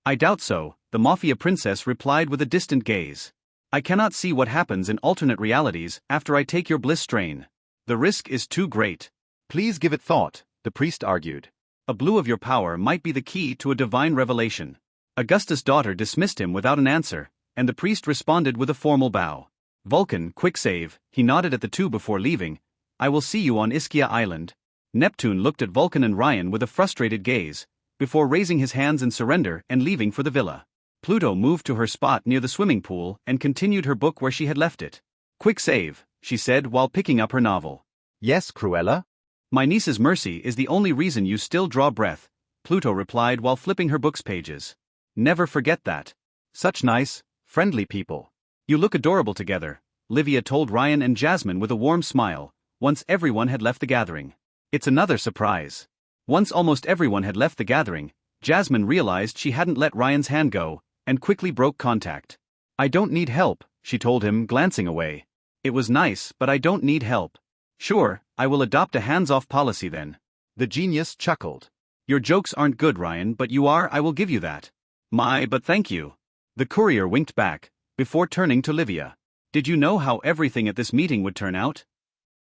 I doubt so, the Mafia princess replied with a distant gaze. I cannot see what happens in alternate realities after I take your bliss strain. The risk is too great. Please give it thought, the priest argued. A blue of your power might be the key to a divine revelation. Augustus' daughter dismissed him without an answer, and the priest responded with a formal bow. Vulcan, quick save, he nodded at the two before leaving. I will see you on Ischia Island. Neptune looked at Vulcan and Ryan with a frustrated gaze, before raising his hands in surrender and leaving for the villa. Pluto moved to her spot near the swimming pool and continued her book where she had left it. Quick save, she said while picking up her novel. Yes, Cruella? My niece's mercy is the only reason you still draw breath, Pluto replied while flipping her book's pages. Never forget that. Such nice, friendly people. You look adorable together, Livia told Ryan and Jasmine with a warm smile, once everyone had left the gathering. It's another surprise. Once almost everyone had left the gathering, Jasmine realized she hadn't let Ryan's hand go, and quickly broke contact. I don't need help, she told him, glancing away. It was nice, but I don't need help. Sure, I will adopt a hands-off policy then. The genius chuckled. Your jokes aren't good, Ryan, but you are, I will give you that. But thank you. The courier winked back, before turning to Livia. Did you know how everything at this meeting would turn out?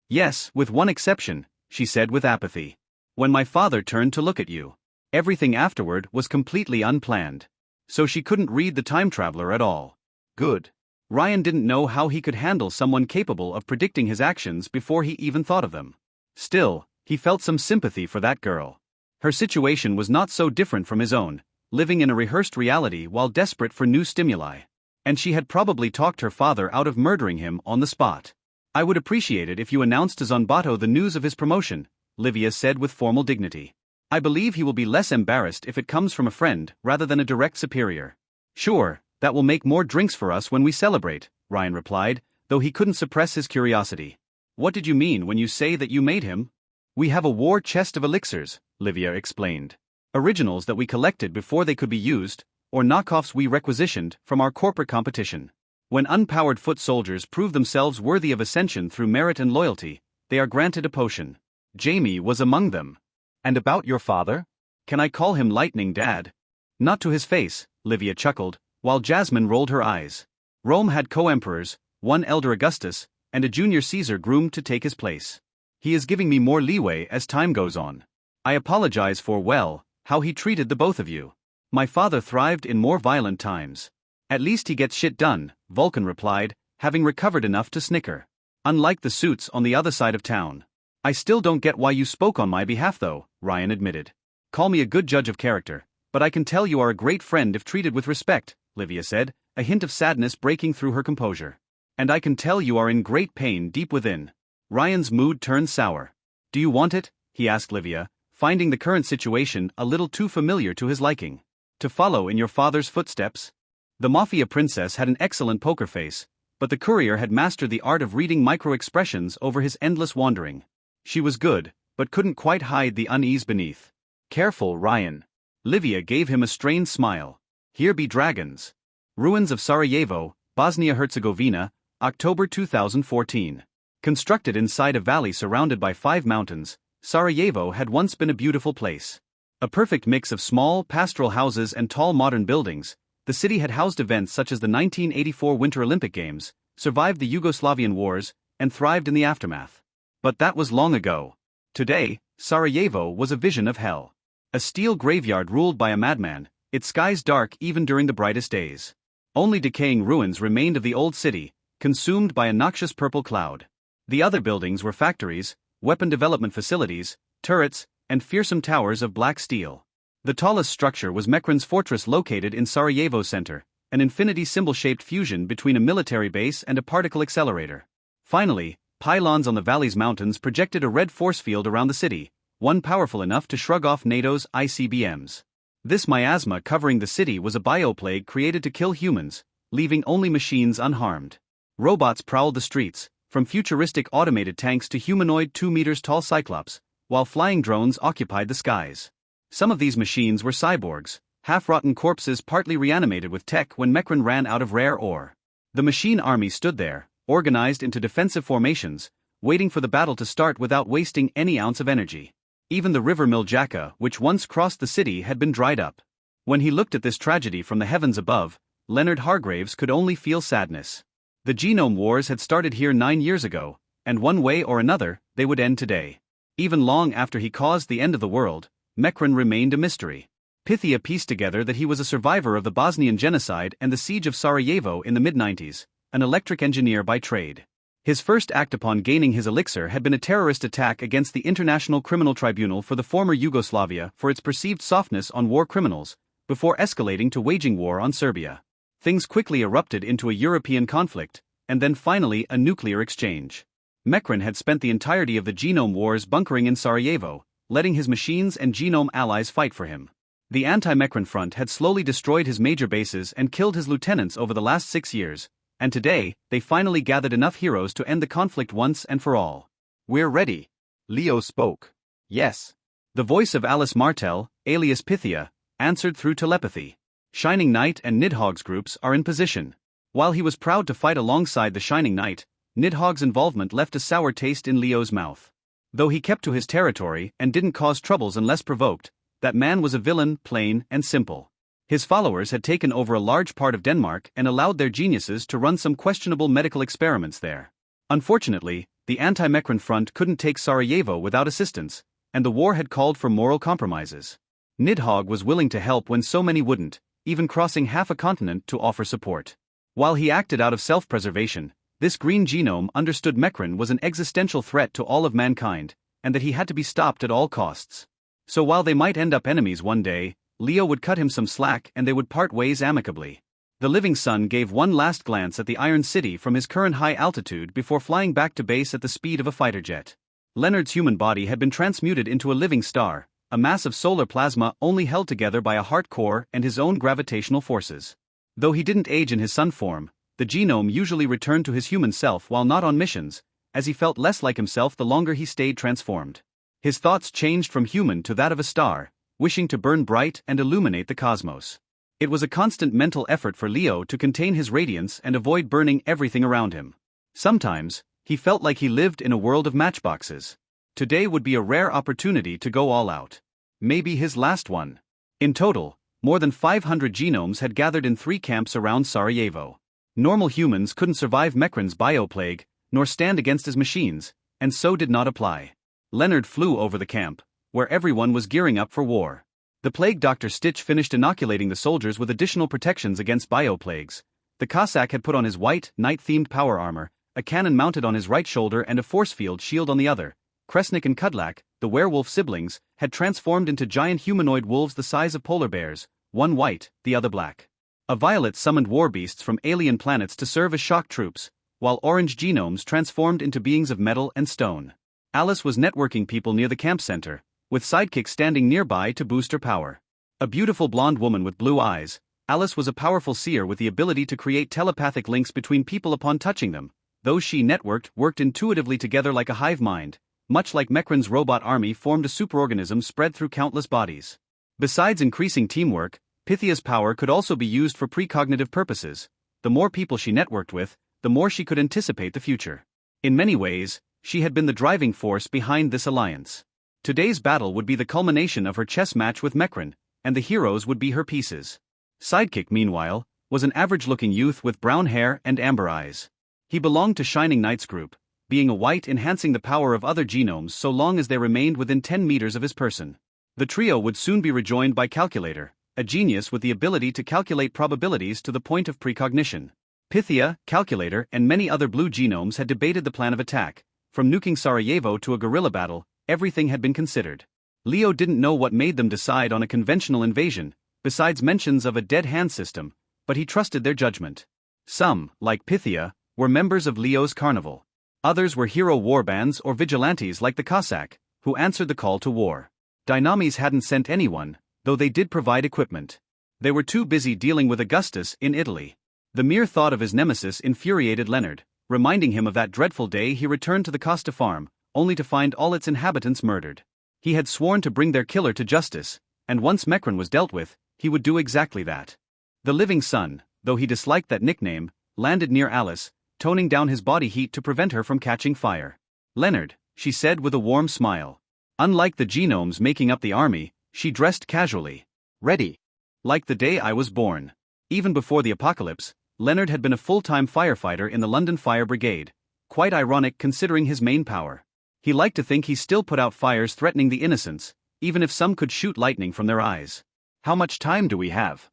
Yes, with one exception, she said with apathy. When my father turned to look at you. Everything afterward was completely unplanned. So she couldn't read the time traveler at all. Good. Ryan didn't know how he could handle someone capable of predicting his actions before he even thought of them. Still, he felt some sympathy for that girl. Her situation was not so different from his own, living in a rehearsed reality while desperate for new stimuli. And she had probably talked her father out of murdering him on the spot. I would appreciate it if you announced to Zonbato the news of his promotion, Livia said with formal dignity. I believe he will be less embarrassed if it comes from a friend rather than a direct superior. Sure, that will make more drinks for us when we celebrate, Ryan replied, though he couldn't suppress his curiosity. What did you mean when you say that you made him? We have a war chest of elixirs, Livia explained. Originals that we collected before they could be used, or knockoffs we requisitioned from our corporate competition. When unpowered foot soldiers prove themselves worthy of ascension through merit and loyalty, they are granted a potion. Jamie was among them. And about your father? Can I call him Lightning Dad? Not to his face, Livia chuckled, while Jasmine rolled her eyes. Rome had co-emperors, one elder Augustus, and a junior Caesar groomed to take his place. He is giving me more leeway as time goes on. I apologize for, how he treated the both of you. My father thrived in more violent times. At least he gets shit done, Vulcan replied, having recovered enough to snicker. Unlike the suits on the other side of town. I still don't get why you spoke on my behalf though, Ryan admitted. Call me a good judge of character, but I can tell you are a great friend if treated with respect, Livia said, a hint of sadness breaking through her composure. And I can tell you are in great pain deep within. Ryan's mood turned sour. Do you want it? He asked Livia, finding the current situation a little too familiar to his liking. To follow in your father's footsteps? The Mafia princess had an excellent poker face, but the courier had mastered the art of reading micro-expressions over his endless wandering. She was good, but couldn't quite hide the unease beneath. Careful, Ryan. Livia gave him a strained smile. Here be dragons. Ruins of Sarajevo, Bosnia-Herzegovina, October 2014. Constructed inside a valley surrounded by 5 mountains, Sarajevo had once been a beautiful place. A perfect mix of small, pastoral houses and tall modern buildings, the city had housed events such as the 1984 Winter Olympic Games, survived the Yugoslavian wars, and thrived in the aftermath. But that was long ago. Today, Sarajevo was a vision of hell. A steel graveyard ruled by a madman, its skies dark even during the brightest days. Only decaying ruins remained of the old city, consumed by a noxious purple cloud. The other buildings were factories, weapon development facilities, turrets, and fearsome towers of black steel. The tallest structure was Mekran's fortress located in Sarajevo Center, an infinity symbol-shaped fusion between a military base and a particle accelerator. Finally, pylons on the valley's mountains projected a red force field around the city, one powerful enough to shrug off NATO's ICBMs. This miasma covering the city was a bioplague created to kill humans, leaving only machines unharmed. Robots prowled the streets, from futuristic automated tanks to humanoid 2 meters tall cyclops, while flying drones occupied the skies. Some of these machines were cyborgs, half-rotten corpses partly reanimated with tech when Mekran ran out of rare ore. The machine army stood there, organized into defensive formations, waiting for the battle to start without wasting any ounce of energy. Even the river Miljacka, which once crossed the city, had been dried up. When he looked at this tragedy from the heavens above, Leonard Hargraves could only feel sadness. The genome wars had started here 9 years ago, and one way or another, they would end today. Even long after he caused the end of the world, Mekran remained a mystery. Pythia pieced together that he was a survivor of the Bosnian genocide and the siege of Sarajevo in the mid-90s, an electric engineer by trade. His first act upon gaining his elixir had been a terrorist attack against the International Criminal Tribunal for the former Yugoslavia for its perceived softness on war criminals, before escalating to waging war on Serbia. Things quickly erupted into a European conflict, and then finally a nuclear exchange. Mekran had spent the entirety of the genome wars bunkering in Sarajevo, letting his machines and genome allies fight for him. The anti-Mekran front had slowly destroyed his major bases and killed his lieutenants over the last 6 years, and today, they finally gathered enough heroes to end the conflict once and for all. "We're ready," Leo spoke. "Yes." The voice of Alice Martel, alias Pythia, answered through telepathy. "Shining Knight and Nidhogg's groups are in position." While he was proud to fight alongside the Shining Knight, Nidhogg's involvement left a sour taste in Leo's mouth. Though he kept to his territory and didn't cause troubles unless provoked, that man was a villain, plain and simple. His followers had taken over a large part of Denmark and allowed their geniuses to run some questionable medical experiments there. Unfortunately, the anti-Mekran front couldn't take Sarajevo without assistance, and the war had called for moral compromises. Nidhogg was willing to help when so many wouldn't, even crossing half a continent to offer support. While he acted out of self-preservation, this green genome understood Mekran was an existential threat to all of mankind, and that he had to be stopped at all costs. So while they might end up enemies one day, Leo would cut him some slack and they would part ways amicably. The living sun gave one last glance at the Iron City from his current high altitude before flying back to base at the speed of a fighter jet. Leonard's human body had been transmuted into a living star, a mass of solar plasma only held together by a heart core and his own gravitational forces. Though he didn't age in his sun form, the genome usually returned to his human self while not on missions, as he felt less like himself the longer he stayed transformed. His thoughts changed from human to that of a star, wishing to burn bright and illuminate the cosmos. It was a constant mental effort for Leo to contain his radiance and avoid burning everything around him. Sometimes, he felt like he lived in a world of matchboxes. Today would be a rare opportunity to go all out. Maybe his last one. In total, more than 500 genomes had gathered in 3 camps around Sarajevo. Normal humans couldn't survive Mekran's bioplague, nor stand against his machines, and so did not apply. Leonard flew over the camp, where everyone was gearing up for war. The plague doctor Stitch finished inoculating the soldiers with additional protections against bioplagues. The Cossack had put on his white, night-themed power armor, a cannon mounted on his right shoulder and a force field shield on the other. Kresnik and Kudlak, the werewolf siblings, had transformed into giant humanoid wolves the size of polar bears, one white, the other black. A violet summoned war beasts from alien planets to serve as shock troops, while orange genomes transformed into beings of metal and stone. Alice was networking people near the camp center, with sidekicks standing nearby to boost her power. A beautiful blonde woman with blue eyes, Alice was a powerful seer with the ability to create telepathic links between people upon touching them. Those she networked worked intuitively together like a hive mind, much like Mekran's robot army formed a superorganism spread through countless bodies. Besides increasing teamwork, Pythia's power could also be used for precognitive purposes. The more people she networked with, the more she could anticipate the future. In many ways, she had been the driving force behind this alliance. Today's battle would be the culmination of her chess match with Mekran, and the heroes would be her pieces. Sidekick, meanwhile, was an average-looking youth with brown hair and amber eyes. He belonged to Shining Knight's group, being a white enhancing the power of other genomes so long as they remained within 10 meters of his person. The trio would soon be rejoined by Calculator, a genius with the ability to calculate probabilities to the point of precognition. Pythia, Calculator, and many other blue genomes had debated the plan of attack. From nuking Sarajevo to a guerrilla battle, everything had been considered. Leo didn't know what made them decide on a conventional invasion, besides mentions of a dead hand system, but he trusted their judgment. Some, like Pythia, were members of Leo's carnival. Others were hero warbands or vigilantes like the Cossack, who answered the call to war. Dynamis hadn't sent anyone, though they did provide equipment. They were too busy dealing with Augustus in Italy. The mere thought of his nemesis infuriated Leonard, reminding him of that dreadful day he returned to the Costa farm, only to find all its inhabitants murdered. He had sworn to bring their killer to justice, and once Mechren was dealt with, he would do exactly that. The living sun, though he disliked that nickname, landed near Alice, toning down his body heat to prevent her from catching fire. "Leonard," she said with a warm smile. Unlike the genomes making up the army, she dressed casually. "Ready. Like the day I was born." Even before the apocalypse, Leonard had been a full-time firefighter in the London Fire Brigade, quite ironic considering his main power. He liked to think he still put out fires threatening the innocents, even if some could shoot lightning from their eyes. "How much time do we have?"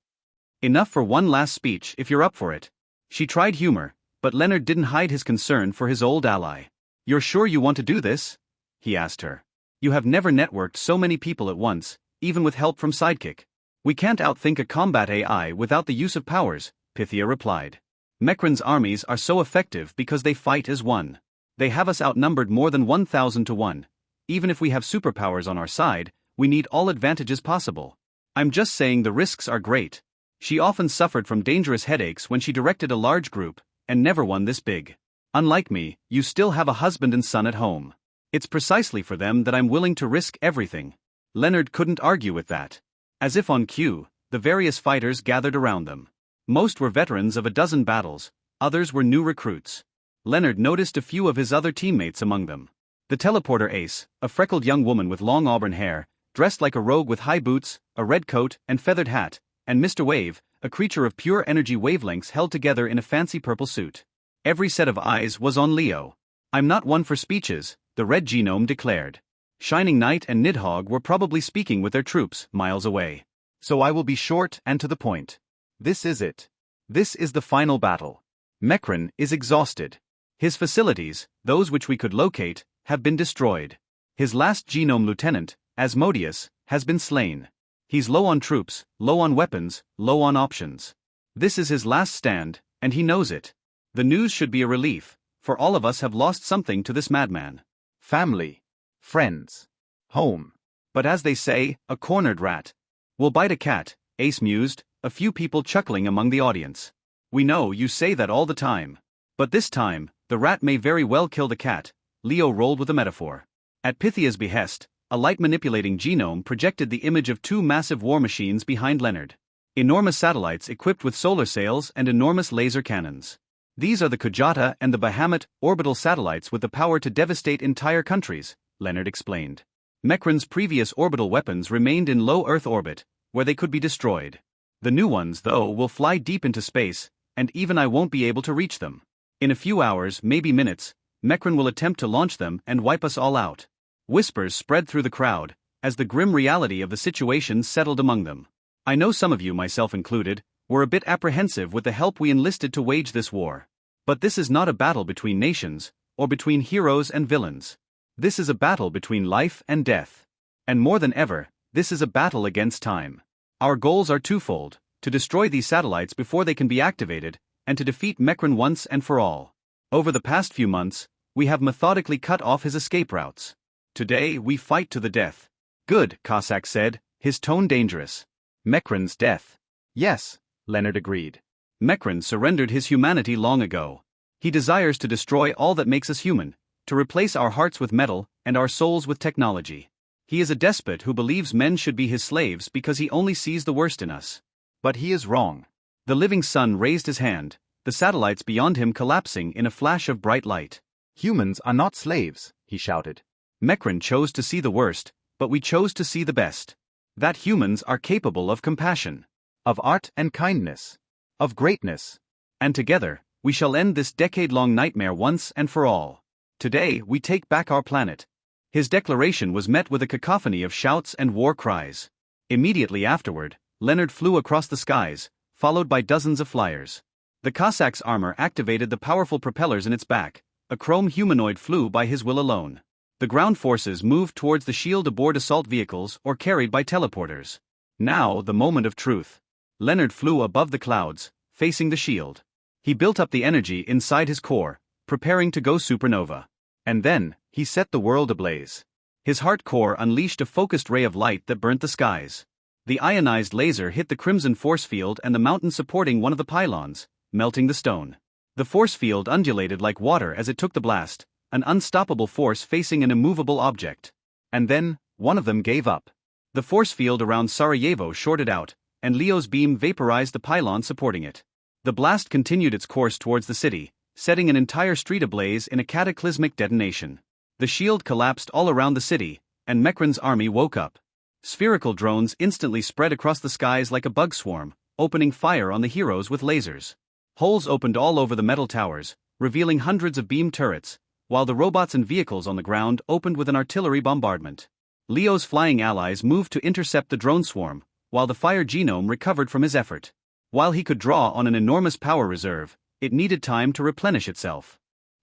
"Enough for one last speech if you're up for it." She tried humor, but Leonard didn't hide his concern for his old ally. "You're sure you want to do this?" he asked her. "You have never networked so many people at once, even with help from Sidekick." "We can't outthink a combat AI without the use of powers," Pythia replied. "Mechren's armies are so effective because they fight as one. They have us outnumbered more than 1,000 to 1. Even if we have superpowers on our side, we need all advantages possible. I'm just saying the risks are great." She often suffered from dangerous headaches when she directed a large group, and never one this big. "Unlike me, you still have a husband and son at home. It's precisely for them that I'm willing to risk everything." Leonard couldn't argue with that. As if on cue, the various fighters gathered around them. Most were veterans of a dozen battles, others were new recruits. Leonard noticed a few of his other teammates among them. The teleporter ace, a freckled young woman with long auburn hair, dressed like a rogue with high boots, a red coat, and feathered hat, and Mr. Wave, a creature of pure energy wavelengths held together in a fancy purple suit. Every set of eyes was on Leo. "I'm not one for speeches," the red genome declared. Shining Knight and Nidhogg were probably speaking with their troops miles away. "So I will be short and to the point. This is it. This is the final battle. Mechren is exhausted. His facilities, those which we could locate, have been destroyed. His last genome lieutenant, Asmodeus, has been slain. He's low on troops, low on weapons, low on options. This is his last stand, and he knows it. The news should be a relief, for all of us have lost something to this madman. Family. Friends. Home. But as they say, a cornered rat will bite a cat," Ace mused, a few people chuckling among the audience. "We know you say that all the time. But this time, the rat may very well kill the cat," Leo rolled with a metaphor. At Pythia's behest, a light-manipulating genome projected the image of two massive war machines behind Leonard. Enormous satellites equipped with solar sails and enormous laser cannons. "These are the Kujata and the Bahamut orbital satellites with the power to devastate entire countries," Leonard explained. "Mechren's previous orbital weapons remained in low Earth orbit, where they could be destroyed. The new ones, though, will fly deep into space, and even I won't be able to reach them. In a few hours, maybe minutes, Mechren will attempt to launch them and wipe us all out." Whispers spread through the crowd, as the grim reality of the situation settled among them. "I know some of you, myself included, were a bit apprehensive with the help we enlisted to wage this war. But this is not a battle between nations, or between heroes and villains. This is a battle between life and death. And more than ever, this is a battle against time. Our goals are twofold: to destroy these satellites before they can be activated, and to defeat Mechren once and for all. Over the past few months, we have methodically cut off his escape routes. Today we fight to the death." "Good," Cossack said, his tone dangerous. "Mechren's death." "Yes," Leonard agreed. "Mechren surrendered his humanity long ago. He desires to destroy all that makes us human, to replace our hearts with metal and our souls with technology. He is a despot who believes men should be his slaves because he only sees the worst in us. But he is wrong." The living sun raised his hand, the satellites beyond him collapsing in a flash of bright light. "Humans are not slaves," he shouted. "Mechren chose to see the worst, but we chose to see the best. That humans are capable of compassion, of art and kindness, of greatness. And together, we shall end this decade-long nightmare once and for all. Today we take back our planet." His declaration was met with a cacophony of shouts and war cries. Immediately afterward, Leonard flew across the skies, followed by dozens of flyers. The Cossack's armor activated the powerful propellers in its back. A chrome humanoid flew by his will alone. The ground forces moved towards the shield aboard assault vehicles or carried by teleporters. Now the moment of truth. Leonard flew above the clouds, facing the shield. He built up the energy inside his core, preparing to go supernova. And then, he set the world ablaze. His heart core unleashed a focused ray of light that burnt the skies. The ionized laser hit the crimson force field and the mountain supporting one of the pylons, melting the stone. The force field undulated like water as it took the blast, an unstoppable force facing an immovable object. And then, one of them gave up. The force field around Sarajevo shorted out, and Leo's beam vaporized the pylon supporting it. The blast continued its course towards the city, setting an entire street ablaze in a cataclysmic detonation. The shield collapsed all around the city, and Mekran's army woke up. Spherical drones instantly spread across the skies like a bug swarm, opening fire on the heroes with lasers. Holes opened all over the metal towers, revealing hundreds of beam turrets, while the robots and vehicles on the ground opened with an artillery bombardment. Leo's flying allies moved to intercept the drone swarm, while the fire genome recovered from his effort. While he could draw on an enormous power reserve, it needed time to replenish itself.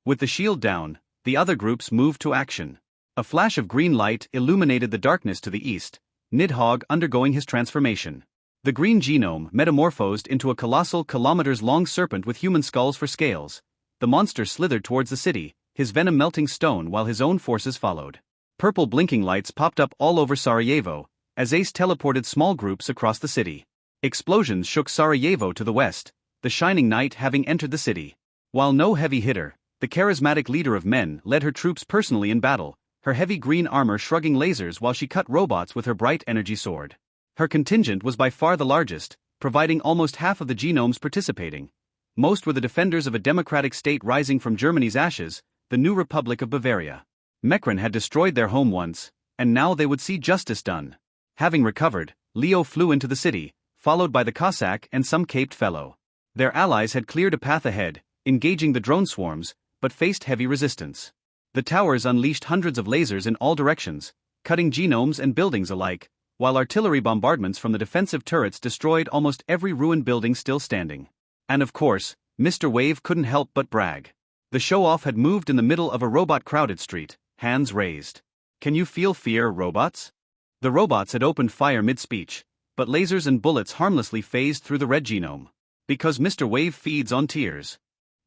With the shield down, the other groups moved to action. A flash of green light illuminated the darkness to the east, Nidhogg undergoing his transformation. The green genome metamorphosed into a colossal kilometers-long serpent with human skulls for scales. The monster slithered towards the city, his venom melting stone while his own forces followed. Purple blinking lights popped up all over Sarajevo, as Ace teleported small groups across the city. Explosions shook Sarajevo to the west, the Shining Knight having entered the city. While no heavy hitter, the charismatic leader of men led her troops personally in battle, her heavy green armor shrugging lasers while she cut robots with her bright energy sword. Her contingent was by far the largest, providing almost half of the genomes participating. Most were the defenders of a democratic state rising from Germany's ashes, the new Republic of Bavaria. Mekran had destroyed their home once, and now they would see justice done. Having recovered, Leo flew into the city, followed by the Cossack and some caped fellow. Their allies had cleared a path ahead, engaging the drone swarms, but faced heavy resistance. The towers unleashed hundreds of lasers in all directions, cutting genomes and buildings alike, while artillery bombardments from the defensive turrets destroyed almost every ruined building still standing. And of course, Mr. Wave couldn't help but brag. The show-off had moved in the middle of a robot-crowded street, hands raised. "Can you feel fear, robots?" The robots had opened fire mid-speech, but lasers and bullets harmlessly phased through the red genome. Because Mr. Wave feeds on tears.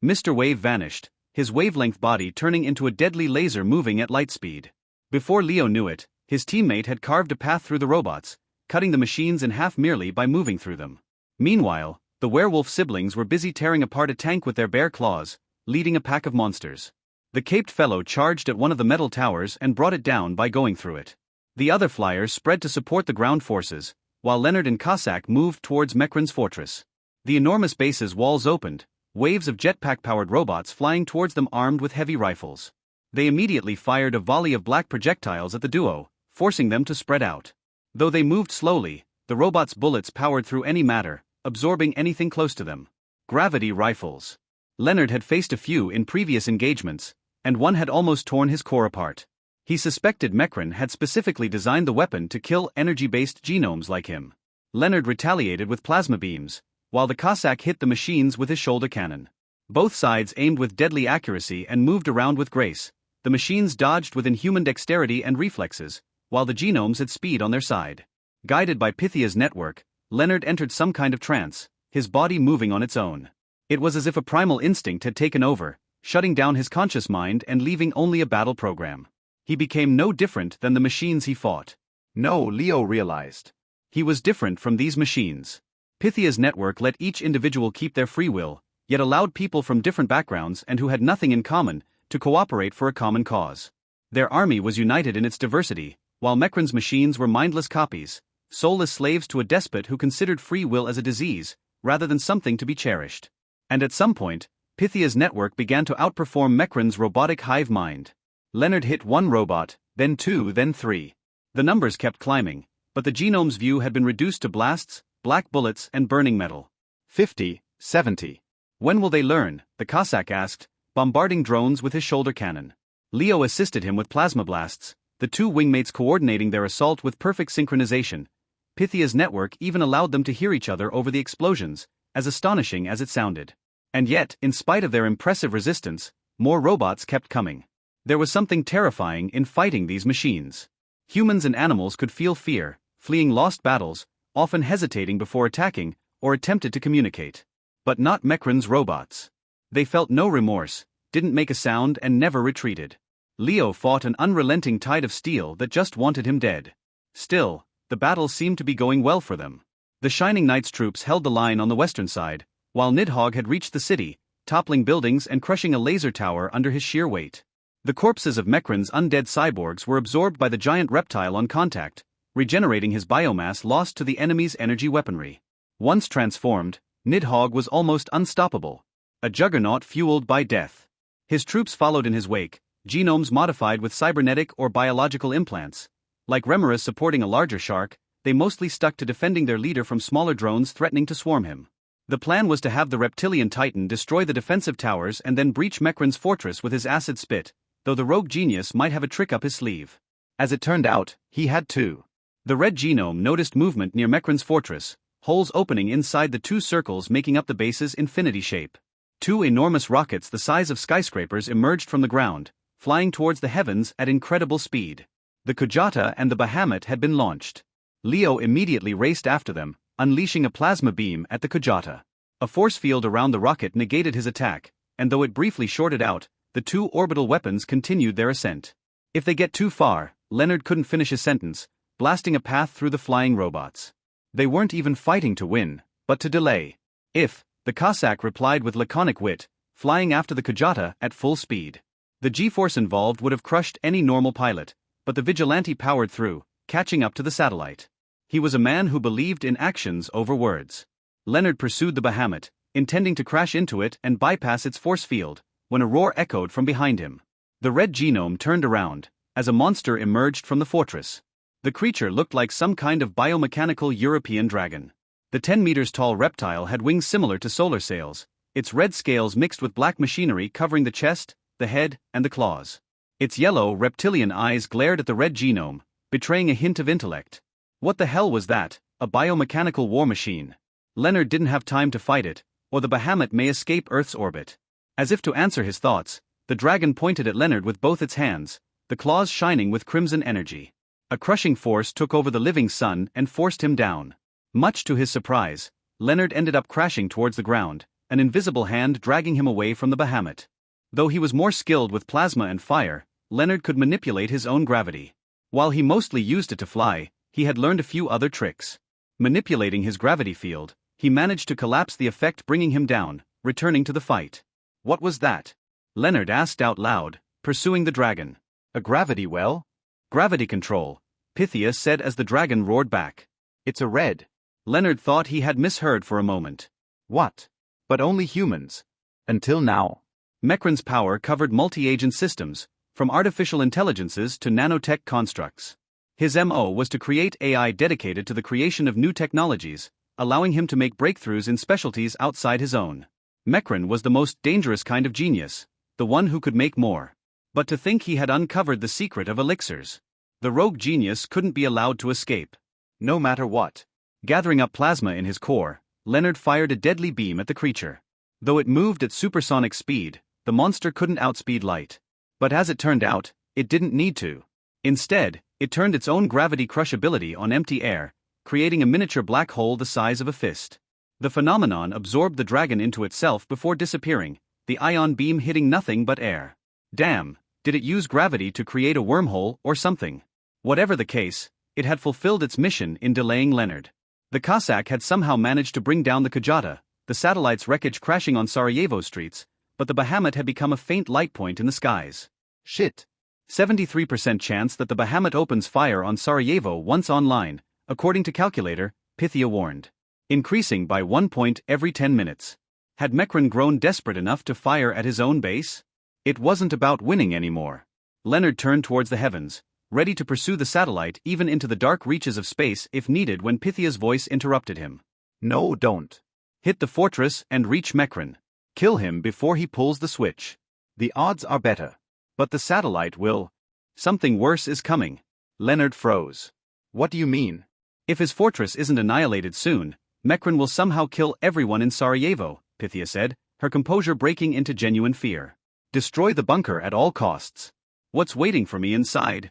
Mr. Wave vanished, his wavelength body turning into a deadly laser moving at light speed. Before Leo knew it, his teammate had carved a path through the robots, cutting the machines in half merely by moving through them. Meanwhile, the werewolf siblings were busy tearing apart a tank with their bare claws, leading a pack of monsters. The caped fellow charged at one of the metal towers and brought it down by going through it. The other flyers spread to support the ground forces, while Leonard and Cossack moved towards Mekran's fortress. The enormous base's walls opened, waves of jetpack-powered robots flying towards them armed with heavy rifles. They immediately fired a volley of black projectiles at the duo, forcing them to spread out. Though they moved slowly, the robots' bullets powered through any matter, absorbing anything close to them. Gravity rifles. Leonard had faced a few in previous engagements, and one had almost torn his core apart. He suspected Mekran had specifically designed the weapon to kill energy-based genomes like him. Leonard retaliated with plasma beams, while the Cossack hit the machines with his shoulder cannon. Both sides aimed with deadly accuracy and moved around with grace. The machines dodged with inhuman dexterity and reflexes, while the genomes had speed on their side. Guided by Pythia's network, Leonard entered some kind of trance, his body moving on its own. It was as if a primal instinct had taken over, shutting down his conscious mind and leaving only a battle program. He became no different than the machines he fought. No, Leo realized. He was different from these machines. Pythia's network let each individual keep their free will, yet allowed people from different backgrounds and who had nothing in common to cooperate for a common cause. Their army was united in its diversity, while Mekran's machines were mindless copies, soulless slaves to a despot who considered free will as a disease, rather than something to be cherished. And at some point, Pythia's network began to outperform Mekran's robotic hive mind. Leonard hit one robot, then two, then three. The numbers kept climbing, but the genome's view had been reduced to blasts, black bullets and burning metal. 50, 70. When will they learn? The Cossack asked, bombarding drones with his shoulder cannon. Leo assisted him with plasma blasts, the two wingmates coordinating their assault with perfect synchronization. Pythia's network even allowed them to hear each other over the explosions, as astonishing as it sounded. And yet, in spite of their impressive resistance, more robots kept coming. There was something terrifying in fighting these machines. Humans and animals could feel fear, fleeing lost battles, often hesitating before attacking, or attempted to communicate. But not Mekran's robots. They felt no remorse, didn't make a sound and never retreated. Leo fought an unrelenting tide of steel that just wanted him dead. Still, the battle seemed to be going well for them. The Shining Knight's troops held the line on the western side, while Nidhogg had reached the city, toppling buildings and crushing a laser tower under his sheer weight. The corpses of Mekran's undead cyborgs were absorbed by the giant reptile on contact, regenerating his biomass lost to the enemy's energy weaponry. Once transformed, Nidhogg was almost unstoppable, a juggernaut fueled by death. His troops followed in his wake, genomes modified with cybernetic or biological implants. Like Remarus supporting a larger shark, they mostly stuck to defending their leader from smaller drones threatening to swarm him. The plan was to have the reptilian titan destroy the defensive towers and then breach Mekran's fortress with his acid spit, though the rogue genius might have a trick up his sleeve. As it turned out, he had too. The red genome noticed movement near Mekran's fortress, holes opening inside the two circles making up the base's infinity shape. Two enormous rockets the size of skyscrapers emerged from the ground, flying towards the heavens at incredible speed. The Kujata and the Bahamut had been launched. Leo immediately raced after them, unleashing a plasma beam at the Kujata. A force field around the rocket negated his attack, and though it briefly shorted out, the two orbital weapons continued their ascent. If they get too far, Leonard couldn't finish his sentence, blasting a path through the flying robots. They weren't even fighting to win, but to delay. If, the Cossack replied with laconic wit, flying after the Kujata at full speed. The G-force involved would have crushed any normal pilot, but the vigilante powered through, catching up to the satellite. He was a man who believed in actions over words. Leonard pursued the Bahamut, intending to crash into it and bypass its force field, when a roar echoed from behind him. The red genome turned around, as a monster emerged from the fortress. The creature looked like some kind of biomechanical European dragon. The 10 meters tall reptile had wings similar to solar sails, its red scales mixed with black machinery covering the chest, the head, and the claws. Its yellow, reptilian eyes glared at the red genome, betraying a hint of intellect. What the hell was that? A biomechanical war machine? Leonard didn't have time to fight it, or the Bahamut may escape Earth's orbit. As if to answer his thoughts, the dragon pointed at Leonard with both its hands, the claws shining with crimson energy. A crushing force took over the living sun and forced him down. Much to his surprise, Leonard ended up crashing towards the ground, an invisible hand dragging him away from the Bahamut. Though he was more skilled with plasma and fire, Leonard could manipulate his own gravity. While he mostly used it to fly, he had learned a few other tricks. Manipulating his gravity field, he managed to collapse the effect, bringing him down, returning to the fight. What was that? Leonard asked out loud, pursuing the dragon. A gravity well? Gravity control, Pythia said as the dragon roared back. It's a red. Leonard thought he had misheard for a moment. What? But only humans. Until now. Mekran's power covered multi-agent systems, from artificial intelligences to nanotech constructs. His MO was to create AI dedicated to the creation of new technologies, allowing him to make breakthroughs in specialties outside his own. Mekran was the most dangerous kind of genius, the one who could make more. But to think he had uncovered the secret of elixirs. The rogue genius couldn't be allowed to escape. No matter what. Gathering up plasma in his core, Leonard fired a deadly beam at the creature. Though it moved at supersonic speed, the monster couldn't outspeed light. But as it turned out, it didn't need to. Instead, it turned its own gravity crushability on empty air, creating a miniature black hole the size of a fist. The phenomenon absorbed the dragon into itself before disappearing, the ion beam hitting nothing but air. Damn, did it use gravity to create a wormhole or something? Whatever the case, it had fulfilled its mission in delaying Leonard. The Cossack had somehow managed to bring down the Kujata, the satellite's wreckage crashing on Sarajevo streets, but the Bahamut had become a faint light point in the skies. Shit. 73% chance that the Bahamut opens fire on Sarajevo once online, according to calculator, Pythia warned. Increasing by 1 point every 10 minutes. Had Mekran grown desperate enough to fire at his own base? It wasn't about winning anymore. Leonard turned towards the heavens, ready to pursue the satellite even into the dark reaches of space if needed, when Pythia's voice interrupted him. No, don't. Hit the fortress and reach Mekran. Kill him before he pulls the switch. The odds are better. But the satellite will. Something worse is coming. Leonard froze. What do you mean? If his fortress isn't annihilated soon, Mekran will somehow kill everyone in Sarajevo, Pythia said, her composure breaking into genuine fear. Destroy the bunker at all costs. What's waiting for me inside?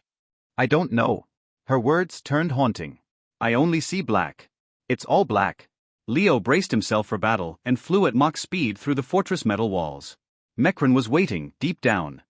I don't know. Her words turned haunting. I only see black. It's all black. Leo braced himself for battle and flew at Mach speed through the fortress metal walls. Mekran was waiting, deep down.